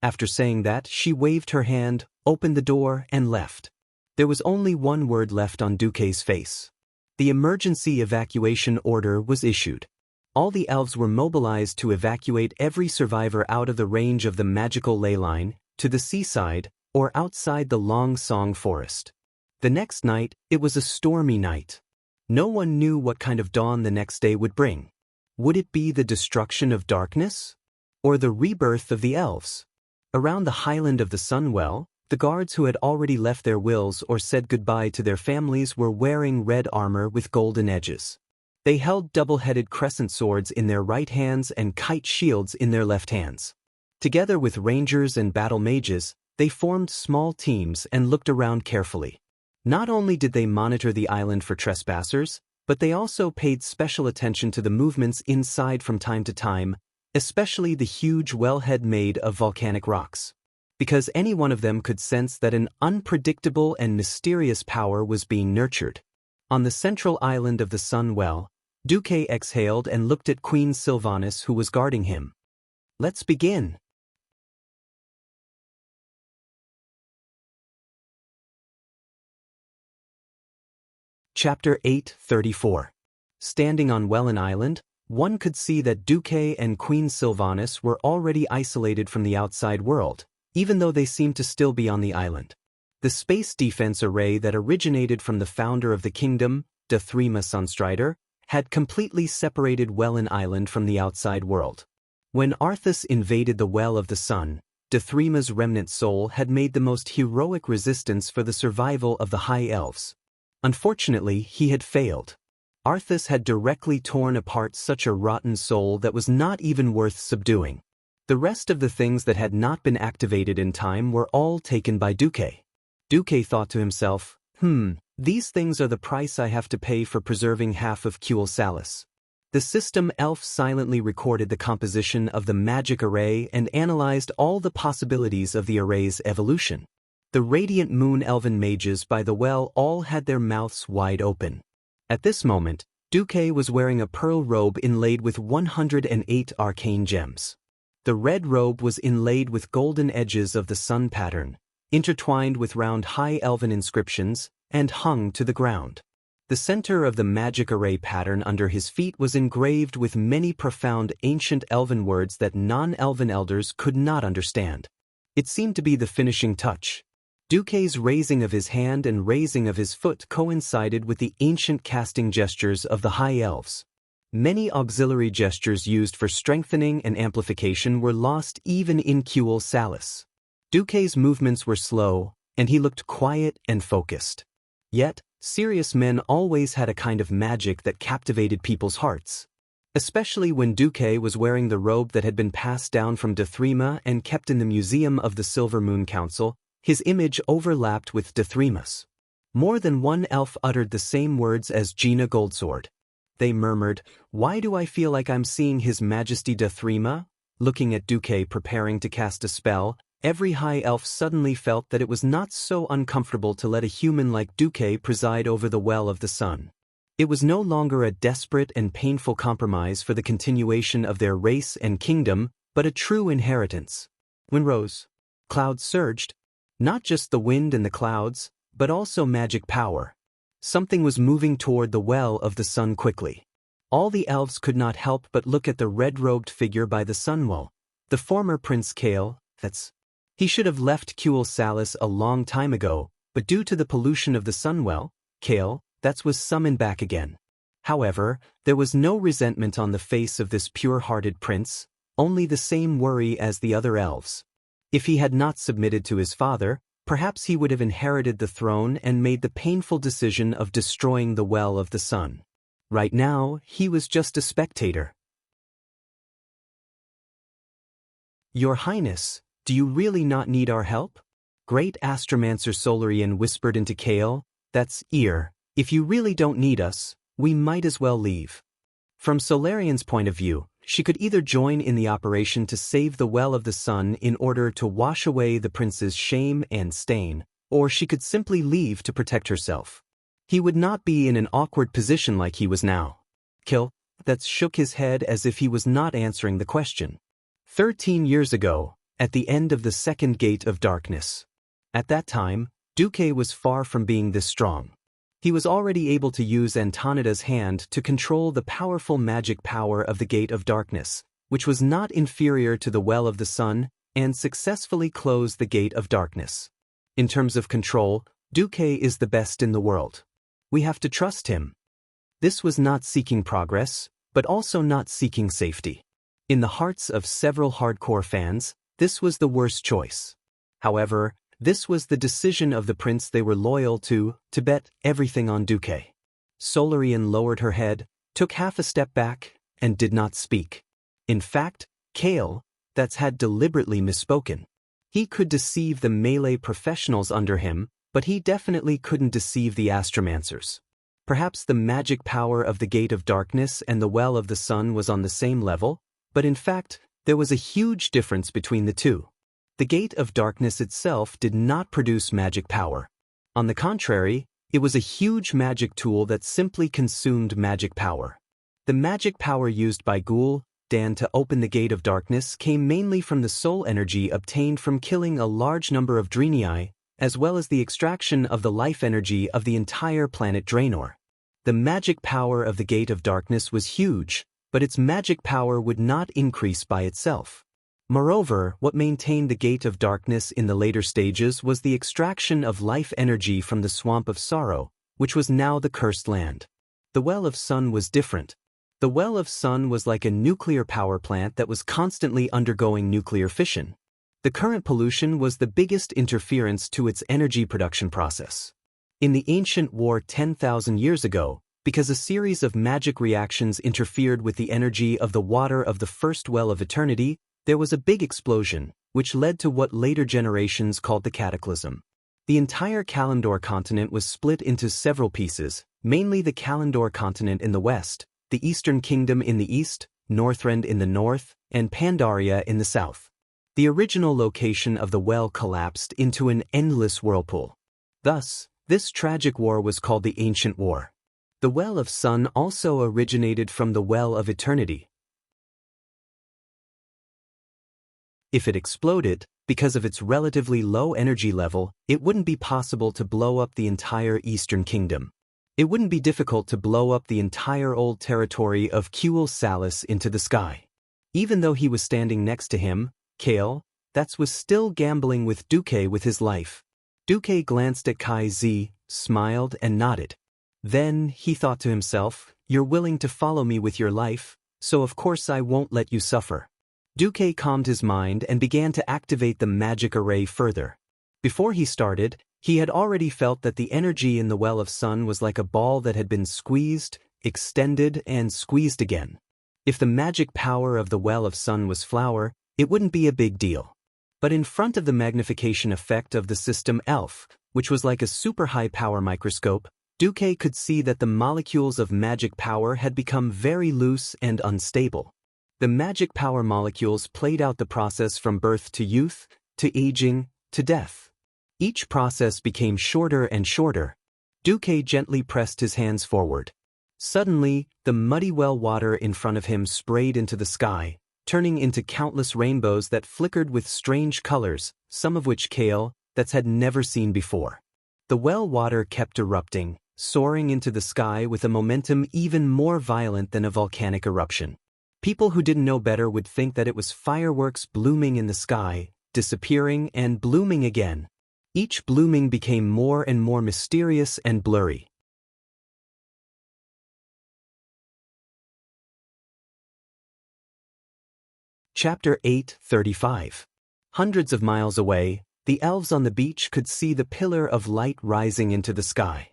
After saying that, she waved her hand, opened the door, and left. There was only one word left on Duque's face. The emergency evacuation order was issued. All the elves were mobilized to evacuate every survivor out of the range of the magical ley line, to the seaside, or outside the Long Song forest. The next night, it was a stormy night. No one knew what kind of dawn the next day would bring. Would it be the destruction of darkness? Or the rebirth of the elves? Around the highland of the Sunwell, the guards who had already left their wills or said goodbye to their families were wearing red armor with golden edges. They held double-headed crescent swords in their right hands and kite shields in their left hands. Together with rangers and battle mages, they formed small teams and looked around carefully. Not only did they monitor the island for trespassers, but they also paid special attention to the movements inside from time to time, especially the huge wellhead made of volcanic rocks. Because any one of them could sense that an unpredictable and mysterious power was being nurtured. On the central island of the Sunwell, Duque exhaled and looked at Queen Sylvanas, who was guarding him. Let's begin. Chapter 8:34. Standing on Wellin Island, one could see that Duque and Queen Sylvanas were already isolated from the outside world, even though they seemed to still be on the island. The space defense array that originated from the founder of the kingdom, Dathrima Sunstrider, had completely separated Wellin Island from the outside world. When Arthas invaded the Well of the Sun, Dathrima's remnant soul had made the most heroic resistance for the survival of the High Elves. Unfortunately, he had failed. Arthas had directly torn apart such a rotten soul that was not even worth subduing. The rest of the things that had not been activated in time were all taken by Duque. Duque thought to himself, these things are the price I have to pay for preserving half of Cuel Salis. The system elf silently recorded the composition of the magic array and analyzed all the possibilities of the array's evolution. The radiant moon elven mages by the well all had their mouths wide open. At this moment, Duque was wearing a pearl robe inlaid with 108 arcane gems. The red robe was inlaid with golden edges of the sun pattern, intertwined with round high elven inscriptions, and hung to the ground. The center of the magic array pattern under his feet was engraved with many profound ancient elven words that non-elven elders could not understand. It seemed to be the finishing touch. Duque's raising of his hand and raising of his foot coincided with the ancient casting gestures of the High Elves. Many auxiliary gestures used for strengthening and amplification were lost even in Cuel Salis. Duque's movements were slow, and he looked quiet and focused. Yet, serious men always had a kind of magic that captivated people's hearts. Especially when Duque was wearing the robe that had been passed down from Dathrima and kept in the Museum of the Silver Moon Council, his image overlapped with Dathrima's. More than one elf uttered the same words as Gina Goldsword. They murmured, "Why do I feel like I'm seeing His Majesty Dathrima?" Looking at Duque preparing to cast a spell, every high elf suddenly felt that it was not so uncomfortable to let a human like Duque preside over the Well of the Sun. It was no longer a desperate and painful compromise for the continuation of their race and kingdom, but a true inheritance. When clouds surged, not just the wind and the clouds, but also magic power. Something was moving toward the Well of the Sun quickly. All the elves could not help but look at the red-robed figure by the Sunwell, the former Prince Kale. He should have left Cuel Salis a long time ago, but due to the pollution of the Sunwell, Kale, was summoned back again. However, there was no resentment on the face of this pure-hearted prince, only the same worry as the other elves. If he had not submitted to his father, perhaps he would have inherited the throne and made the painful decision of destroying the Well of the Sun. Right now, he was just a spectator. Your Highness, do you really not need our help? Great Astromancer Solarian whispered into Kale, that's ear. If you really don't need us, we might as well leave. From Solarian's point of view, she could either join in the operation to save the Well of the Sun in order to wash away the prince's shame and stain, or she could simply leave to protect herself. He would not be in an awkward position like he was now. Kale, that shook his head as if he was not answering the question. 13 years ago, at the end of the second gate of darkness. At that time, Duque was far from being this strong. He was already able to use Antonida's hand to control the powerful magic power of the Gate of Darkness, which was not inferior to the Well of the Sun, and successfully close the Gate of Darkness. In terms of control, Duque is the best in the world. We have to trust him. This was not seeking progress, but also not seeking safety. In the hearts of several hardcore fans, this was the worst choice. However, this was the decision of the prince they were loyal to bet everything on Duque. Solarian lowered her head, took half a step back, and did not speak. In fact, Kale, that's had deliberately misspoken. He could deceive the melee professionals under him, but he definitely couldn't deceive the astromancers. Perhaps the magic power of the Gate of Darkness and the Well of the Sun was on the same level, but in fact, there was a huge difference between the two. The Gate of Darkness itself did not produce magic power. On the contrary, it was a huge magic tool that simply consumed magic power. The magic power used by Ghoul Dan to open the Gate of Darkness came mainly from the soul energy obtained from killing a large number of Draenei, as well as the extraction of the life energy of the entire planet Draenor. The magic power of the Gate of Darkness was huge, but its magic power would not increase by itself. Moreover, what maintained the Gate of Darkness in the later stages was the extraction of life energy from the Swamp of Sorrow, which was now the Cursed Land. The Well of Sun was different. The Well of Sun was like a nuclear power plant that was constantly undergoing nuclear fission. The current pollution was the biggest interference to its energy production process. In the ancient war 10,000 years ago, because a series of magic reactions interfered with the energy of the water of the first Well of Eternity, there was a big explosion, which led to what later generations called the Cataclysm. The entire Kalimdor continent was split into several pieces, mainly the Kalimdor continent in the west, the Eastern Kingdom in the east, Northrend in the north, and Pandaria in the south. The original location of the well collapsed into an endless whirlpool. Thus, this tragic war was called the Ancient War. The Well of Sun also originated from the Well of Eternity. If it exploded, because of its relatively low energy level, it wouldn't be possible to blow up the entire Eastern Kingdom. It wouldn't be difficult to blow up the entire old territory of Kuel Salis into the sky. Even though he was standing next to him, Kale, that was still gambling with Duque with his life. Duque glanced at Kai Z, smiled and nodded. Then, he thought to himself, you're willing to follow me with your life, so of course I won't let you suffer. Duque calmed his mind and began to activate the magic array further. Before he started, he had already felt that the energy in the Well of Sun was like a ball that had been squeezed, extended, and squeezed again. If the magic power of the Well of Sun was flour, it wouldn't be a big deal. But in front of the magnification effect of the system ELF, which was like a super high-power microscope, Duque could see that the molecules of magic power had become very loose and unstable. The magic power molecules played out the process from birth to youth, to aging, to death. Each process became shorter and shorter. Duque gently pressed his hands forward. Suddenly, the muddy well water in front of him sprayed into the sky, turning into countless rainbows that flickered with strange colors, some of which Kale, had never seen before. The well water kept erupting, soaring into the sky with a momentum even more violent than a volcanic eruption. People who didn't know better would think that it was fireworks blooming in the sky, disappearing and blooming again. Each blooming became more and more mysterious and blurry. Chapter 8:35. Hundreds of miles away, the elves on the beach could see the pillar of light rising into the sky.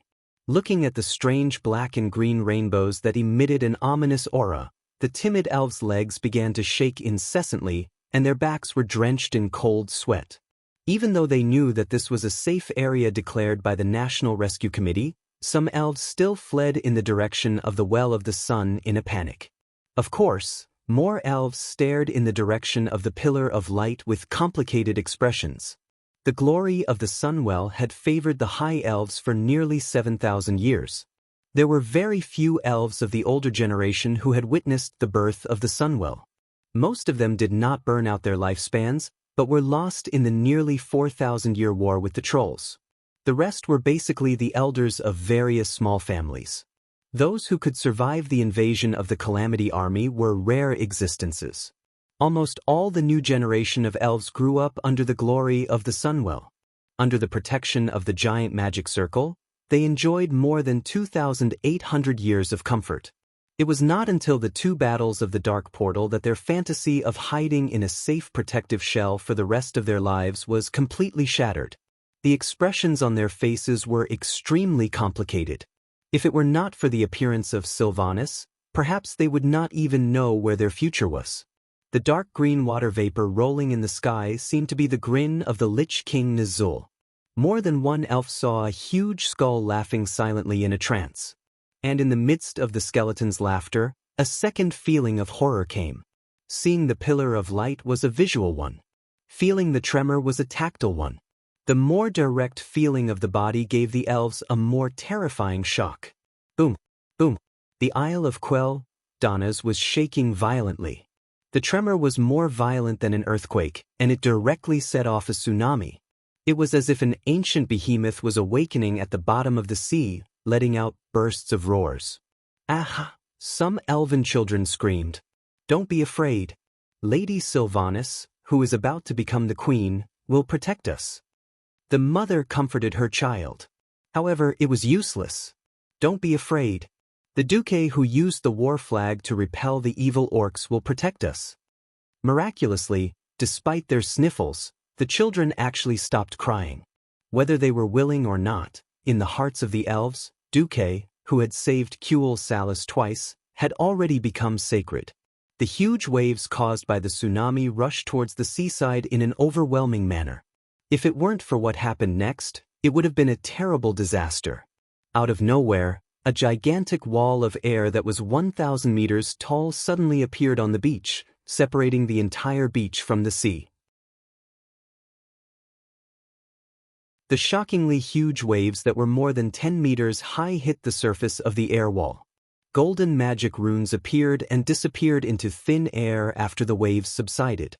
Looking at the strange black and green rainbows that emitted an ominous aura, the timid elves' legs began to shake incessantly, and their backs were drenched in cold sweat. Even though they knew that this was a safe area declared by the National Rescue Committee, some elves still fled in the direction of the Well of the Sun in a panic. Of course, more elves stared in the direction of the Pillar of Light with complicated expressions. The glory of the Sunwell had favored the High Elves for nearly 7,000 years. There were very few elves of the older generation who had witnessed the birth of the Sunwell. Most of them did not burn out their lifespans, but were lost in the nearly 4,000-year war with the trolls. The rest were basically the elders of various small families. Those who could survive the invasion of the Calamity Army were rare existences. Almost all the new generation of elves grew up under the glory of the Sunwell. Under the protection of the giant magic circle, they enjoyed more than 2,800 years of comfort. It was not until the 2 battles of the Dark Portal that their fantasy of hiding in a safe protective shell for the rest of their lives was completely shattered. The expressions on their faces were extremely complicated. If it were not for the appearance of Sylvanas, perhaps they would not even know where their future was. The dark green water vapor rolling in the sky seemed to be the grin of the Lich King Nizul. More than one elf saw a huge skull laughing silently in a trance. And in the midst of the skeleton's laughter, a second feeling of horror came. Seeing the Pillar of Light was a visual one. Feeling the tremor was a tactile one. The more direct feeling of the body gave the elves a more terrifying shock. Boom, boom. The Isle of Quell, Donna's, was shaking violently. The tremor was more violent than an earthquake, and it directly set off a tsunami. It was as if an ancient behemoth was awakening at the bottom of the sea, letting out bursts of roars. Aha! Some elven children screamed. Don't be afraid. Lady Sylvanas, who is about to become the queen, will protect us. The mother comforted her child. However, it was useless. Don't be afraid. The Duque who used the war flag to repel the evil orcs will protect us. Miraculously, despite their sniffles, the children actually stopped crying. Whether they were willing or not, in the hearts of the elves, Duque, who had saved Kuel Salis twice, had already become sacred. The huge waves caused by the tsunami rushed towards the seaside in an overwhelming manner. If it weren't for what happened next, it would have been a terrible disaster. Out of nowhere, a gigantic wall of air that was 1,000 meters tall suddenly appeared on the beach, separating the entire beach from the sea. The shockingly huge waves that were more than 10 meters high hit the surface of the air wall. Golden magic runes appeared and disappeared into thin air after the waves subsided.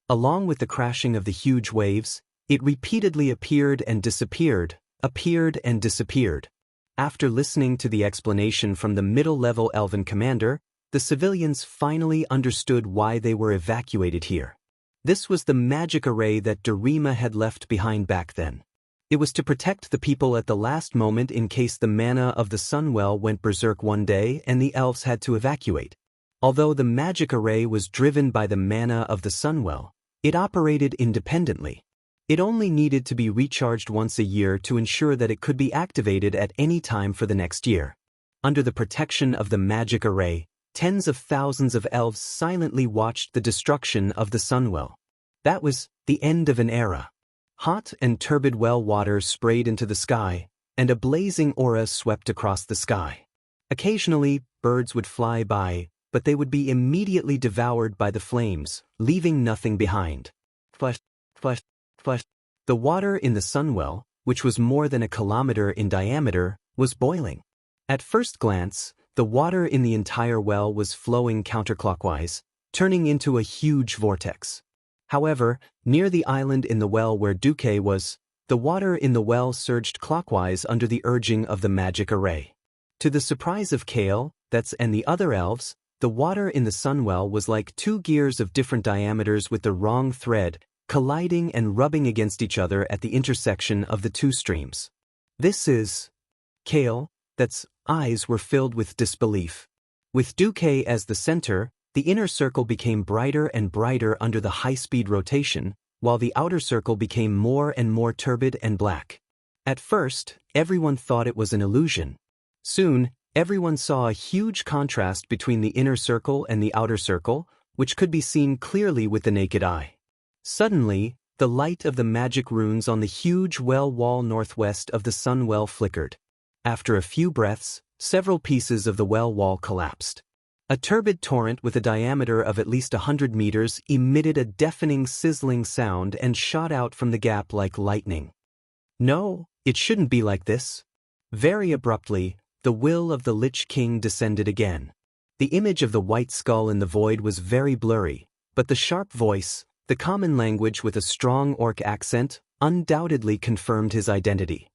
Along with the crashing of the huge waves, it repeatedly appeared and disappeared, appeared and disappeared. After listening to the explanation from the middle-level elven commander, the civilians finally understood why they were evacuated here. This was the magic array that Darima had left behind back then. It was to protect the people at the last moment in case the mana of the Sunwell went berserk one day and the elves had to evacuate. Although the magic array was driven by the mana of the Sunwell, it operated independently. It only needed to be recharged once a year to ensure that it could be activated at any time for the next year. Under the protection of the magic array, tens of thousands of elves silently watched the destruction of the Sunwell. That was the end of an era. Hot and turbid well water sprayed into the sky, and a blazing aura swept across the sky. Occasionally, birds would fly by, but they would be immediately devoured by the flames, leaving nothing behind. Flash, flash, flash. The water in the Sunwell, which was more than a kilometer in diameter, was boiling. At first glance, the water in the entire well was flowing counterclockwise, turning into a huge vortex. However, near the island in the well where Duque was, the water in the well surged clockwise under the urging of the magic array. To the surprise of Kale, and the other elves, the water in the Sunwell was like 2 gears of different diameters with the wrong thread, colliding and rubbing against each other at the intersection of the 2 streams. This is... Kale, eyes were filled with disbelief. With Duque as the center, the inner circle became brighter and brighter under the high-speed rotation, while the outer circle became more and more turbid and black. At first, everyone thought it was an illusion, Soon, everyone saw a huge contrast between the inner circle and the outer circle, which could be seen clearly with the naked eye. Suddenly, the light of the magic runes on the huge well wall northwest of the sun well flickered. After a few breaths, several pieces of the well wall collapsed. A turbid torrent with a diameter of at least 100 meters emitted a deafening sizzling sound and shot out from the gap like lightning. No, it shouldn't be like this. Very abruptly, the will of the Lich King descended again. The image of the white skull in the void was very blurry, but the sharp voice, the common language with a strong orc accent, undoubtedly confirmed his identity.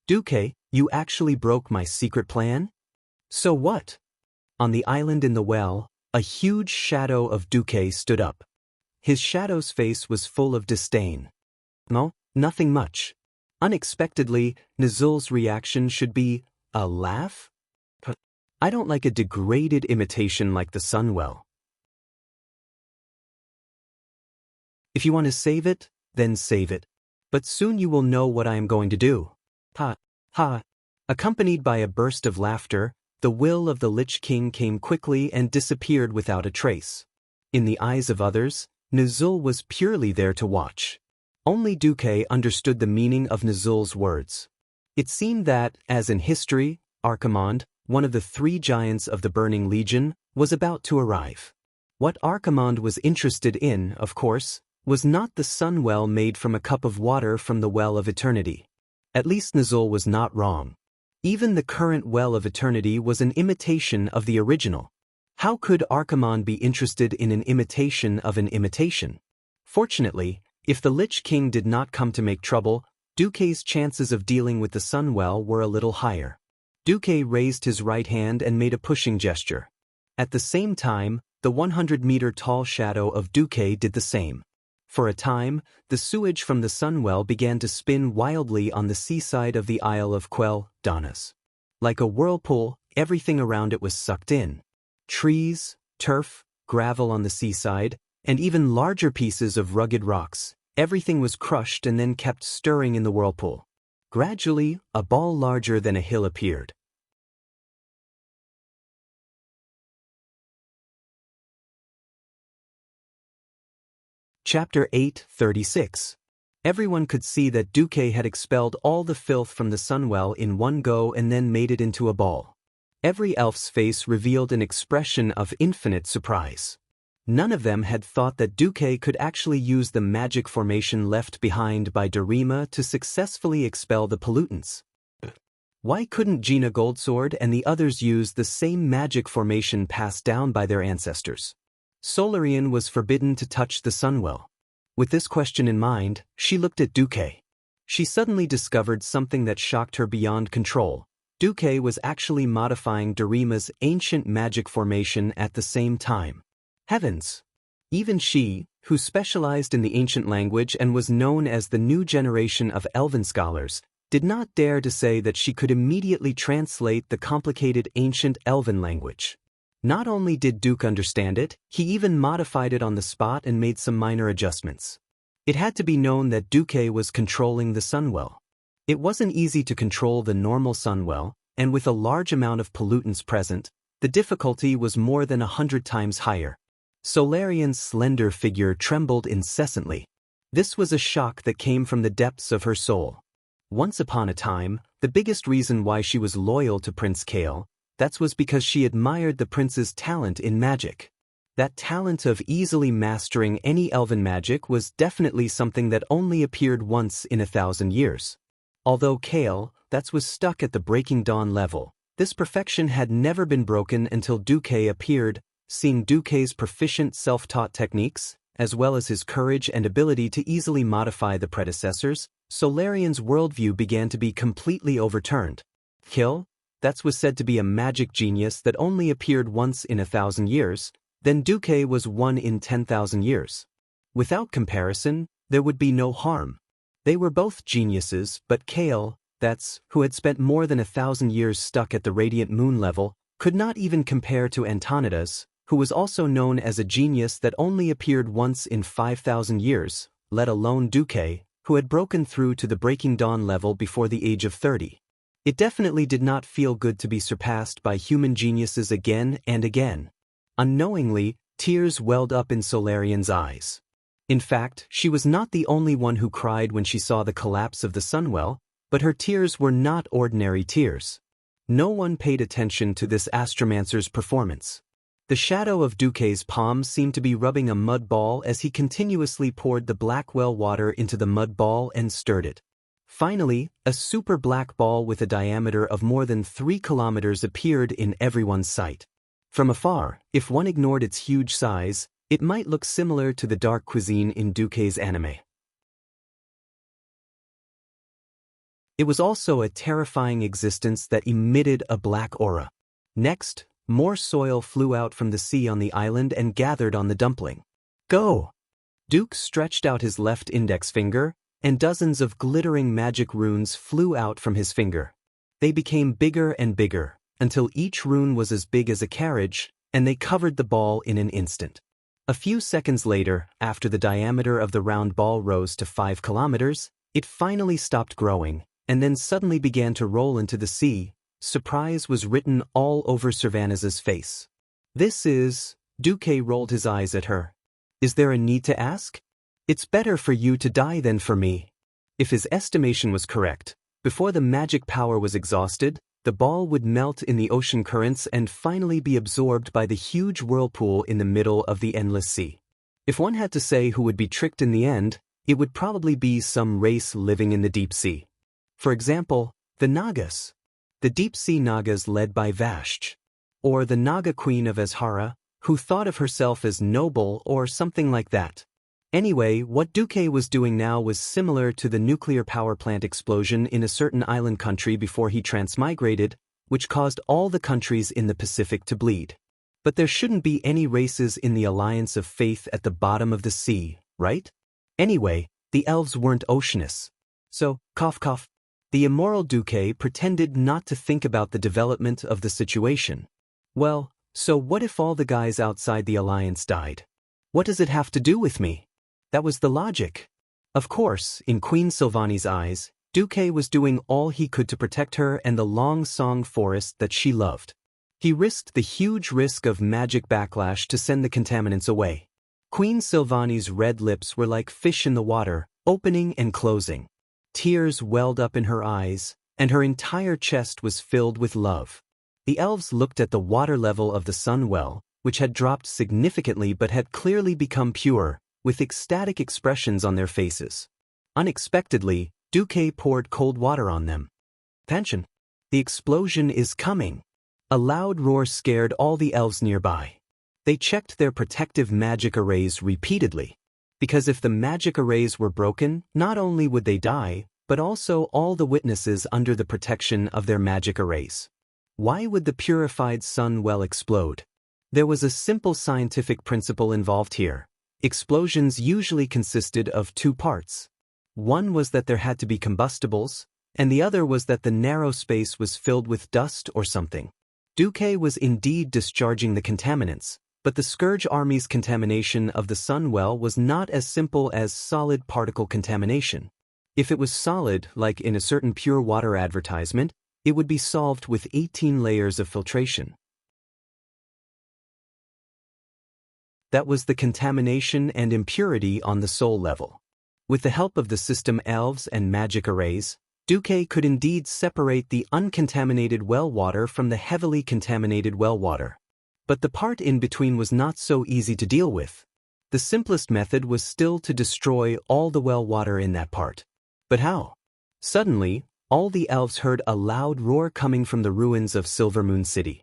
Duque, you actually broke my secret plan? So what? On the island in the well, a huge shadow of Duque stood up. His shadow's face was full of disdain. No, nothing much. Unexpectedly, Nizul's reaction should be a laugh? I don't like a degraded imitation like the Sunwell. If you want to save it, then save it. But soon you will know what I am going to do. Ha, ha. Accompanied by a burst of laughter, the will of the Lich King came quickly and disappeared without a trace. In the eyes of others, Nizul was purely there to watch. Only Duque understood the meaning of Nizul's words. It seemed that, as in history, Archimonde, one of the 3 giants of the Burning Legion, was about to arrive. What Archimonde was interested in, of course, was not the sun well made from a cup of water from the Well of Eternity. At least Nizul was not wrong. Even the current Well of Eternity was an imitation of the original. How could Archimonde be interested in an imitation of an imitation? Fortunately, if the Lich King did not come to make trouble, Duque's chances of dealing with the Sunwell were a little higher. Duque raised his right hand and made a pushing gesture. At the same time, the 100-meter-tall shadow of Duque did the same. For a time, the sewage from the Sunwell began to spin wildly on the seaside of the Isle of Quel Danas. Like a whirlpool, everything around it was sucked in. Trees, turf, gravel on the seaside, and even larger pieces of rugged rocks. Everything was crushed and then kept stirring in the whirlpool. Gradually, a ball larger than a hill appeared. Chapter 8:36. Everyone could see that Duque had expelled all the filth from the Sunwell in one go and then made it into a ball. Every elf's face revealed an expression of infinite surprise. None of them had thought that Duque could actually use the magic formation left behind by Darima to successfully expel the pollutants. Why couldn't Gina Goldsword and the others use the same magic formation passed down by their ancestors? Solarian was forbidden to touch the Sunwell. With this question in mind, she looked at Duque. She suddenly discovered something that shocked her beyond control. Duque was actually modifying Darima's ancient magic formation at the same time. Heavens! Even she, who specialized in the ancient language and was known as the new generation of elven scholars, did not dare to say that she could immediately translate the complicated ancient elven language. Not only did Duke understand it, he even modified it on the spot and made some minor adjustments. It had to be known that Duque was controlling the Sunwell. It wasn't easy to control the normal Sunwell, and with a large amount of pollutants present, the difficulty was more than 100 times higher. Solarian's slender figure trembled incessantly. This was a shock that came from the depths of her soul. Once upon a time, the biggest reason why she was loyal to Prince Kale, that was because she admired the prince's talent in magic. That talent of easily mastering any elven magic was definitely something that only appeared once in 1,000 years. Although Kale, that was stuck at the Breaking Dawn level, this perfection had never been broken until Duque appeared. Seeing Duque's proficient self-taught techniques, as well as his courage and ability to easily modify the predecessors, Solarian's worldview began to be completely overturned. Kale, that was said to be a magic genius that only appeared once in 1,000 years, then Duque was one in 10,000 years. Without comparison, there would be no harm. They were both geniuses, but Kale, who had spent more than 1,000 years stuck at the Radiant Moon level, could not even compare to Antonidas, who was also known as a genius that only appeared once in 5,000 years, let alone Duque, who had broken through to the Breaking Dawn level before the age of 30. It definitely did not feel good to be surpassed by human geniuses again and again. Unknowingly, tears welled up in Solarian's eyes. In fact, she was not the only one who cried when she saw the collapse of the Sunwell, but her tears were not ordinary tears. No one paid attention to this astromancer's performance. The shadow of Duque's palm seemed to be rubbing a mud ball as he continuously poured the black well water into the mud ball and stirred it. Finally, a super black ball with a diameter of more than 3 kilometers appeared in everyone's sight. From afar, if one ignored its huge size, it might look similar to the dark cuisine in Duque's anime. It was also a terrifying existence that emitted a black aura. Next, more soil flew out from the sea on the island and gathered on the dumpling. Go! Duke stretched out his left index finger, and dozens of glittering magic runes flew out from his finger. They became bigger and bigger, until each rune was as big as a carriage, and they covered the ball in an instant. A few seconds later, after the diameter of the round ball rose to 5 kilometers, it finally stopped growing, and then suddenly began to roll into the sea. Surprise was written all over Servana's face. This is... Duque rolled his eyes at her. Is there a need to ask? It's better for you to die than for me. If his estimation was correct, before the magic power was exhausted, the ball would melt in the ocean currents and finally be absorbed by the huge whirlpool in the middle of the endless sea. If one had to say who would be tricked in the end, it would probably be some race living in the deep sea. For example, the Nagas. The deep-sea Nagas led by Vashj. Or the Naga queen of Azhara, who thought of herself as noble or something like that. Anyway, what Duque was doing now was similar to the nuclear power plant explosion in a certain island country before he transmigrated, which caused all the countries in the Pacific to bleed. But there shouldn't be any races in the alliance of faith at the bottom of the sea, right? Anyway, the elves weren't oceanists. So, cough cough. The immoral Duque pretended not to think about the development of the situation. Well, so what if all the guys outside the alliance died? What does it have to do with me? That was the logic. Of course, in Queen Silvani's eyes, Duque was doing all he could to protect her and the Long Song forest that she loved. He risked the huge risk of magic backlash to send the contaminants away. Queen Silvani's red lips were like fish in the water, opening and closing. Tears welled up in her eyes, and her entire chest was filled with love. The elves looked at the water level of the sun well, which had dropped significantly but had clearly become pure, with ecstatic expressions on their faces. Unexpectedly, Duque poured cold water on them. Attention! The explosion is coming! A loud roar scared all the elves nearby. They checked their protective magic arrays repeatedly. Because if the magic arrays were broken, not only would they die, but also all the witnesses under the protection of their magic arrays. Why would the purified sun well explode? There was a simple scientific principle involved here. Explosions usually consisted of two parts. One was that there had to be combustibles, and the other was that the narrow space was filled with dust or something. Duque was indeed discharging the contaminants, but the Scourge Army's contamination of the sun well was not as simple as solid particle contamination. If it was solid, like in a certain pure water advertisement, it would be solved with 18 layers of filtration. That was the contamination and impurity on the soul level. With the help of the system elves and magic arrays, Duque could indeed separate the uncontaminated well water from the heavily contaminated well water. But the part in between was not so easy to deal with. The simplest method was still to destroy all the well water in that part. But how? Suddenly, all the elves heard a loud roar coming from the ruins of Silver Moon City.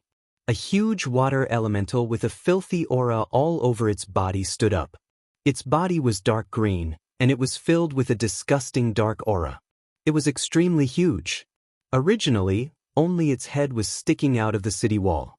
A huge water elemental with a filthy aura all over its body stood up. Its body was dark green, and it was filled with a disgusting dark aura. It was extremely huge. Originally, only its head was sticking out of the city wall.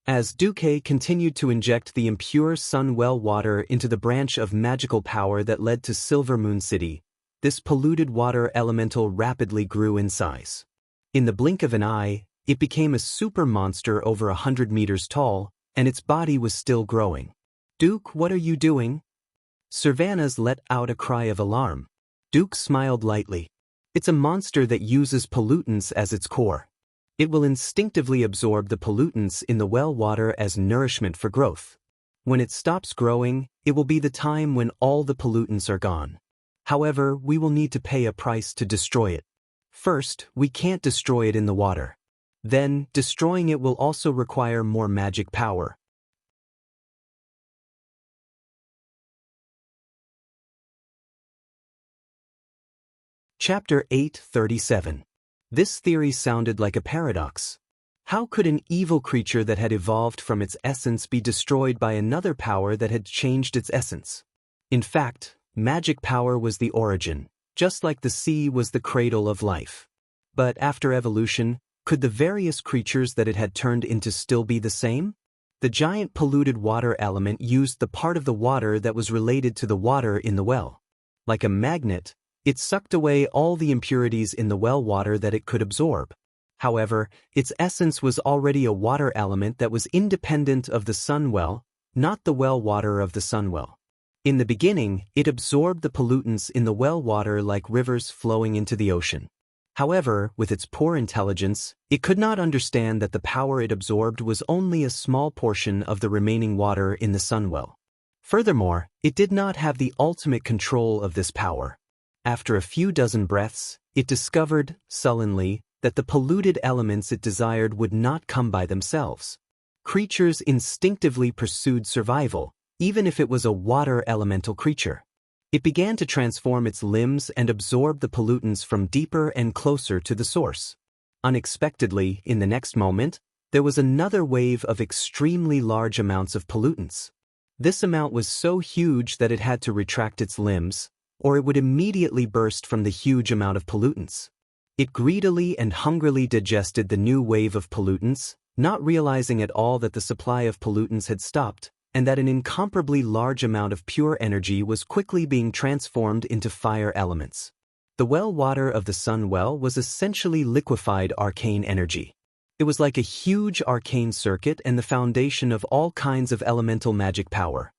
As Duque continued to inject the impure sun well water into the branch of magical power that led to Silver Moon City, this polluted water elemental rapidly grew in size. In the blink of an eye, it became a super monster over 100 meters tall, and its body was still growing. Duke, what are you doing? Servanas let out a cry of alarm. Duke smiled lightly. It's a monster that uses pollutants as its core. It will instinctively absorb the pollutants in the well water as nourishment for growth. When it stops growing, it will be the time when all the pollutants are gone. However, we will need to pay a price to destroy it. First, we can't destroy it in the water. Then, destroying it will also require more magic power. Chapter 837. This theory sounded like a paradox. How could an evil creature that had evolved from its essence be destroyed by another power that had changed its essence? In fact, magic power was the origin, just like the sea was the cradle of life. But after evolution, could the various creatures that it had turned into still be the same? The giant polluted water element used the part of the water that was related to the water in the well. Like a magnet, it sucked away all the impurities in the well water that it could absorb. However, its essence was already a water element that was independent of the sun well, not the well water of the sun well. In the beginning, it absorbed the pollutants in the well water like rivers flowing into the ocean. However, with its poor intelligence, it could not understand that the power it absorbed was only a small portion of the remaining water in the sun well. Furthermore, it did not have the ultimate control of this power. After a few dozen breaths, it discovered, sullenly, that the polluted elements it desired would not come by themselves. Creatures instinctively pursued survival, even if it was a water elemental creature. It began to transform its limbs and absorb the pollutants from deeper and closer to the source. Unexpectedly, in the next moment, there was another wave of extremely large amounts of pollutants. This amount was so huge that it had to retract its limbs, or it would immediately burst from the huge amount of pollutants. It greedily and hungrily digested the new wave of pollutants, not realizing at all that the supply of pollutants had stopped, and that an incomparably large amount of pure energy was quickly being transformed into fire elements. The well water of the sun well was essentially liquefied arcane energy. It was like a huge arcane circuit and the foundation of all kinds of elemental magic power.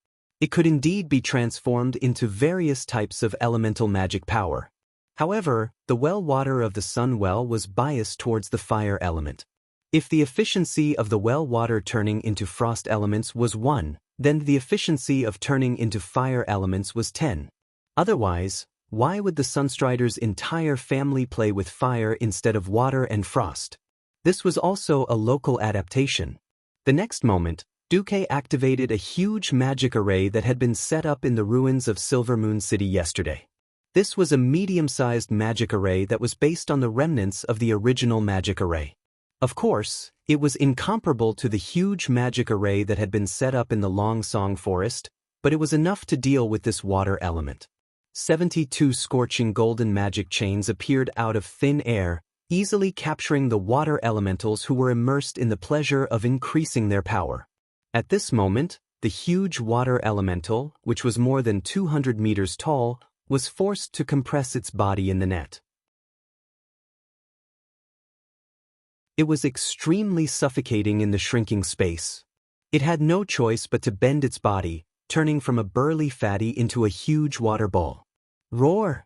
It could indeed be transformed into various types of elemental magic power. However, the well water of the sun well was biased towards the fire element. If the efficiency of the well water turning into frost elements was 1, then the efficiency of turning into fire elements was 10. Otherwise, why would the Sunstrider's entire family play with fire instead of water and frost? This was also a local adaptation. The next moment, Duque activated a huge magic array that had been set up in the ruins of Silver Moon City yesterday. This was a medium-sized magic array that was based on the remnants of the original magic array. Of course, it was incomparable to the huge magic array that had been set up in the Long Song Forest, but it was enough to deal with this water element. 72 scorching golden magic chains appeared out of thin air, easily capturing the water elementals who were immersed in the pleasure of increasing their power. At this moment, the huge water elemental, which was more than 200 meters tall, was forced to compress its body in the net. It was extremely suffocating in the shrinking space. It had no choice but to bend its body, turning from a burly fatty into a huge water ball. Roar!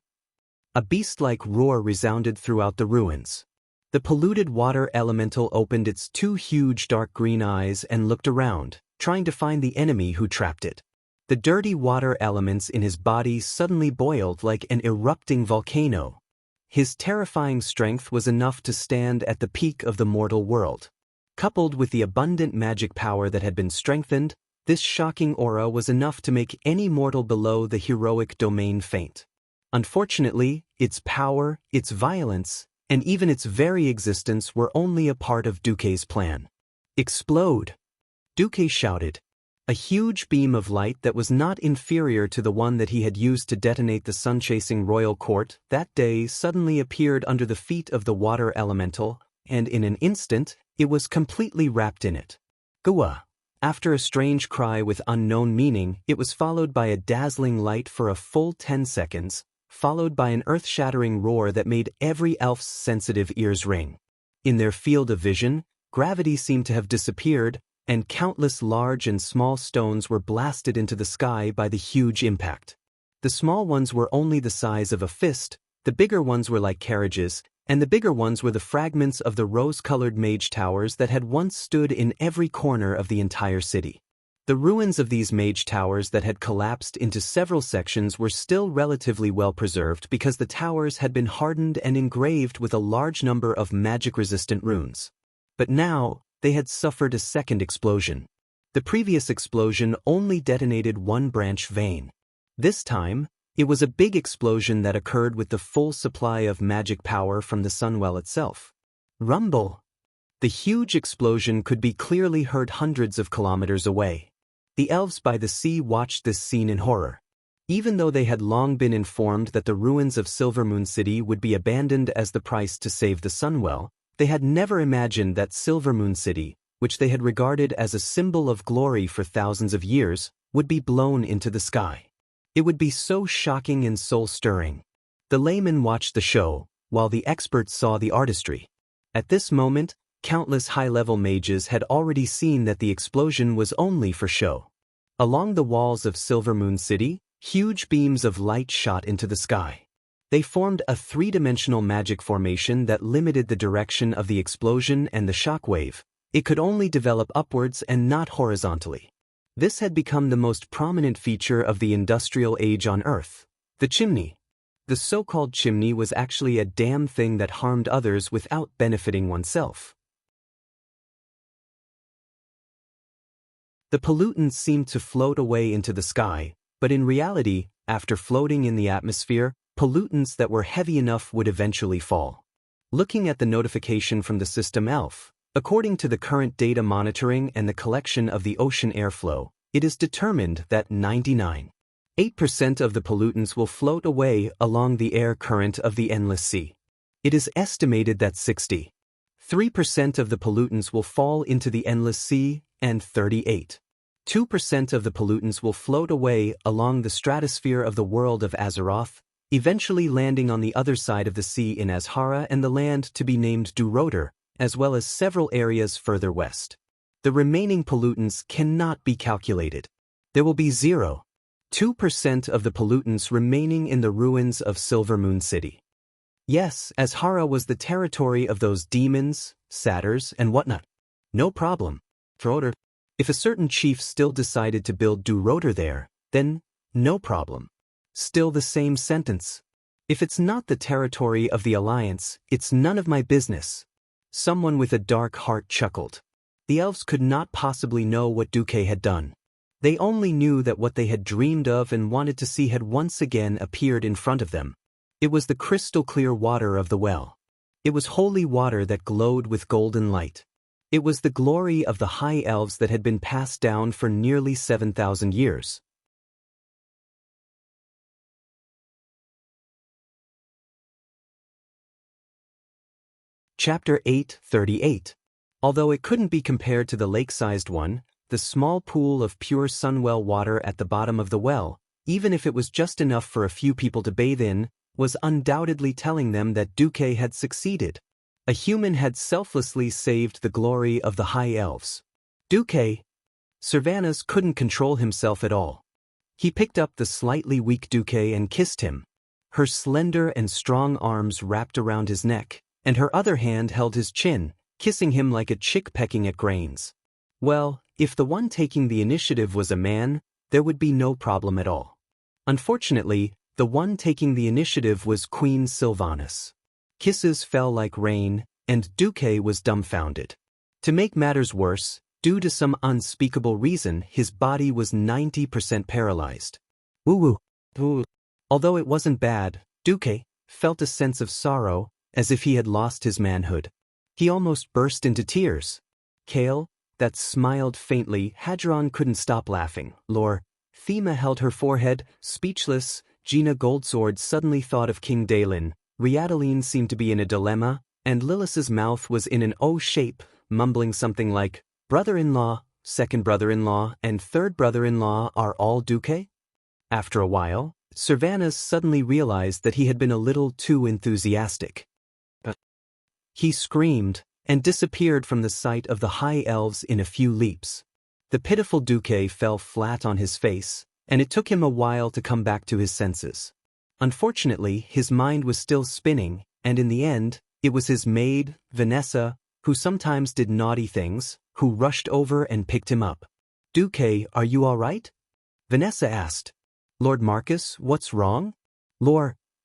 A beast-like roar resounded throughout the ruins. The polluted water elemental opened its 2 huge dark green eyes and looked around, trying to find the enemy who trapped it. The dirty water elements in his body suddenly boiled like an erupting volcano. His terrifying strength was enough to stand at the peak of the mortal world. Coupled with the abundant magic power that had been strengthened, this shocking aura was enough to make any mortal below the heroic domain faint. Unfortunately, its power, its violence, and even its very existence were only a part of Duque's plan. Explode! Duque shouted. A huge beam of light that was not inferior to the one that he had used to detonate the sun-chasing royal court that day suddenly appeared under the feet of the water elemental, and in an instant, it was completely wrapped in it. Gua! After a strange cry with unknown meaning, it was followed by a dazzling light for a full 10 seconds, followed by an earth-shattering roar that made every elf's sensitive ears ring. In their field of vision, gravity seemed to have disappeared, and countless large and small stones were blasted into the sky by the huge impact. The small ones were only the size of a fist, the bigger ones were like carriages, And the bigger ones were the fragments of the rose-colored mage towers that had once stood in every corner of the entire city. The ruins of these mage towers that had collapsed into several sections were still relatively well preserved because the towers had been hardened and engraved with a large number of magic-resistant runes. But now, they had suffered a second explosion. The previous explosion only detonated one branch vein. This time, it was a big explosion that occurred with the full supply of magic power from the Sunwell itself. Rumble! The huge explosion could be clearly heard hundreds of kilometers away. The elves by the sea watched this scene in horror. Even though they had long been informed that the ruins of Silvermoon City would be abandoned as the price to save the Sunwell, they had never imagined that Silvermoon City, which they had regarded as a symbol of glory for thousands of years, would be blown into the sky. It would be so shocking and soul-stirring. The laymen watched the show, while the experts saw the artistry. At this moment, countless high-level mages had already seen that the explosion was only for show. Along the walls of Silvermoon City, huge beams of light shot into the sky. They formed a three-dimensional magic formation that limited the direction of the explosion and the shockwave. It could only develop upwards and not horizontally. This had become the most prominent feature of the industrial age on Earth. The chimney. The so-called chimney was actually a damn thing that harmed others without benefiting oneself. The pollutants seemed to float away into the sky, but in reality, after floating in the atmosphere, pollutants that were heavy enough would eventually fall. Looking at the notification from the system ELF, according to the current data monitoring and the collection of the ocean airflow, it is determined that 99.8% of the pollutants will float away along the air current of the endless sea. It is estimated that 63% of the pollutants will fall into the endless sea, and 38.2% of the pollutants will float away along the stratosphere of the world of Azeroth, eventually landing on the other side of the sea in Azhara and the land to be named Durotor, as well as several areas further west. The remaining pollutants cannot be calculated. There will be 0.2% of the pollutants remaining in the ruins of Silvermoon City. Yes, Azhara was the territory of those demons, satyrs, and whatnot. No problem. Durotor. If a certain chief still decided to build Durotor there, then no problem. Still the same sentence. If it's not the territory of the Alliance, it's none of my business. Someone with a dark heart chuckled. The elves could not possibly know what Duque had done. They only knew that what they had dreamed of and wanted to see had once again appeared in front of them. It was the crystal-clear water of the well. It was holy water that glowed with golden light. It was the glory of the high elves that had been passed down for nearly 7,000 years. Chapter 8:38. Although it couldn't be compared to the lake-sized one, the small pool of pure Sunwell water at the bottom of the well, even if it was just enough for a few people to bathe in, was undoubtedly telling them that Duque had succeeded. A human had selflessly saved the glory of the high elves. Duque. Servanas couldn't control himself at all. He picked up the slightly weak Duque and kissed him. Her slender and strong arms wrapped around his neck, and her other hand held his chin, kissing him like a chick pecking at grains. Well, if the one taking the initiative was a man, there would be no problem at all. Unfortunately, the one taking the initiative was Queen Sylvanas. Kisses fell like rain, and Duque was dumbfounded. To make matters worse, due to some unspeakable reason, his body was 90% paralyzed. Woo-woo. Although it wasn't bad, Duque felt a sense of sorrow, as if he had lost his manhood. He almost burst into tears. Kale, that smiled faintly. Hadron couldn't stop laughing. Lore. Thema held her forehead, speechless. Gina Goldsword suddenly thought of King Dalin. Riadaline seemed to be in a dilemma, and Lillis's mouth was in an O shape, mumbling something like, brother-in-law, second brother-in-law, and third brother-in-law are all Duque? After a while, Servanas suddenly realized that he had been a little too enthusiastic. He screamed, and disappeared from the sight of the high elves in a few leaps. The pitiful Duque fell flat on his face, and it took him a while to come back to his senses. Unfortunately, his mind was still spinning, and in the end, It was his maid, Vanessa, who sometimes did naughty things, who rushed over and picked him up. "Duque, are you all right?" Vanessa asked. "Lord Marcus, what's wrong?"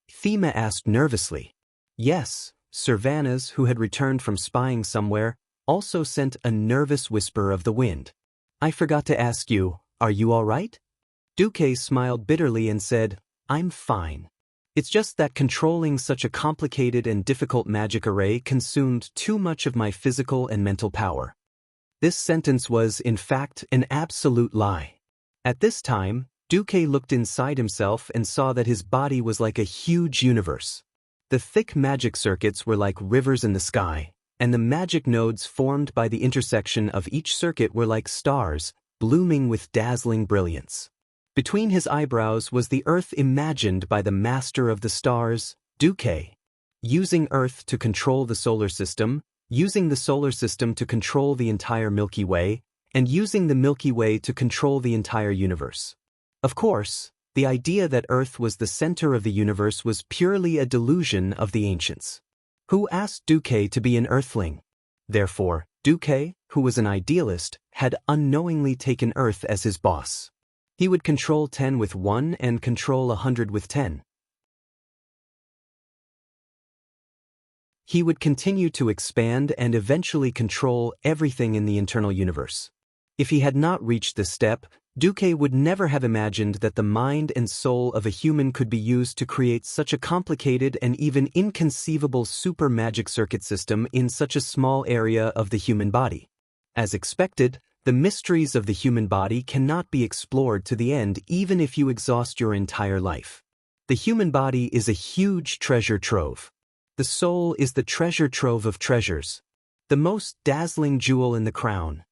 Thema asked nervously. Yes, Servanas, who had returned from spying somewhere, also sent a nervous whisper of the wind. "I forgot to ask you, are you all right?" Duque smiled bitterly and said, "I'm fine. It's just that controlling such a complicated and difficult magic array consumed too much of my physical and mental power." This sentence was, in fact, an absolute lie. At this time, Duque looked inside himself and saw that his body was like a huge universe. The thick magic circuits were like rivers in the sky, and the magic nodes formed by the intersection of each circuit were like stars, blooming with dazzling brilliance. Between his eyebrows was the Earth imagined by the master of the stars, Duque. Using Earth to control the solar system, using the solar system to control the entire Milky Way, and using the Milky Way to control the entire universe. Of course, the idea that Earth was the center of the universe was purely a delusion of the ancients. Who asked Duque to be an Earthling? Therefore, Duque, who was an idealist, had unknowingly taken Earth as his boss. He would control 10 with 1 and control 100 with 10. He would continue to expand and eventually control everything in the internal universe. If he had not reached this step, Duque would never have imagined that the mind and soul of a human could be used to create such a complicated and even inconceivable super magic circuit system in such a small area of the human body. As expected, the mysteries of the human body cannot be explored to the end even if you exhaust your entire life. The human body is a huge treasure trove. The soul is the treasure trove of treasures, the most dazzling jewel in the crown.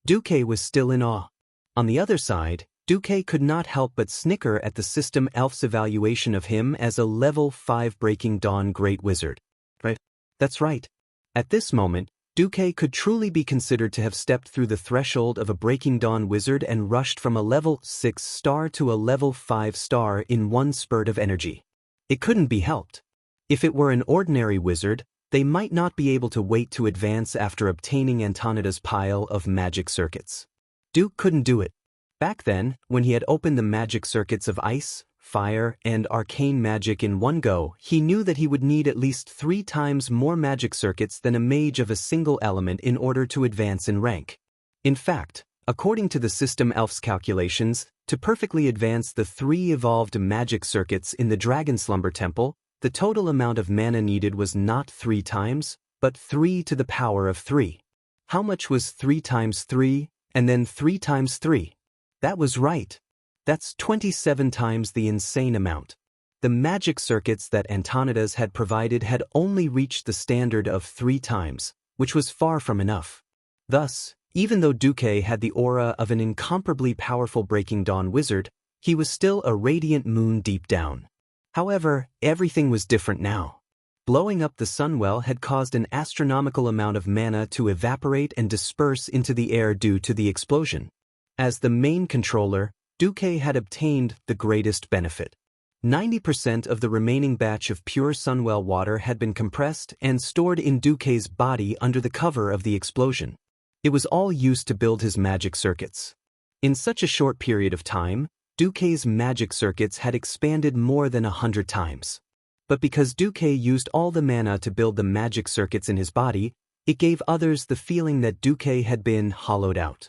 Duque was still in awe. On the other side, Duque could not help but snicker at the system elf's evaluation of him as a level 5 Breaking Dawn Great Wizard. Right? That's right. At this moment, Duque could truly be considered to have stepped through the threshold of a Breaking Dawn wizard and rushed from a level 6 star to a level 5 star in one spurt of energy. It couldn't be helped. If it were an ordinary wizard, they might not be able to wait to advance after obtaining Antonida's pile of magic circuits. Duke couldn't do it. Back then, when he had opened the magic circuits of ice, fire, and arcane magic in one go, he knew that he would need at least 3 times more magic circuits than a mage of a single element in order to advance in rank. In fact, according to the system elf's calculations, to perfectly advance the 3 evolved magic circuits in the Dragon Slumber Temple, the total amount of mana needed was not 3 times, but 3 to the power of 3. How much was 3 times 3? And then 3 times 3. That was right. That's 27 times the insane amount. The magic circuits that Antonidas had provided had only reached the standard of 3 times, which was far from enough. Thus, even though Duque had the aura of an incomparably powerful Breaking Dawn wizard, he was still a radiant moon deep down. However, everything was different now. Blowing up the Sunwell had caused an astronomical amount of mana to evaporate and disperse into the air due to the explosion. As the main controller, Duque had obtained the greatest benefit. 90% of the remaining batch of pure Sunwell water had been compressed and stored in Duque's body under the cover of the explosion. It was all used to build his magic circuits. In such a short period of time, Duque's magic circuits had expanded more than 100 times. But because Duque used all the mana to build the magic circuits in his body, it gave others the feeling that Duque had been hollowed out.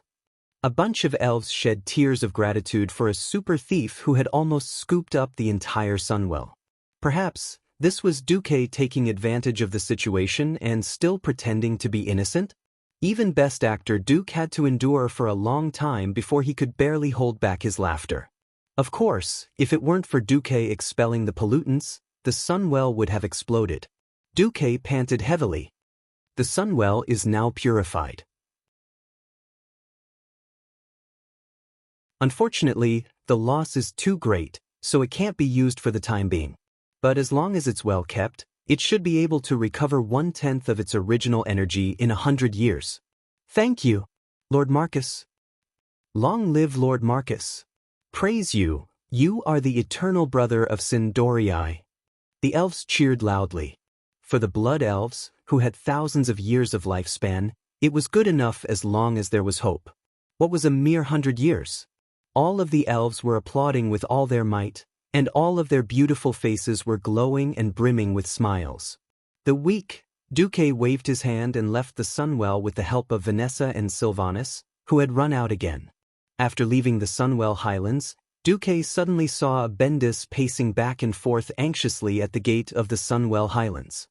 A bunch of elves shed tears of gratitude for a super thief who had almost scooped up the entire Sunwell. Perhaps, this was Duque taking advantage of the situation and still pretending to be innocent? Even Best Actor Duke had to endure for a long time before he could barely hold back his laughter. Of course, if it weren't for Duque expelling the pollutants, the Sunwell would have exploded. Duque panted heavily. The Sunwell is now purified. Unfortunately, the loss is too great, so it can't be used for the time being. But as long as it's well kept, it should be able to recover 1/10 of its original energy in 100 years. Thank you, Lord Marcus. Long live Lord Marcus. Praise you, you are the eternal brother of Sindorii. The elves cheered loudly. For the Blood Elves, who had thousands of years of lifespan, it was good enough as long as there was hope. What was a mere 100 years? All of the elves were applauding with all their might, and all of their beautiful faces were glowing and brimming with smiles. The weak Duque waved his hand and left the Sunwell with the help of Vanessa and Sylvanus, who had run out again. After leaving the Sunwell Highlands, Duque suddenly saw Bendis pacing back and forth anxiously at the gate of the Sunwell Highlands.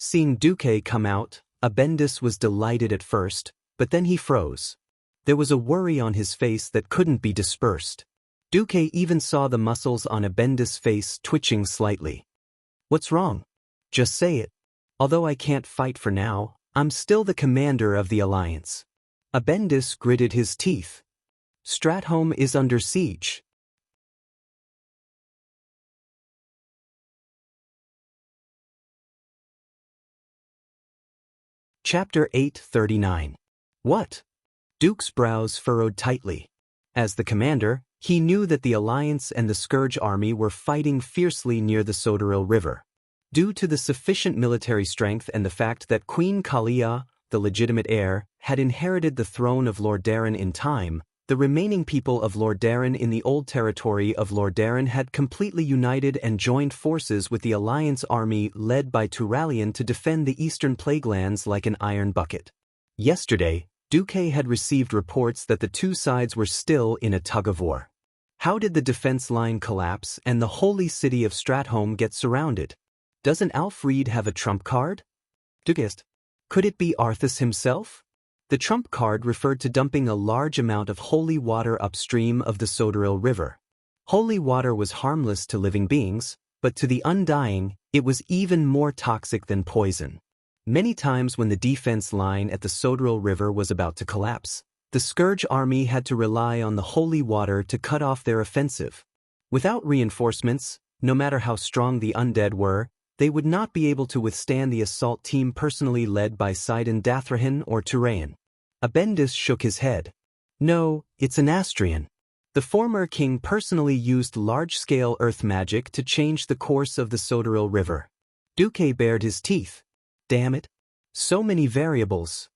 Seeing Duque come out, Bendis was delighted at first, but then he froze. There was a worry on his face that couldn't be dispersed. Duque even saw the muscles on Bendis' face twitching slightly. "What's wrong? Just say it. Although I can't fight for now, I'm still the commander of the Alliance." Bendis gritted his teeth. "Stratholme is under siege." Chapter 839. What? Duke's brows furrowed tightly. As the commander, he knew that the Alliance and the Scourge army were fighting fiercely near the Sodoril River. Due to the sufficient military strength and the fact that Queen Kalia, the legitimate heir, had inherited the throne of Lordaeron in time, the remaining people of Lordaeron in the old territory of Lordaeron had completely united and joined forces with the Alliance army led by Turalion to defend the eastern plaguelands like an iron bucket. Yesterday, Duque had received reports that the two sides were still in a tug-of-war. How did the defense line collapse and the holy city of Stratholme get surrounded? Doesn't Alfred have a trump card? Daoist. Could it be Arthas himself? The trump card referred to dumping a large amount of holy water upstream of the Sodoril River. Holy water was harmless to living beings, but to the undying, it was even more toxic than poison. Many times when the defense line at the Sodoril River was about to collapse, the Scourge army had to rely on the holy water to cut off their offensive. Without reinforcements, no matter how strong the undead were, they would not be able to withstand the assault team personally led by Sidon Dathrahan or Turayan. Bendis shook his head. No, it's an Astrian. The former king personally used large-scale earth magic to change the course of the Sodoril River. Duque bared his teeth. Damn it. So many variables.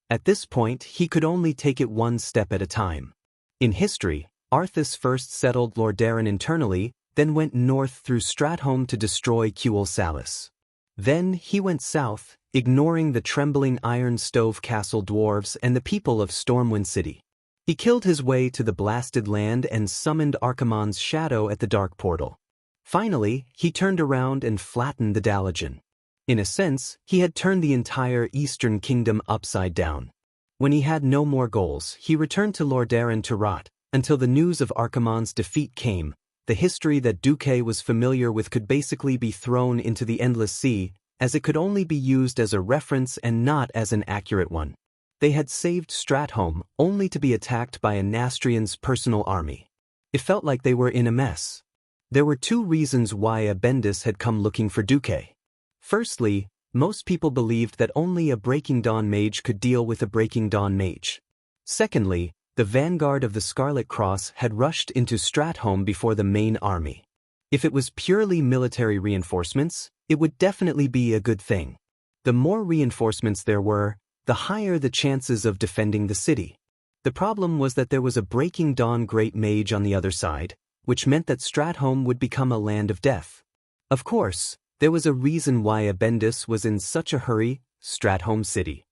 At this point, he could only take it one step at a time. In history, Arthas first settled Lordaeron internally, then went north through Stratholme to destroy Cuel Salis. Then he went south, ignoring the trembling Iron Stove Castle dwarves and the people of Stormwind City. He killed his way to the Blasted Land and summoned Archimonde's shadow at the Dark Portal. Finally, he turned around and flattened the Dalajan. In a sense, he had turned the entire Eastern Kingdom upside down. When he had no more goals, he returned to Lordaeron to rot, until the news of Archimonde's defeat came. The history that Duque was familiar with could basically be thrown into the endless sea, as it could only be used as a reference and not as an accurate one. They had saved Stratholme, only to be attacked by a Nastrian's personal army. It felt like they were in a mess. There were two reasons why Bendis had come looking for Duque. Firstly, most people believed that only a Breaking Dawn mage could deal with a Breaking Dawn mage. Secondly, the vanguard of the Scarlet Cross had rushed into Stratholme before the main army. If it was purely military reinforcements, it would definitely be a good thing. The more reinforcements there were, the higher the chances of defending the city. The problem was that there was a Breaking Dawn Great Mage on the other side, which meant that Stratholme would become a land of death. Of course, there was a reason why Bendis was in such a hurry: Stratholme City.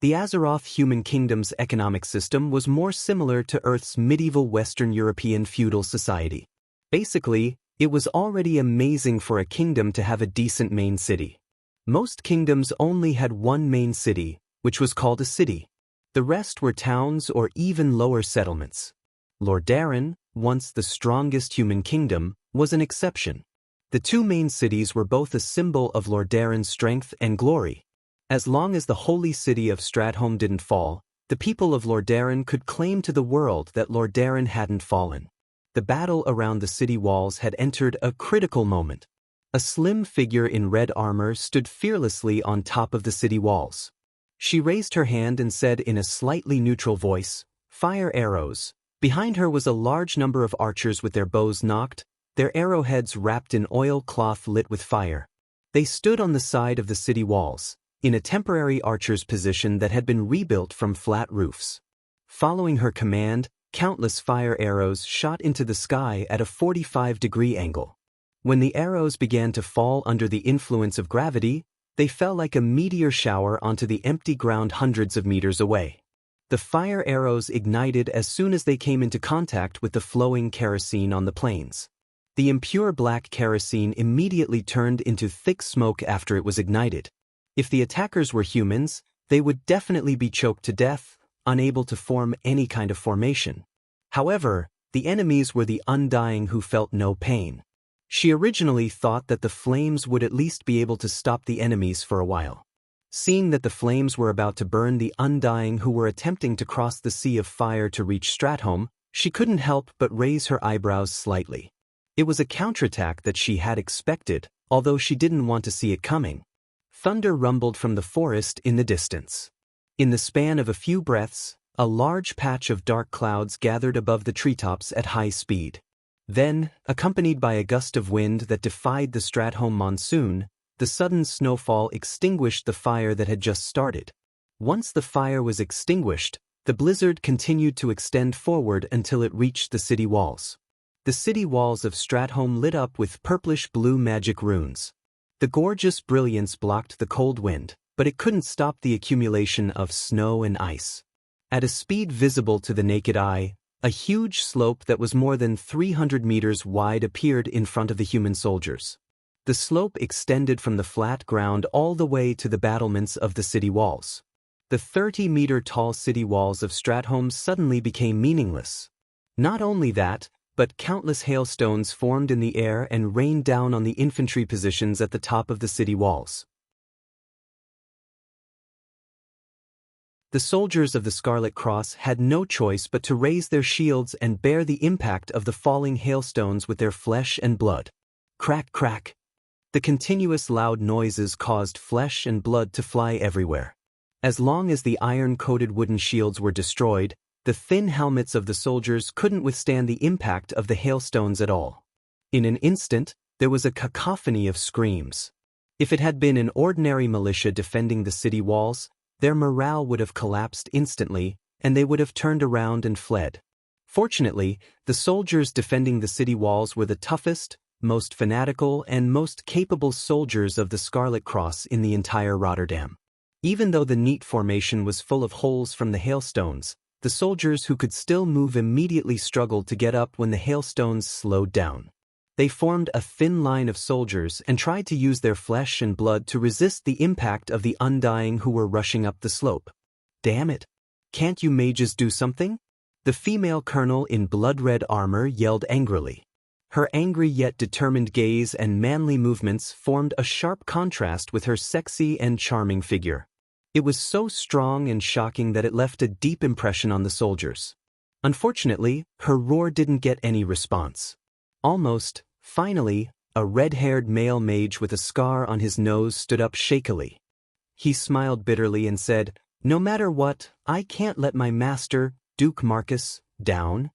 The Azeroth human kingdom's economic system was more similar to Earth's medieval Western European feudal society. Basically, it was already amazing for a kingdom to have a decent main city. Most kingdoms only had one main city, which was called a city. The rest were towns or even lower settlements. Lordaeron, once the strongest human kingdom, was an exception. The two main cities were both a symbol of Lordaeron's strength and glory. As long as the holy city of Stratholme didn't fall, the people of Lordaeron could claim to the world that Lordaeron hadn't fallen. The battle around the city walls had entered a critical moment. A slim figure in red armor stood fearlessly on top of the city walls. She raised her hand and said in a slightly neutral voice, "Fire arrows." Behind her was a large number of archers with their bows knocked, their arrowheads wrapped in oilcloth lit with fire. They stood on the side of the city walls, in a temporary archer's position that had been rebuilt from flat roofs. Following her command, countless fire arrows shot into the sky at a 45-degree angle. When the arrows began to fall under the influence of gravity, they fell like a meteor shower onto the empty ground hundreds of meters away. The fire arrows ignited as soon as they came into contact with the flowing kerosene on the plains. The impure black kerosene immediately turned into thick smoke after it was ignited. If the attackers were humans, they would definitely be choked to death, unable to form any kind of formation. However, the enemies were the Undying who felt no pain. She originally thought that the flames would at least be able to stop the enemies for a while. Seeing that the flames were about to burn the Undying who were attempting to cross the sea of fire to reach Stratholme, she couldn't help but raise her eyebrows slightly. It was a counterattack that she had expected, although she didn't want to see it coming. Thunder rumbled from the forest in the distance. In the span of a few breaths, a large patch of dark clouds gathered above the treetops at high speed. Then, accompanied by a gust of wind that defied the Stratholme monsoon, the sudden snowfall extinguished the fire that had just started. Once the fire was extinguished, the blizzard continued to extend forward until it reached the city walls. The city walls of Stratholme lit up with purplish-blue magic runes. The gorgeous brilliance blocked the cold wind, but it couldn't stop the accumulation of snow and ice. At a speed visible to the naked eye, a huge slope that was more than 300 meters wide appeared in front of the human soldiers. The slope extended from the flat ground all the way to the battlements of the city walls. The 30-meter-tall city walls of Stratholme suddenly became meaningless. Not only that, but countless hailstones formed in the air and rained down on the infantry positions at the top of the city walls. The soldiers of the Scarlet Cross had no choice but to raise their shields and bear the impact of the falling hailstones with their flesh and blood. Crack, crack. The continuous loud noises caused flesh and blood to fly everywhere. As long as the iron-coated wooden shields were destroyed, the thin helmets of the soldiers couldn't withstand the impact of the hailstones at all. In an instant, there was a cacophony of screams. If it had been an ordinary militia defending the city walls, their morale would have collapsed instantly, and they would have turned around and fled. Fortunately, the soldiers defending the city walls were the toughest, most fanatical, and most capable soldiers of the Scarlet Cross in the entire Rotterdam. Even though the neat formation was full of holes from the hailstones, the soldiers who could still move immediately struggled to get up when the hailstones slowed down. They formed a thin line of soldiers and tried to use their flesh and blood to resist the impact of the Undying who were rushing up the slope. Damn it! Can't you mages do something? The female colonel in blood-red armor yelled angrily. Her angry yet determined gaze and manly movements formed a sharp contrast with her sexy and charming figure. It was so strong and shocking that it left a deep impression on the soldiers. Unfortunately, her roar didn't get any response. Almost, finally, a red-haired male mage with a scar on his nose stood up shakily. He smiled bitterly and said, "No matter what, I can't let my master, Duke Marcus, down."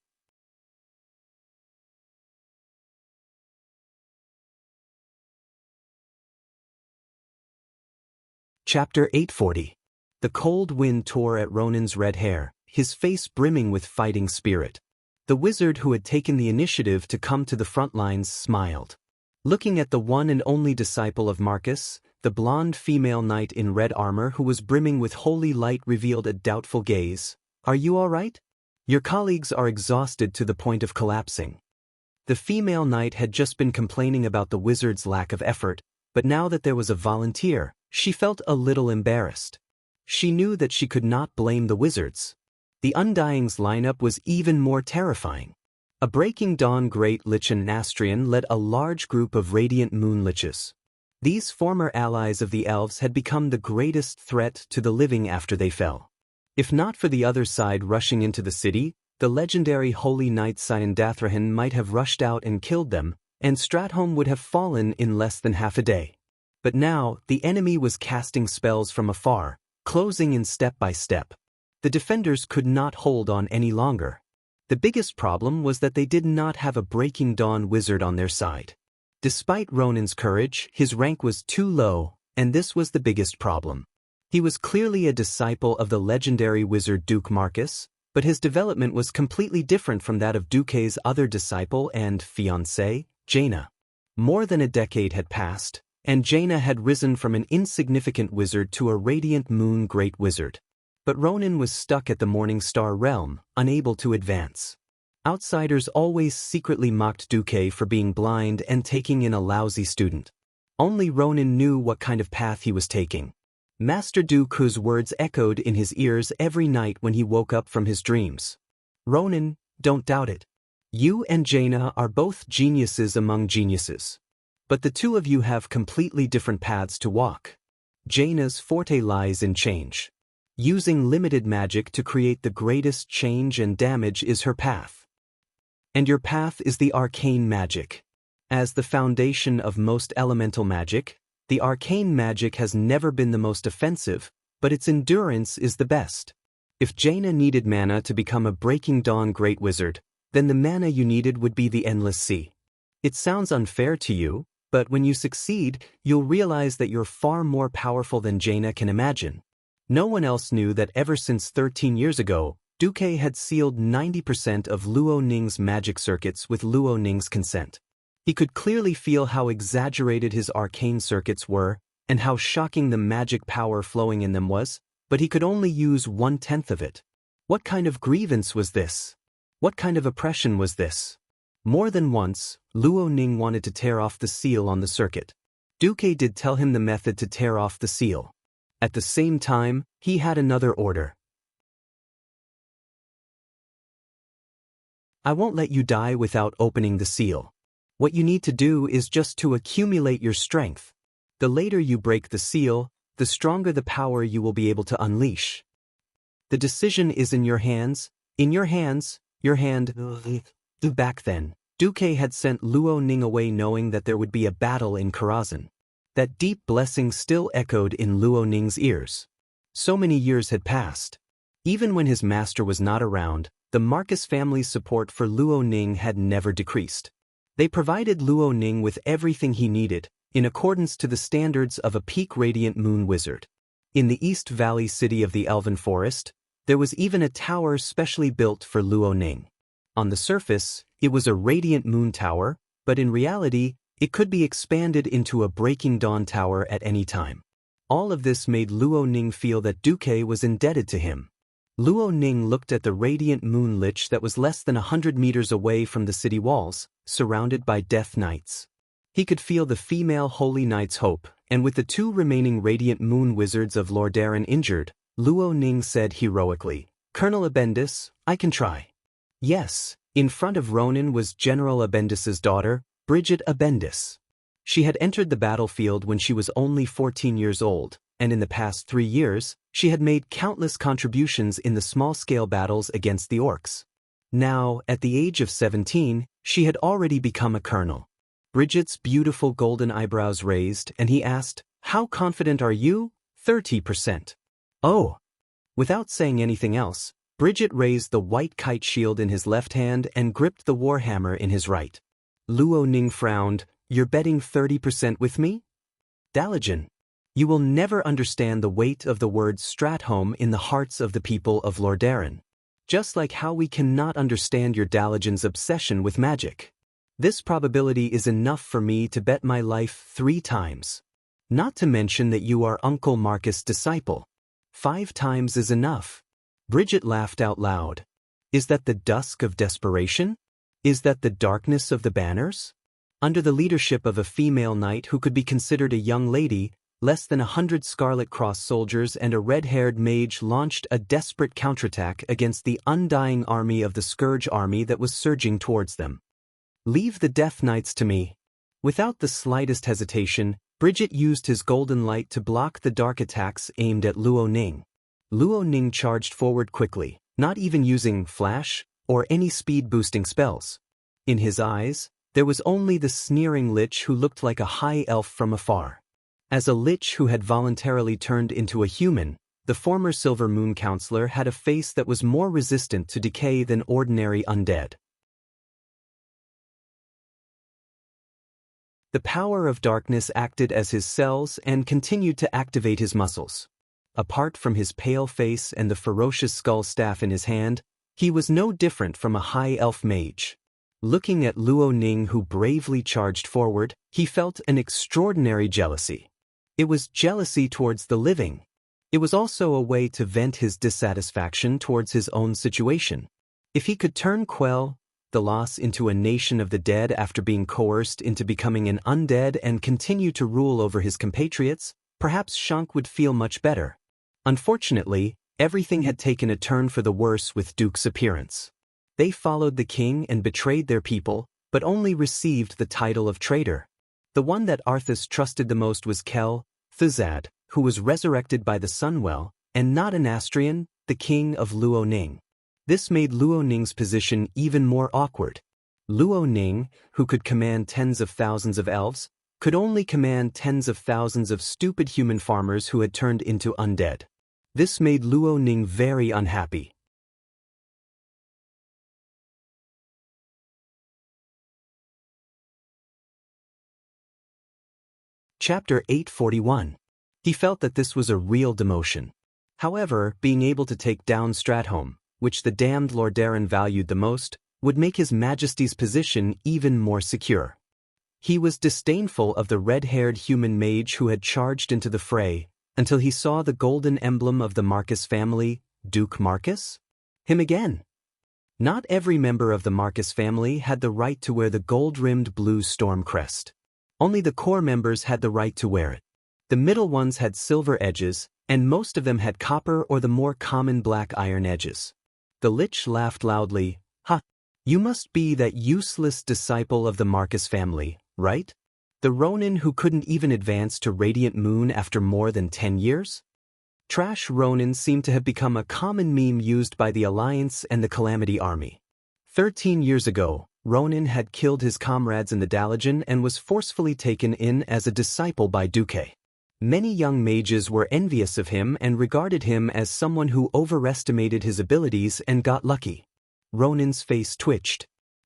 Chapter 840. The cold wind tore at Ronan's red hair, his face brimming with fighting spirit. The wizard who had taken the initiative to come to the front lines smiled. Looking at the one and only disciple of Marcus, the blonde female knight in red armor who was brimming with holy light revealed a doubtful gaze. "Are you all right? Your colleagues are exhausted to the point of collapsing." The female knight had just been complaining about the wizard's lack of effort, but now that there was a volunteer, she felt a little embarrassed. She knew that she could not blame the wizards. The Undying's lineup was even more terrifying. A Breaking Dawn Great Lich and Nastrian led a large group of Radiant Moon Liches. These former allies of the elves had become the greatest threat to the living after they fell. If not for the other side rushing into the city, the legendary Holy Knight Cyandathrahan might have rushed out and killed them, and Stratholme would have fallen in less than half a day. But now, the enemy was casting spells from afar, closing in step by step. The defenders could not hold on any longer. The biggest problem was that they did not have a Breaking Dawn wizard on their side. Despite Ronin's courage, his rank was too low, and this was the biggest problem. He was clearly a disciple of the legendary wizard Duke Marcus, but his development was completely different from that of Duke's other disciple and fiancée, Jaina. More than a decade had passed, and Jaina had risen from an insignificant wizard to a radiant moon great wizard. But Ronin was stuck at the Morning Star realm, unable to advance. Outsiders always secretly mocked Duke for being blind and taking in a lousy student. Only Ronin knew what kind of path he was taking. Master Duke's words echoed in his ears every night when he woke up from his dreams. Ronin, don't doubt it. You and Jaina are both geniuses among geniuses. But the two of you have completely different paths to walk. Jaina's forte lies in change. Using limited magic to create the greatest change and damage is her path. And your path is the arcane magic. As the foundation of most elemental magic, the arcane magic has never been the most offensive, but its endurance is the best. If Jaina needed mana to become a Breaking Dawn great wizard, then the mana you needed would be the Endless Sea. It sounds unfair to you, but when you succeed, you'll realize that you're far more powerful than Jaina can imagine. No one else knew that ever since 13 years ago, Duke had sealed 90% of Luo Ning's magic circuits with Luo Ning's consent. He could clearly feel how exaggerated his arcane circuits were, and how shocking the magic power flowing in them was, but he could only use 1/10 of it. What kind of grievance was this? What kind of oppression was this? More than once, Luo Ning wanted to tear off the seal on the circuit. Duke did tell him the method to tear off the seal. At the same time, he had another order. I won't let you die without opening the seal. What you need to do is just to accumulate your strength. The later you break the seal, the stronger the power you will be able to unleash. The decision is in your hands, your hand. Back then, Duke had sent Luo Ning away knowing that there would be a battle in Karazhan. That deep blessing still echoed in Luo Ning's ears. So many years had passed. Even when his master was not around, the Marcus family's support for Luo Ning had never decreased. They provided Luo Ning with everything he needed, in accordance to the standards of a peak radiant moon wizard. In the East Valley city of the Elven Forest, there was even a tower specially built for Luo Ning. On the surface, it was a radiant moon tower, but in reality, it could be expanded into a Breaking Dawn tower at any time. All of this made Luo Ning feel that Duke was indebted to him. Luo Ning looked at the radiant moon lich that was less than 100 meters away from the city walls, surrounded by Death Knights. He could feel the female Holy Knight's hope, and with the two remaining radiant moon wizards of Lordaeron injured, Luo Ning said heroically, "Colonel Abendis, I can try." Yes, in front of Ronin was General Abendis's daughter, Bridget Abendis. She had entered the battlefield when she was only 14 years old, and in the past 3 years, she had made countless contributions in the small-scale battles against the orcs. Now, at the age of 17, she had already become a colonel. Bridget's beautiful golden eyebrows raised, and he asked, "How confident are you?" 30%. Oh. Without saying anything else, Bridget raised the white kite shield in his left hand and gripped the warhammer in his right. Luo Ning frowned. "You're betting 30% with me?" Dalajan. You will never understand the weight of the word Stratholme in the hearts of the people of Lordaeron. Just like how we cannot understand your Dalajan's obsession with magic. This probability is enough for me to bet my life 3 times. Not to mention that you are Uncle Marcus' disciple. 5 times is enough. Bridget laughed out loud. Is that the dusk of desperation? Is that the darkness of the banners? Under the leadership of a female knight who could be considered a young lady, less than 100 Scarlet Cross soldiers and a red-haired mage launched a desperate counterattack against the undying army of the Scourge army that was surging towards them. "Leave the Death Knights to me." Without the slightest hesitation, Bridget used his golden light to block the dark attacks aimed at Luo Ning. Luo Ning charged forward quickly, not even using flash or any speed-boosting spells. In his eyes, there was only the sneering lich who looked like a high elf from afar. As a lich who had voluntarily turned into a human, the former Silver Moon counselor had a face that was more resistant to decay than ordinary undead. The power of darkness acted as his cells and continued to activate his muscles. Apart from his pale face and the ferocious skull staff in his hand, he was no different from a high elf mage. Looking at Luo Ning, who bravely charged forward, he felt an extraordinary jealousy. It was jealousy towards the living. It was also a way to vent his dissatisfaction towards his own situation. If he could turn Quell, the loss, into a nation of the dead after being coerced into becoming an undead and continue to rule over his compatriots, perhaps Shank would feel much better. Unfortunately, everything had taken a turn for the worse with Duke's appearance. They followed the king and betrayed their people, but only received the title of traitor. The one that Arthas trusted the most was Kel Thuzad, who was resurrected by the Sunwell, and not an Astrian, the king of Luo Ning. This made Luo Ning's position even more awkward. Luo Ning, who could command tens of thousands of elves, could only command tens of thousands of stupid human farmers who had turned into undead. This made Luo Ning very unhappy. Chapter 841. He felt that this was a real demotion. However, being able to take down Stratholme, which the damned Lordaeron valued the most, would make His Majesty's position even more secure. He was disdainful of the red-haired human mage who had charged into the fray, until he saw the golden emblem of the Marcus family, Duke Marcus? Him again. Not every member of the Marcus family had the right to wear the gold-rimmed blue storm crest. Only the core members had the right to wear it. The middle ones had silver edges, and most of them had copper or the more common black iron edges. The Lich laughed loudly. "Ha! You must be that useless disciple of the Marcus family, right? The Ronin who couldn't even advance to Radiant Moon after more than 10 years? Trash Ronin seemed to have become a common meme used by the Alliance and the Calamity Army. 13 years ago, Ronin had killed his comrades in the Dalajan and was forcefully taken in as a disciple by Duque. Many young mages were envious of him and regarded him as someone who overestimated his abilities and got lucky. Ronin's face twitched.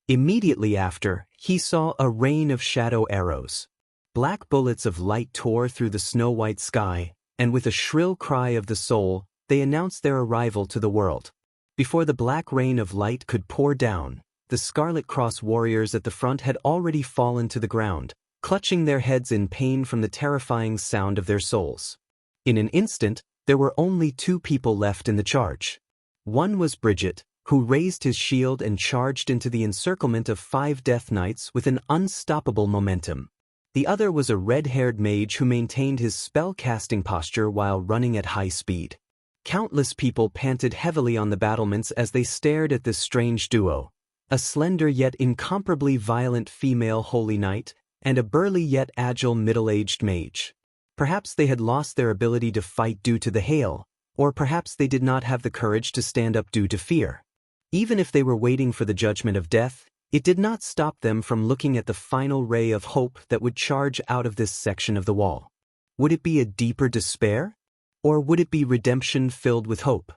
Immediately after, he saw a rain of shadow arrows. Black bullets of light tore through the snow-white sky, and with a shrill cry of the soul, they announced their arrival to the world. Before the black rain of light could pour down, the Scarlet Cross warriors at the front had already fallen to the ground, clutching their heads in pain from the terrifying sound of their souls. In an instant, there were only 2 people left in the charge. One was Bridget, who raised his shield and charged into the encirclement of 5 Death Knights with an unstoppable momentum. The other was a red-haired mage who maintained his spell-casting posture while running at high speed. Countless people panted heavily on the battlements as they stared at this strange duo, a slender yet incomparably violent female holy knight, and a burly yet agile middle-aged mage. Perhaps they had lost their ability to fight due to the hail, or perhaps they did not have the courage to stand up due to fear. Even if they were waiting for the judgment of death, it did not stop them from looking at the final ray of hope that would charge out of this section of the wall. Would it be a deeper despair? Or would it be redemption filled with hope?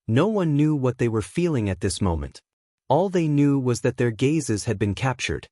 No one knew what they were feeling at this moment. All they knew was that their gazes had been captured.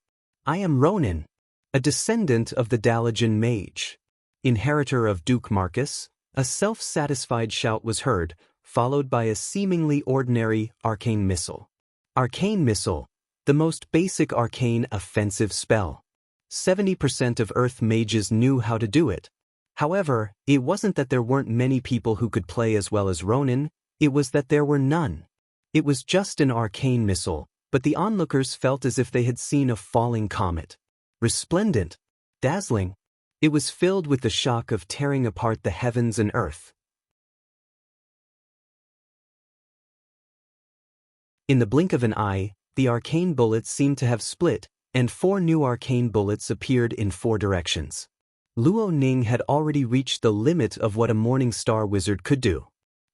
"I am Ronin, a descendant of the Dalajan mage, inheritor of Duke Marcus." A self-satisfied shout was heard, followed by a seemingly ordinary arcane missile. Arcane missile, the most basic arcane offensive spell. 70% of Earth mages knew how to do it. However, it wasn't that there weren't many people who could play as well as Ronin, it was that there were none. It was just an arcane missile, but the onlookers felt as if they had seen a falling comet. Resplendent, dazzling, it was filled with the shock of tearing apart the heavens and earth. In the blink of an eye, the arcane bullets seemed to have split, and 4 new arcane bullets appeared in 4 directions. Luo Ning had already reached the limit of what a Morning Star wizard could do.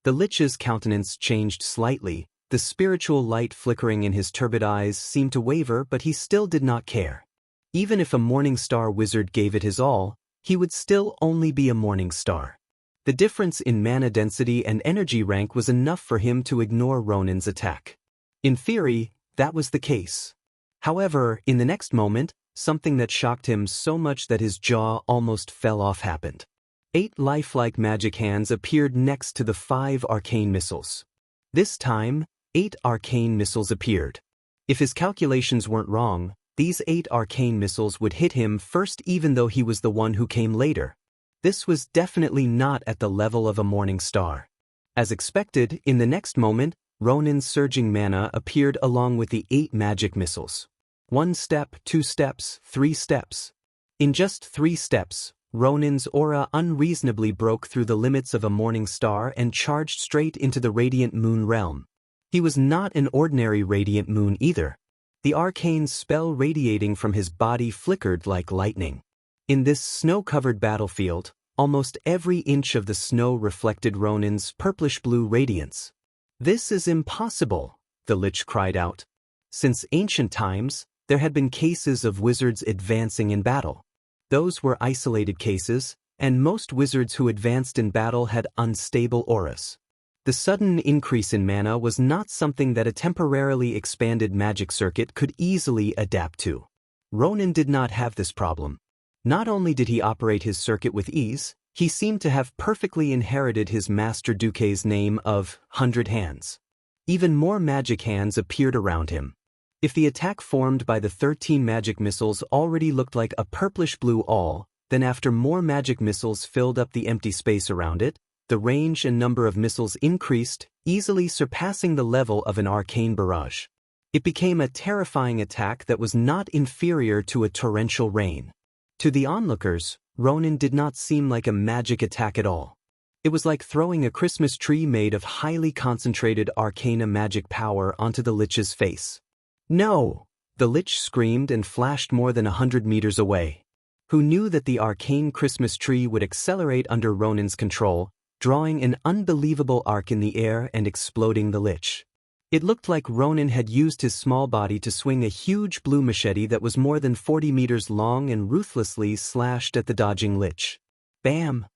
The Lich's countenance changed slightly, the spiritual light flickering in his turbid eyes seemed to waver, but he still did not care. Even if a Morning Star wizard gave it his all, he would still only be a Morning Star. The difference in mana density and energy rank was enough for him to ignore Ronin's attack. In theory, that was the case. However, in the next moment, something that shocked him so much that his jaw almost fell off happened. 8 lifelike magic hands appeared next to the 5 arcane missiles. This time, 8 arcane missiles appeared. If his calculations weren't wrong, these 8 arcane missiles would hit him first even though he was the one who came later. This was definitely not at the level of a morning star. As expected, in the next moment, Ronin's surging mana appeared along with the 8 magic missiles. 1 step, 2 steps, 3 steps. In just 3 steps, Ronin's aura unreasonably broke through the limits of a morning star and charged straight into the radiant moon realm. He was not an ordinary radiant moon either. The arcane spell radiating from his body flickered like lightning. In this snow-covered battlefield, almost every inch of the snow reflected Ronin's purplish-blue radiance. "This is impossible," the Lich cried out. Since ancient times, there had been cases of wizards advancing in battle. Those were isolated cases, and most wizards who advanced in battle had unstable auras. The sudden increase in mana was not something that a temporarily expanded magic circuit could easily adapt to. Ronin did not have this problem. Not only did he operate his circuit with ease, he seemed to have perfectly inherited his Master Duque's name of 100 Hands. Even more magic hands appeared around him. If the attack formed by the 13 magic missiles already looked like a purplish-blue awl, then after more magic missiles filled up the empty space around it, the range and number of missiles increased, easily surpassing the level of an arcane barrage. It became a terrifying attack that was not inferior to a torrential rain. To the onlookers, Ronin did not seem like a magic attack at all. It was like throwing a Christmas tree made of highly concentrated arcana magic power onto the Lich's face. "No!" The Lich screamed and flashed more than 100 meters away. Who knew that the arcane Christmas tree would accelerate under Ronin's control, drawing an unbelievable arc in the air and exploding the Lich. It looked like Ronin had used his small body to swing a huge blue machete that was more than 40 meters long and ruthlessly slashed at the dodging Lich. Bam!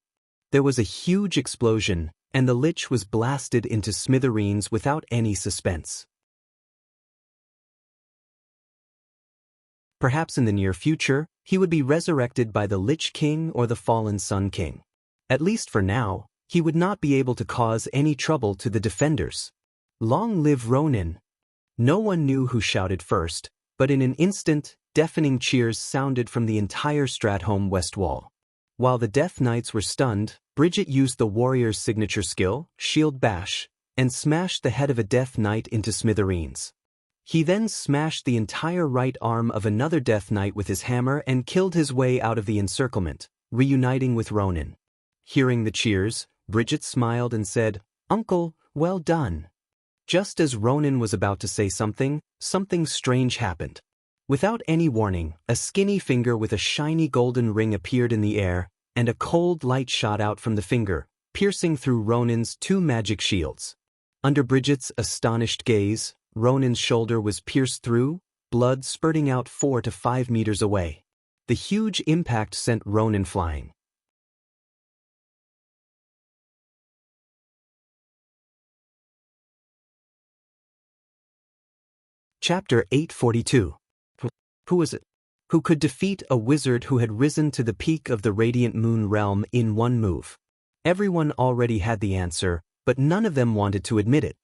There was a huge explosion, and the Lich was blasted into smithereens without any suspense. Perhaps in the near future, he would be resurrected by the Lich King or the fallen Sun King. At least for now, he would not be able to cause any trouble to the defenders. Long live Ronin! No one knew who shouted first, but in an instant, deafening cheers sounded from the entire Stratholme west wall. While the Death Knights were stunned, Bridget used the warrior's signature skill, Shield Bash, and smashed the head of a Death Knight into smithereens. He then smashed the entire right arm of another Death Knight with his hammer and killed his way out of the encirclement, reuniting with Ronin. Hearing the cheers, Bridget smiled and said, "Uncle, well done." Just as Ronin was about to say something, something strange happened. Without any warning, a skinny finger with a shiny golden ring appeared in the air, and a cold light shot out from the finger, piercing through Ronin's 2 magic shields. Under Bridget's astonished gaze, Ronin's shoulder was pierced through, blood spurting out 4 to 5 meters away. The huge impact sent Ronin flying. Chapter 842. Who was it? Who could defeat a wizard who had risen to the peak of the Radiant Moon realm in one move? Everyone already had the answer, but none of them wanted to admit it.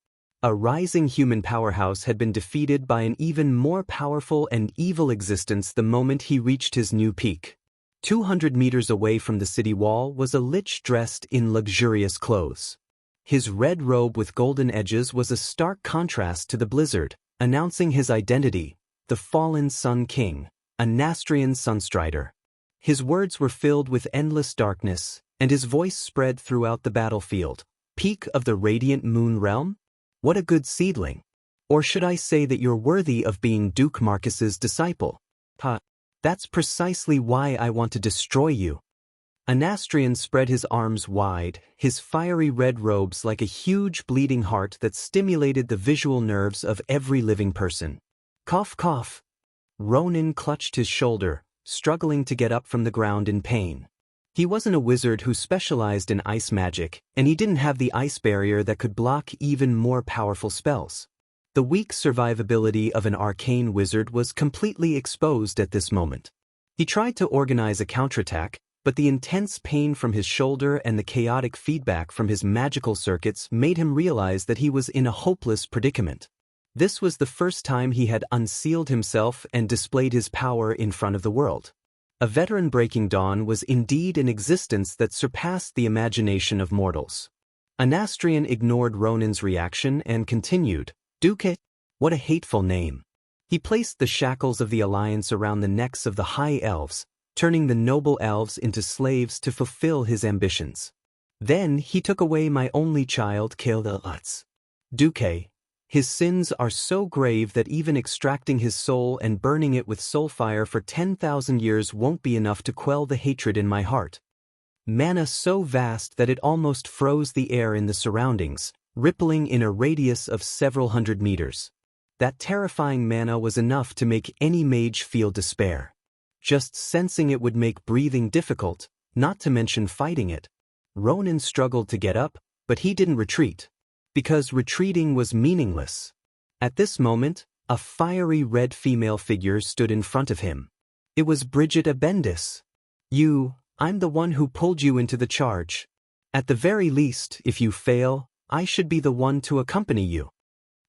A rising human powerhouse had been defeated by an even more powerful and evil existence the moment he reached his new peak. 200 meters away from the city wall was a Lich dressed in luxurious clothes. His red robe with golden edges was a stark contrast to the blizzard, announcing his identity, the fallen Sun King, a Nastrian Sunstrider. His words were filled with endless darkness, and his voice spread throughout the battlefield. "Peak of the Radiant Moon realm? What a good seedling. Or should I say that you're worthy of being Duke Marcus's disciple? That's precisely why I want to destroy you." A Nastrian spread his arms wide, his fiery red robes like a huge bleeding heart that stimulated the visual nerves of every living person. Cough, cough. Ronin clutched his shoulder, struggling to get up from the ground in pain. He wasn't a wizard who specialized in ice magic, and he didn't have the ice barrier that could block even more powerful spells. The weak survivability of an arcane wizard was completely exposed at this moment. He tried to organize a counterattack, but the intense pain from his shoulder and the chaotic feedback from his magical circuits made him realize that he was in a hopeless predicament. This was the first time he had unsealed himself and displayed his power in front of the world. A veteran-breaking dawn was indeed an existence that surpassed the imagination of mortals. Anastrian ignored Ronin's reaction and continued, "Duke, what a hateful name." He placed the shackles of the alliance around the necks of the high elves, turning the noble elves into slaves to fulfill his ambitions. Then he took away my only child, Kildalutz. Duque, his sins are so grave that even extracting his soul and burning it with soul fire for 10,000 years won't be enough to quell the hatred in my heart. Mana so vast that it almost froze the air in the surroundings, rippling in a radius of several hundred meters. That terrifying mana was enough to make any mage feel despair. Just sensing it would make breathing difficult, not to mention fighting it. Ronin struggled to get up, but he didn't retreat. Because retreating was meaningless. At this moment, a fiery red female figure stood in front of him. It was Bridget Abendis. I'm the one who pulled you into the charge. At the very least, if you fail, I should be the one to accompany you.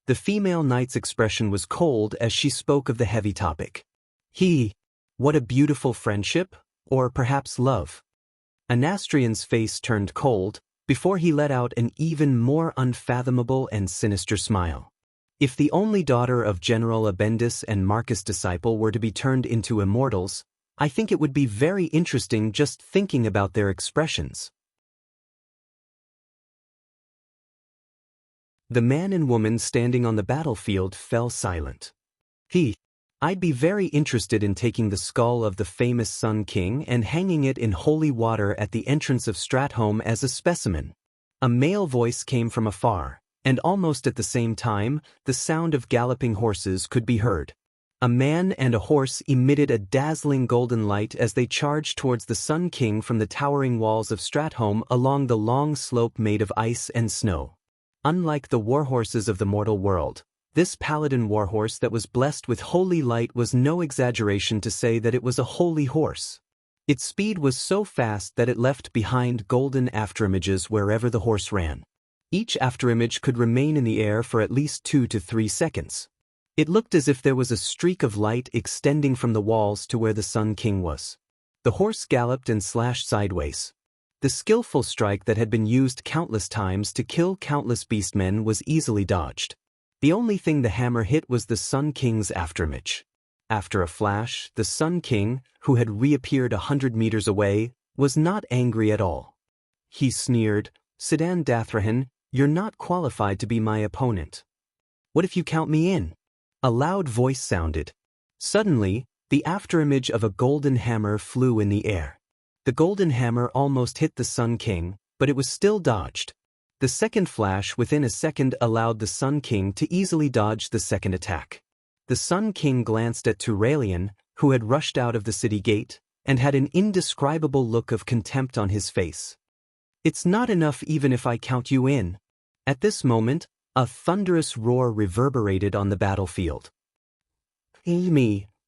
The female knight's expression was cold as she spoke of the heavy topic. What a beautiful friendship, or perhaps love. Anastrian's face turned cold, before he let out an even more unfathomable and sinister smile. If the only daughter of General Abendis and Marcus Disciple were to be turned into immortals, I think it would be very interesting just thinking about their expressions. The man and woman standing on the battlefield fell silent. I'd be very interested in taking the skull of the famous Sun King and hanging it in holy water at the entrance of Stratholme as a specimen. A male voice came from afar, and almost at the same time, the sound of galloping horses could be heard. A man and a horse emitted a dazzling golden light as they charged towards the Sun King from the towering walls of Stratholme along the long slope made of ice and snow. Unlike the warhorses of the mortal world, this paladin warhorse that was blessed with holy light was no exaggeration to say that it was a holy horse. Its speed was so fast that it left behind golden afterimages wherever the horse ran. Each afterimage could remain in the air for at least 2 to 3 seconds. It looked as if there was a streak of light extending from the walls to where the Sun King was. The horse galloped and slashed sideways. The skillful strike that had been used countless times to kill countless beastmen was easily dodged. The only thing the hammer hit was the Sun King's afterimage. After a flash, the Sun King, who had reappeared 100 meters away, was not angry at all. He sneered, "Sedan Dathrahan, you're not qualified to be my opponent. What if you count me in?" A loud voice sounded. Suddenly, the afterimage of a golden hammer flew in the air. The golden hammer almost hit the Sun King, but it was still dodged. The second flash within a second allowed the Sun King to easily dodge the second attack. The Sun King glanced at Turalian, who had rushed out of the city gate, and had an indescribable look of contempt on his face. "It's not enough even if I count you in." At this moment, a thunderous roar reverberated on the battlefield.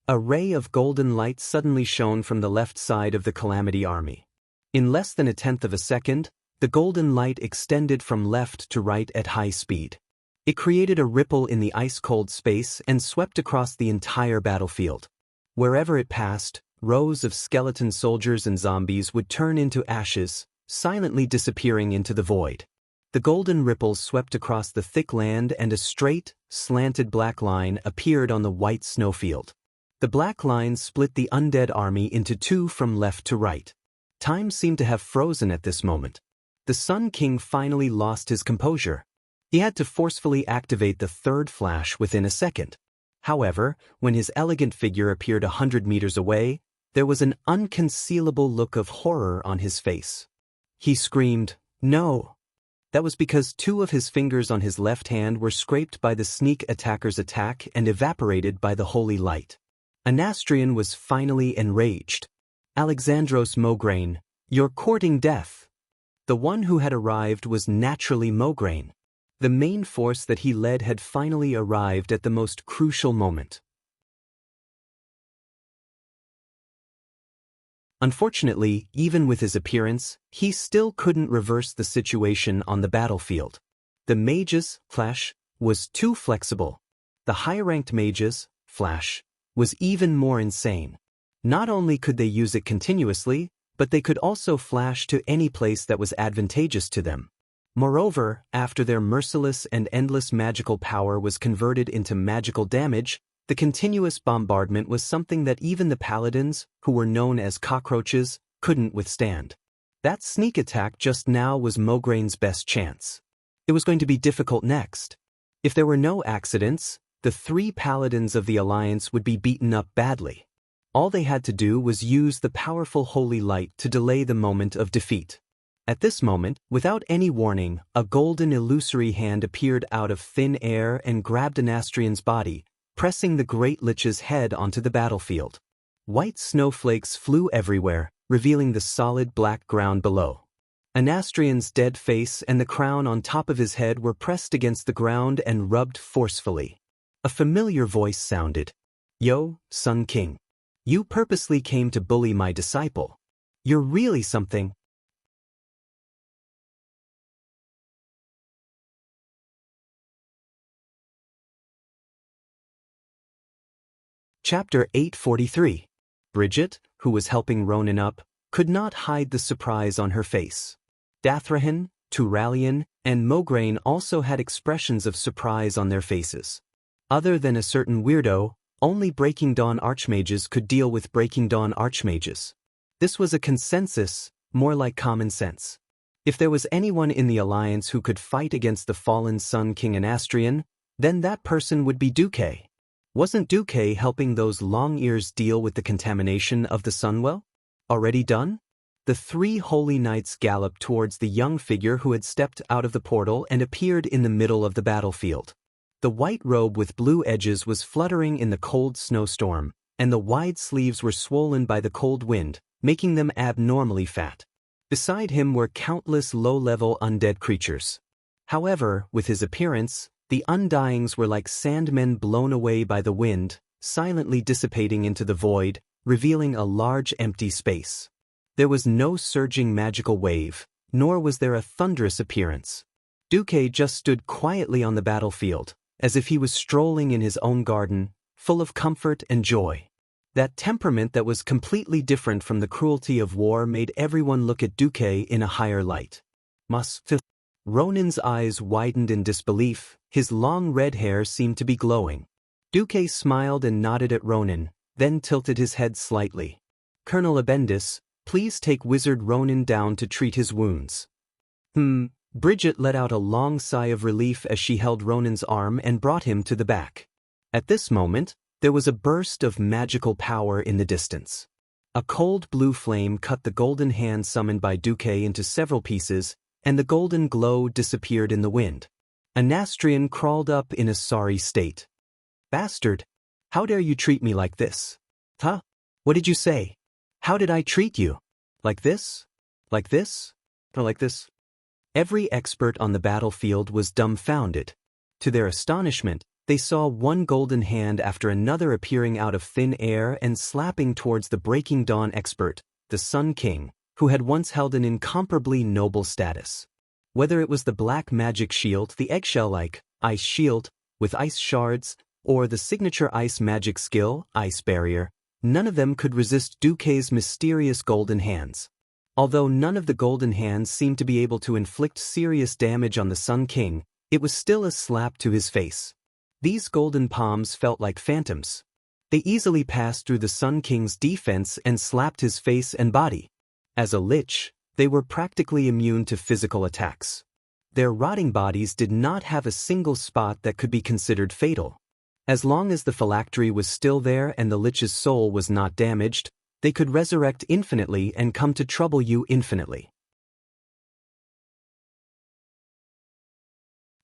A ray of golden light suddenly shone from the left side of the Calamity army. In less than a tenth of a second, the golden light extended from left to right at high speed. It created a ripple in the ice-cold space and swept across the entire battlefield. Wherever it passed, rows of skeleton soldiers and zombies would turn into ashes, silently disappearing into the void. The golden ripples swept across the thick land and a straight, slanted black line appeared on the white snowfield. The black line split the undead army into 2 from left to right. Time seemed to have frozen at this moment. The Sun King finally lost his composure. He had to forcefully activate the third flash within a second. However, when his elegant figure appeared 100 meters away, there was an unconcealable look of horror on his face. He screamed, "No!" That was because 2 of his fingers on his left hand were scraped by the sneak attacker's attack and evaporated by the holy light. Anastrian was finally enraged. "Alexandros Mograine, You're courting death. The one who had arrived was naturally Mograine. The main force that he led had finally arrived at the most crucial moment. Unfortunately, even with his appearance, he still couldn't reverse the situation on the battlefield. The mage's, Flash, was too flexible. The high-ranked mage's, Flash, was even more insane. Not only could they use it continuously, but they could also flash to any place that was advantageous to them. Moreover, after their merciless and endless magical power was converted into magical damage, the continuous bombardment was something that even the paladins, who were known as cockroaches, couldn't withstand. That sneak attack just now was Mograine's best chance. It was going to be difficult next. If there were no accidents, the 3 paladins of the Alliance would be beaten up badly. All they had to do was use the powerful holy light to delay the moment of defeat. At this moment, without any warning, a golden illusory hand appeared out of thin air and grabbed Anastrian's body, pressing the Great Lich's head onto the battlefield. White snowflakes flew everywhere, revealing the solid black ground below. Anastrian's dead face and the crown on top of his head were pressed against the ground and rubbed forcefully. A familiar voice sounded. "Yo, Sun King. You purposely came to bully my disciple. You're really something." Chapter 843. Bridget, who was helping Ronan up, could not hide the surprise on her face. Dathrahan, Turalian, and Mograine also had expressions of surprise on their faces. Other than a certain weirdo, only Breaking Dawn Archmages could deal with Breaking Dawn Archmages. This was a consensus, more like common sense. If there was anyone in the Alliance who could fight against the fallen Sun King Anastrian, then that person would be Duque. Wasn't Duque helping those long ears deal with the contamination of the Sunwell? Already done? The 3 holy knights galloped towards the young figure who had stepped out of the portal and appeared in the middle of the battlefield. The white robe with blue edges was fluttering in the cold snowstorm, and the wide sleeves were swollen by the cold wind, making them abnormally fat. Beside him were countless low-level undead creatures. However, with his appearance, the Undyings were like sandmen blown away by the wind, silently dissipating into the void, revealing a large empty space. There was no surging magical wave, nor was there a thunderous appearance. Duque just stood quietly on the battlefield, as if he was strolling in his own garden, full of comfort and joy. That temperament that was completely different from the cruelty of war made everyone look at Duque in a higher light. Ronan's eyes widened in disbelief, his long red hair seemed to be glowing. Duque smiled and nodded at Ronan, then tilted his head slightly. "Colonel Abendis, please take Wizard Ronan down to treat his wounds." Bridget let out a long sigh of relief as she held Ronan's arm and brought him to the back. At this moment, there was a burst of magical power in the distance. A cold blue flame cut the golden hand summoned by Duque into several pieces, and the golden glow disappeared in the wind. Anastrian crawled up in a sorry state. "Bastard! How dare you treat me like this?" "Huh? What did you say? How did I treat you? Like this? Like this? Or like this?" Every expert on the battlefield was dumbfounded. To their astonishment, they saw one golden hand after another appearing out of thin air and slapping towards the Breaking Dawn expert, the Sun King, who had once held an incomparably noble status. Whether it was the black magic shield, the eggshell-like ice shield with ice shards, or the signature ice magic skill, Ice Barrier, none of them could resist Duque's mysterious golden hands. Although none of the golden hands seemed to be able to inflict serious damage on the Sun King, it was still a slap to his face. These golden palms felt like phantoms. They easily passed through the Sun King's defense and slapped his face and body. As a lich, they were practically immune to physical attacks. Their rotting bodies did not have a single spot that could be considered fatal. As long as the phylactery was still there and the lich's soul was not damaged, they could resurrect infinitely and come to trouble you infinitely.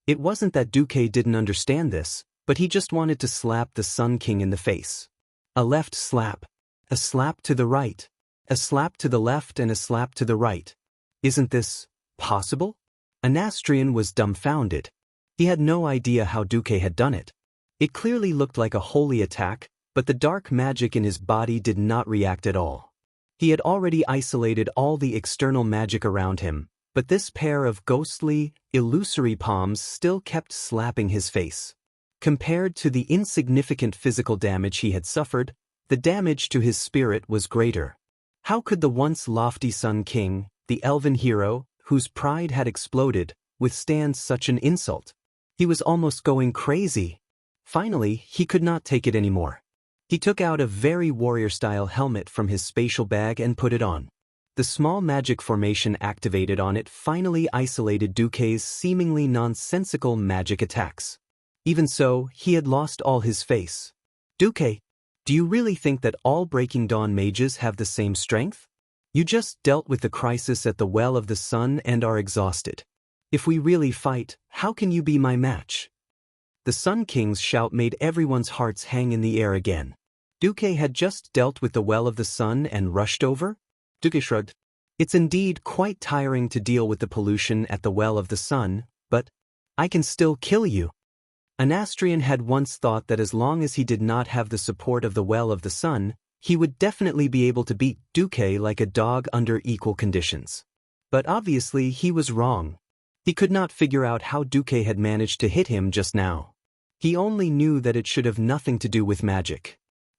It wasn't that Duque didn't understand this, but he just wanted to slap the Sun King in the face. A left slap. A slap to the right. A slap to the left and a slap to the right. Isn't this possible? Anastrian was dumbfounded. He had no idea how Duque had done it. It clearly looked like a holy attack, but the dark magic in his body did not react at all. He had already isolated all the external magic around him, but this pair of ghostly, illusory palms still kept slapping his face. Compared to the insignificant physical damage he had suffered, the damage to his spirit was greater. How could the once lofty Sun King, the elven hero, whose pride had exploded, withstand such an insult? He was almost going crazy. Finally, he could not take it anymore. He took out a very warrior-style helmet from his spatial bag and put it on. The small magic formation activated on it finally isolated Duque's seemingly nonsensical magic attacks. Even so, he had lost all his face. Duque, do you really think that all Breaking Dawn mages have the same strength? You just dealt with the crisis at the Well of the Sun and are exhausted. If we really fight, how can you be my match? The Sun King's shout made everyone's hearts hang in the air again. Duque had just dealt with the Well of the Sun and rushed over? Duque shrugged. It's indeed quite tiring to deal with the pollution at the Well of the Sun, but I can still kill you. Anastrian had once thought that as long as he did not have the support of the Well of the Sun, he would definitely be able to beat Duque like a dog under equal conditions. But obviously he was wrong. He could not figure out how Duque had managed to hit him just now. He only knew that it should have nothing to do with magic.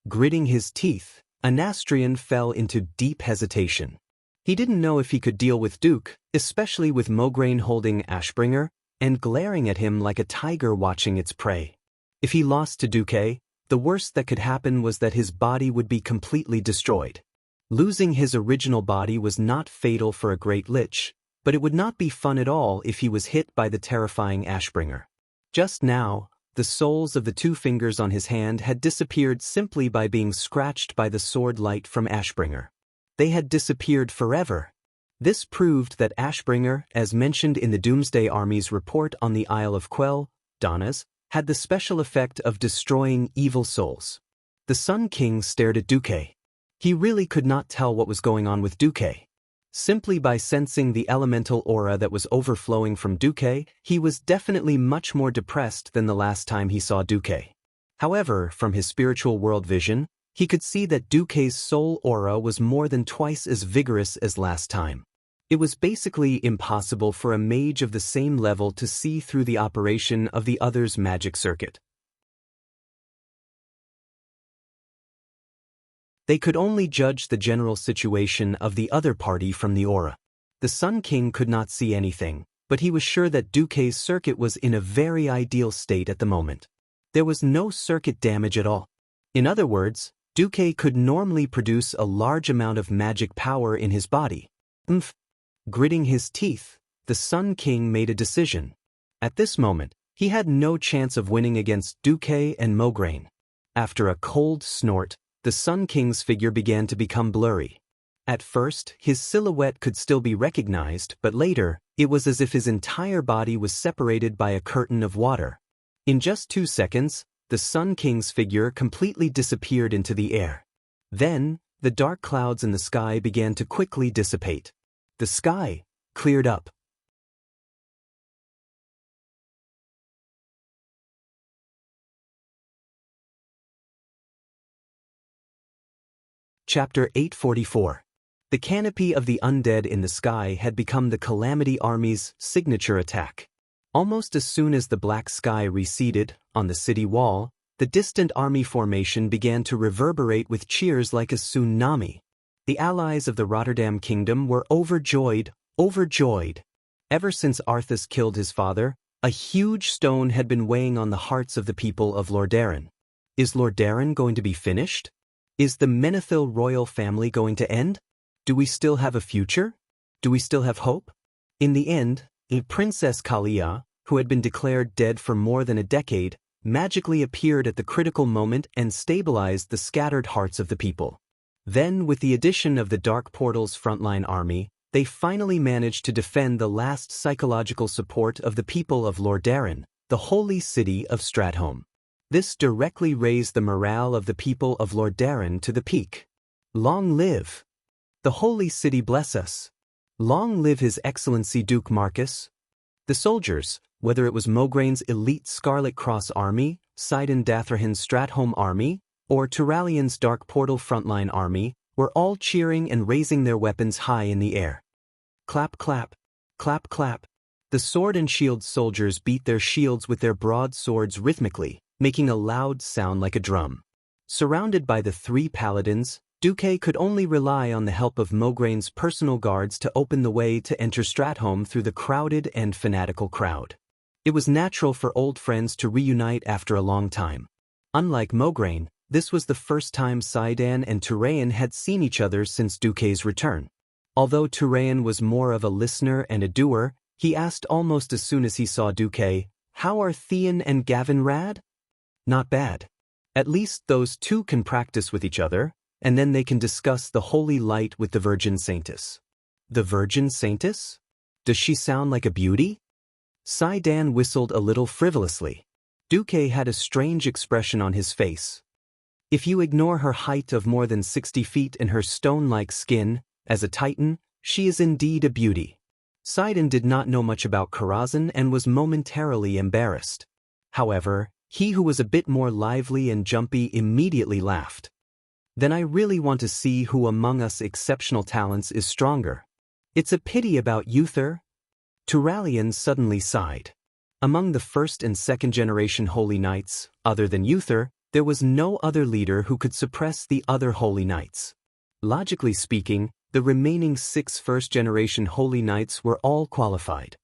Gritting his teeth, Anastrian fell into deep hesitation. He didn't know if he could deal with Duque, especially with Mograine holding Ashbringer and glaring at him like a tiger watching its prey. If he lost to Duque, the worst that could happen was that his body would be completely destroyed. Losing his original body was not fatal for a great lich, but it would not be fun at all if he was hit by the terrifying Ashbringer. Just now, the soles of the two fingers on his hand had disappeared simply by being scratched by the sword light from Ashbringer. They had disappeared forever. This proved that Ashbringer, as mentioned in the Doomsday Army's report on the Isle of Quell, Donnas, had the special effect of destroying evil souls. The Sun King stared at Duque. He really could not tell what was going on with Duque. Simply by sensing the elemental aura that was overflowing from Duque, he was definitely much more depressed than the last time he saw Duque. However, from his spiritual world vision, he could see that Duque's soul aura was more than twice as vigorous as last time. It was basically impossible for a mage of the same level to see through the operation of the other's magic circuit. They could only judge the general situation of the other party from the aura. The Sun King could not see anything, but he was sure that Duque's circuit was in a very ideal state at the moment. There was no circuit damage at all. In other words, Duque could normally produce a large amount of magic power in his body. Gritting his teeth, the Sun King made a decision. At this moment, he had no chance of winning against Duque and Mograine. After a cold snort, the Sun King's figure began to become blurry. At first, his silhouette could still be recognized, but later, it was as if his entire body was separated by a curtain of water. In just 2 seconds, the Sun King's figure completely disappeared into the air. Then, the dark clouds in the sky began to quickly dissipate. The sky cleared up. Chapter 844. The canopy of the undead in the sky had become the Calamity Army's signature attack. Almost as soon as the black sky receded, on the city wall, the distant army formation began to reverberate with cheers like a tsunami. The allies of the Rotterdam Kingdom were overjoyed. Ever since Arthas killed his father, a huge stone had been weighing on the hearts of the people of Lordaeron. Is Lordaeron going to be finished? Is the Menethil royal family going to end? Do we still have a future? Do we still have hope? In the end, Princess Kalia, who had been declared dead for more than a decade, magically appeared at the critical moment and stabilized the scattered hearts of the people. Then, with the addition of the Dark Portal's frontline army, they finally managed to defend the last psychological support of the people of Lordaeron, the holy city of Stratholme. This directly raised the morale of the people of Lordaeron to the peak. Long live The Holy City bless us. Long live His Excellency Duke Marcus. The soldiers, whether it was Mograine's elite Scarlet Cross Army, Sidon Dathrahan's Stratholme Army, or Turalian's Dark Portal Frontline Army, were all cheering and raising their weapons high in the air. Clap clap, clap clap. The sword and shield soldiers beat their shields with their broadswords rhythmically, making a loud sound like a drum. Surrounded by the three paladins, Duque could only rely on the help of Mograine's personal guards to open the way to enter Stratholme through the crowded and fanatical crowd. It was natural for old friends to reunite after a long time. Unlike Mograine, this was the first time Sidon and Turayan had seen each other since Duque's return. Although Turayan was more of a listener and a doer, he asked almost as soon as he saw Duque, "How are Theon and Gavin Rad?" "Not bad. At least those two can practice with each other, and then they can discuss the holy light with the Virgin Saintess." "The Virgin Saintess? Does she sound like a beauty?" Sidon whistled a little frivolously. Duque had a strange expression on his face. If you ignore her height of more than 60 feet and her stone-like skin, as a titan, she is indeed a beauty. Sidon did not know much about Karazhan and was momentarily embarrassed. However, he who was a bit more lively and jumpy immediately laughed. "Then I really want to see who among us exceptional talents is stronger. It's a pity about Uther." Turalian suddenly sighed. Among the first and second generation Holy Knights, other than Uther, there was no other leader who could suppress the other Holy Knights. Logically speaking, the remaining 6 first-generation Holy Knights were all qualified.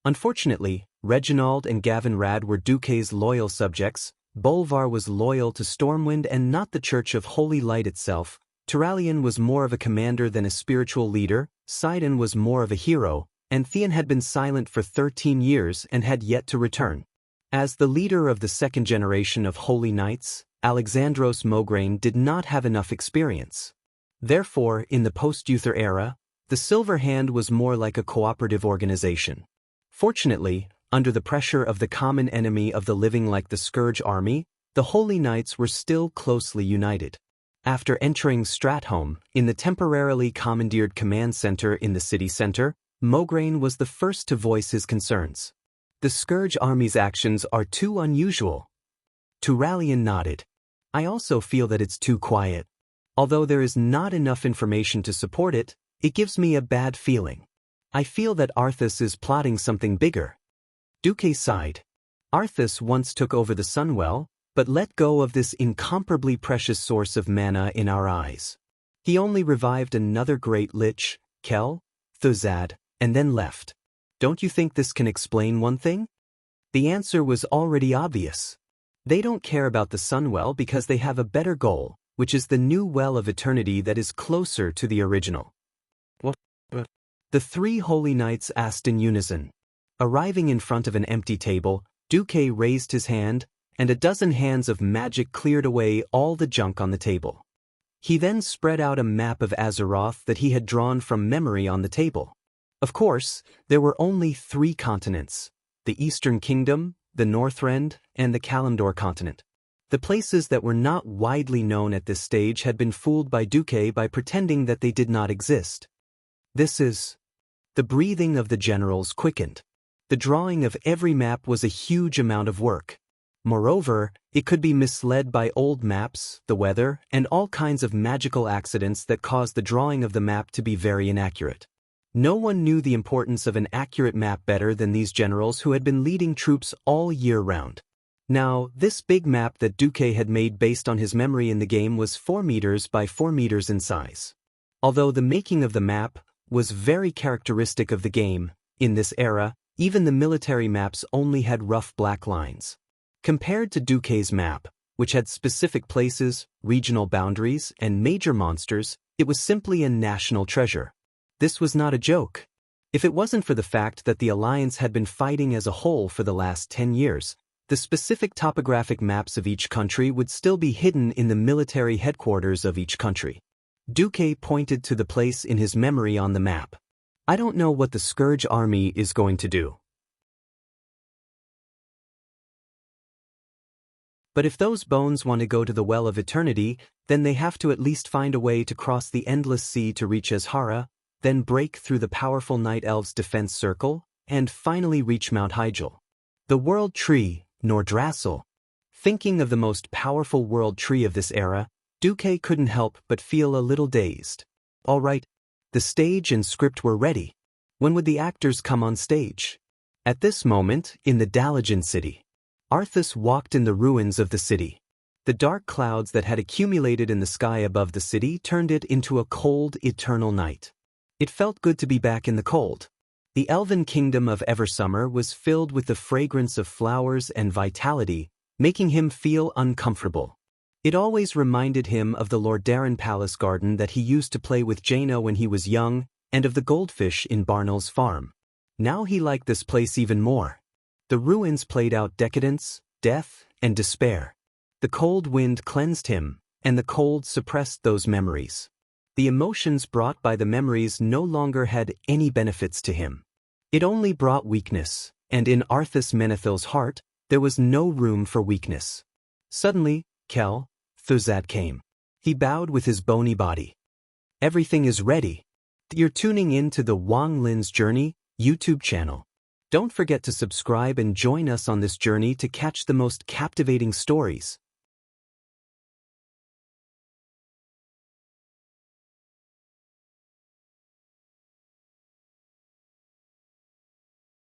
Unfortunately, Reginald and Gavin Rad were Duque's loyal subjects, Bolvar was loyal to Stormwind and not the Church of Holy Light itself, Turalian was more of a commander than a spiritual leader, Sidon was more of a hero, and Theon had been silent for 13 years and had yet to return. As the leader of the second generation of Holy Knights, Alexandros Mograine did not have enough experience. Therefore, in the post-Uther era, the Silver Hand was more like a cooperative organization. Fortunately, under the pressure of the common enemy of the living like the Scourge army, the Holy Knights were still closely united. After entering Stratholme, in the temporarily commandeered command center in the city center, Mograine was the first to voice his concerns. "The Scourge army's actions are too unusual." Turalian nodded. "I also feel that it's too quiet. Although there is not enough information to support it, it gives me a bad feeling. I feel that Arthas is plotting something bigger." Duque sighed. "Arthas once took over the Sunwell, but let go of this incomparably precious source of mana in our eyes. He only revived another great lich, Kel, Thuzad, and then left. Don't you think this can explain one thing?" The answer was already obvious. They don't care about the Sunwell because they have a better goal, which is the new Well of Eternity that is closer to the original. "What? The 3 Holy Knights asked in unison. Arriving in front of an empty table, Duque raised his hand, and a dozen hands of magic cleared away all the junk on the table. He then spread out a map of Azeroth that he had drawn from memory on the table. Of course, there were only 3 continents: the Eastern Kingdom, the Northrend, and the Kalimdor continent. The places that were not widely known at this stage had been fooled by Duque by pretending that they did not exist. This is... The breathing of the generals quickened. The drawing of every map was a huge amount of work. Moreover, it could be misled by old maps, the weather, and all kinds of magical accidents that caused the drawing of the map to be very inaccurate. No one knew the importance of an accurate map better than these generals who had been leading troops all year round. Now, this big map that Duque had made based on his memory in the game was 4 meters by 4 meters in size. Although the making of the map was very characteristic of the game, in this era, even the military maps only had rough black lines. Compared to Duque's map, which had specific places, regional boundaries, and major monsters, it was simply a national treasure. This was not a joke. If it wasn't for the fact that the Alliance had been fighting as a whole for the last 10 years, the specific topographic maps of each country would still be hidden in the military headquarters of each country. Duque pointed to the place in his memory on the map. "I don't know what the Scourge army is going to do. But if those bones want to go to the Well of Eternity, then they have to at least find a way to cross the endless sea to reach Azhara, then break through the powerful Night Elves' defense circle, and finally reach Mount Hyjal. The World Tree, Nordrassil. Thinking of the most powerful World Tree of this era, Duque couldn't help but feel a little dazed. All right, the stage and script were ready. When would the actors come on stage? At this moment, in the Dalajan city, Arthas walked in the ruins of the city. The dark clouds that had accumulated in the sky above the city turned it into a cold, eternal night. It felt good to be back in the cold. The elven kingdom of Eversummer was filled with the fragrance of flowers and vitality, making him feel uncomfortable. It always reminded him of the Lordaeron Palace garden that he used to play with Jaina when he was young, and of the goldfish in Barnell's farm. Now he liked this place even more. The ruins played out decadence, death, and despair. The cold wind cleansed him, and the cold suppressed those memories. The emotions brought by the memories no longer had any benefits to him. It only brought weakness, and in Arthas Menethil's heart, there was no room for weakness. Suddenly, Kel Thuzad came. He bowed with his bony body. Everything is ready. You're tuning in to the Wang Lin's Journey YouTube channel. Don't forget to subscribe and join us on this journey to catch the most captivating stories.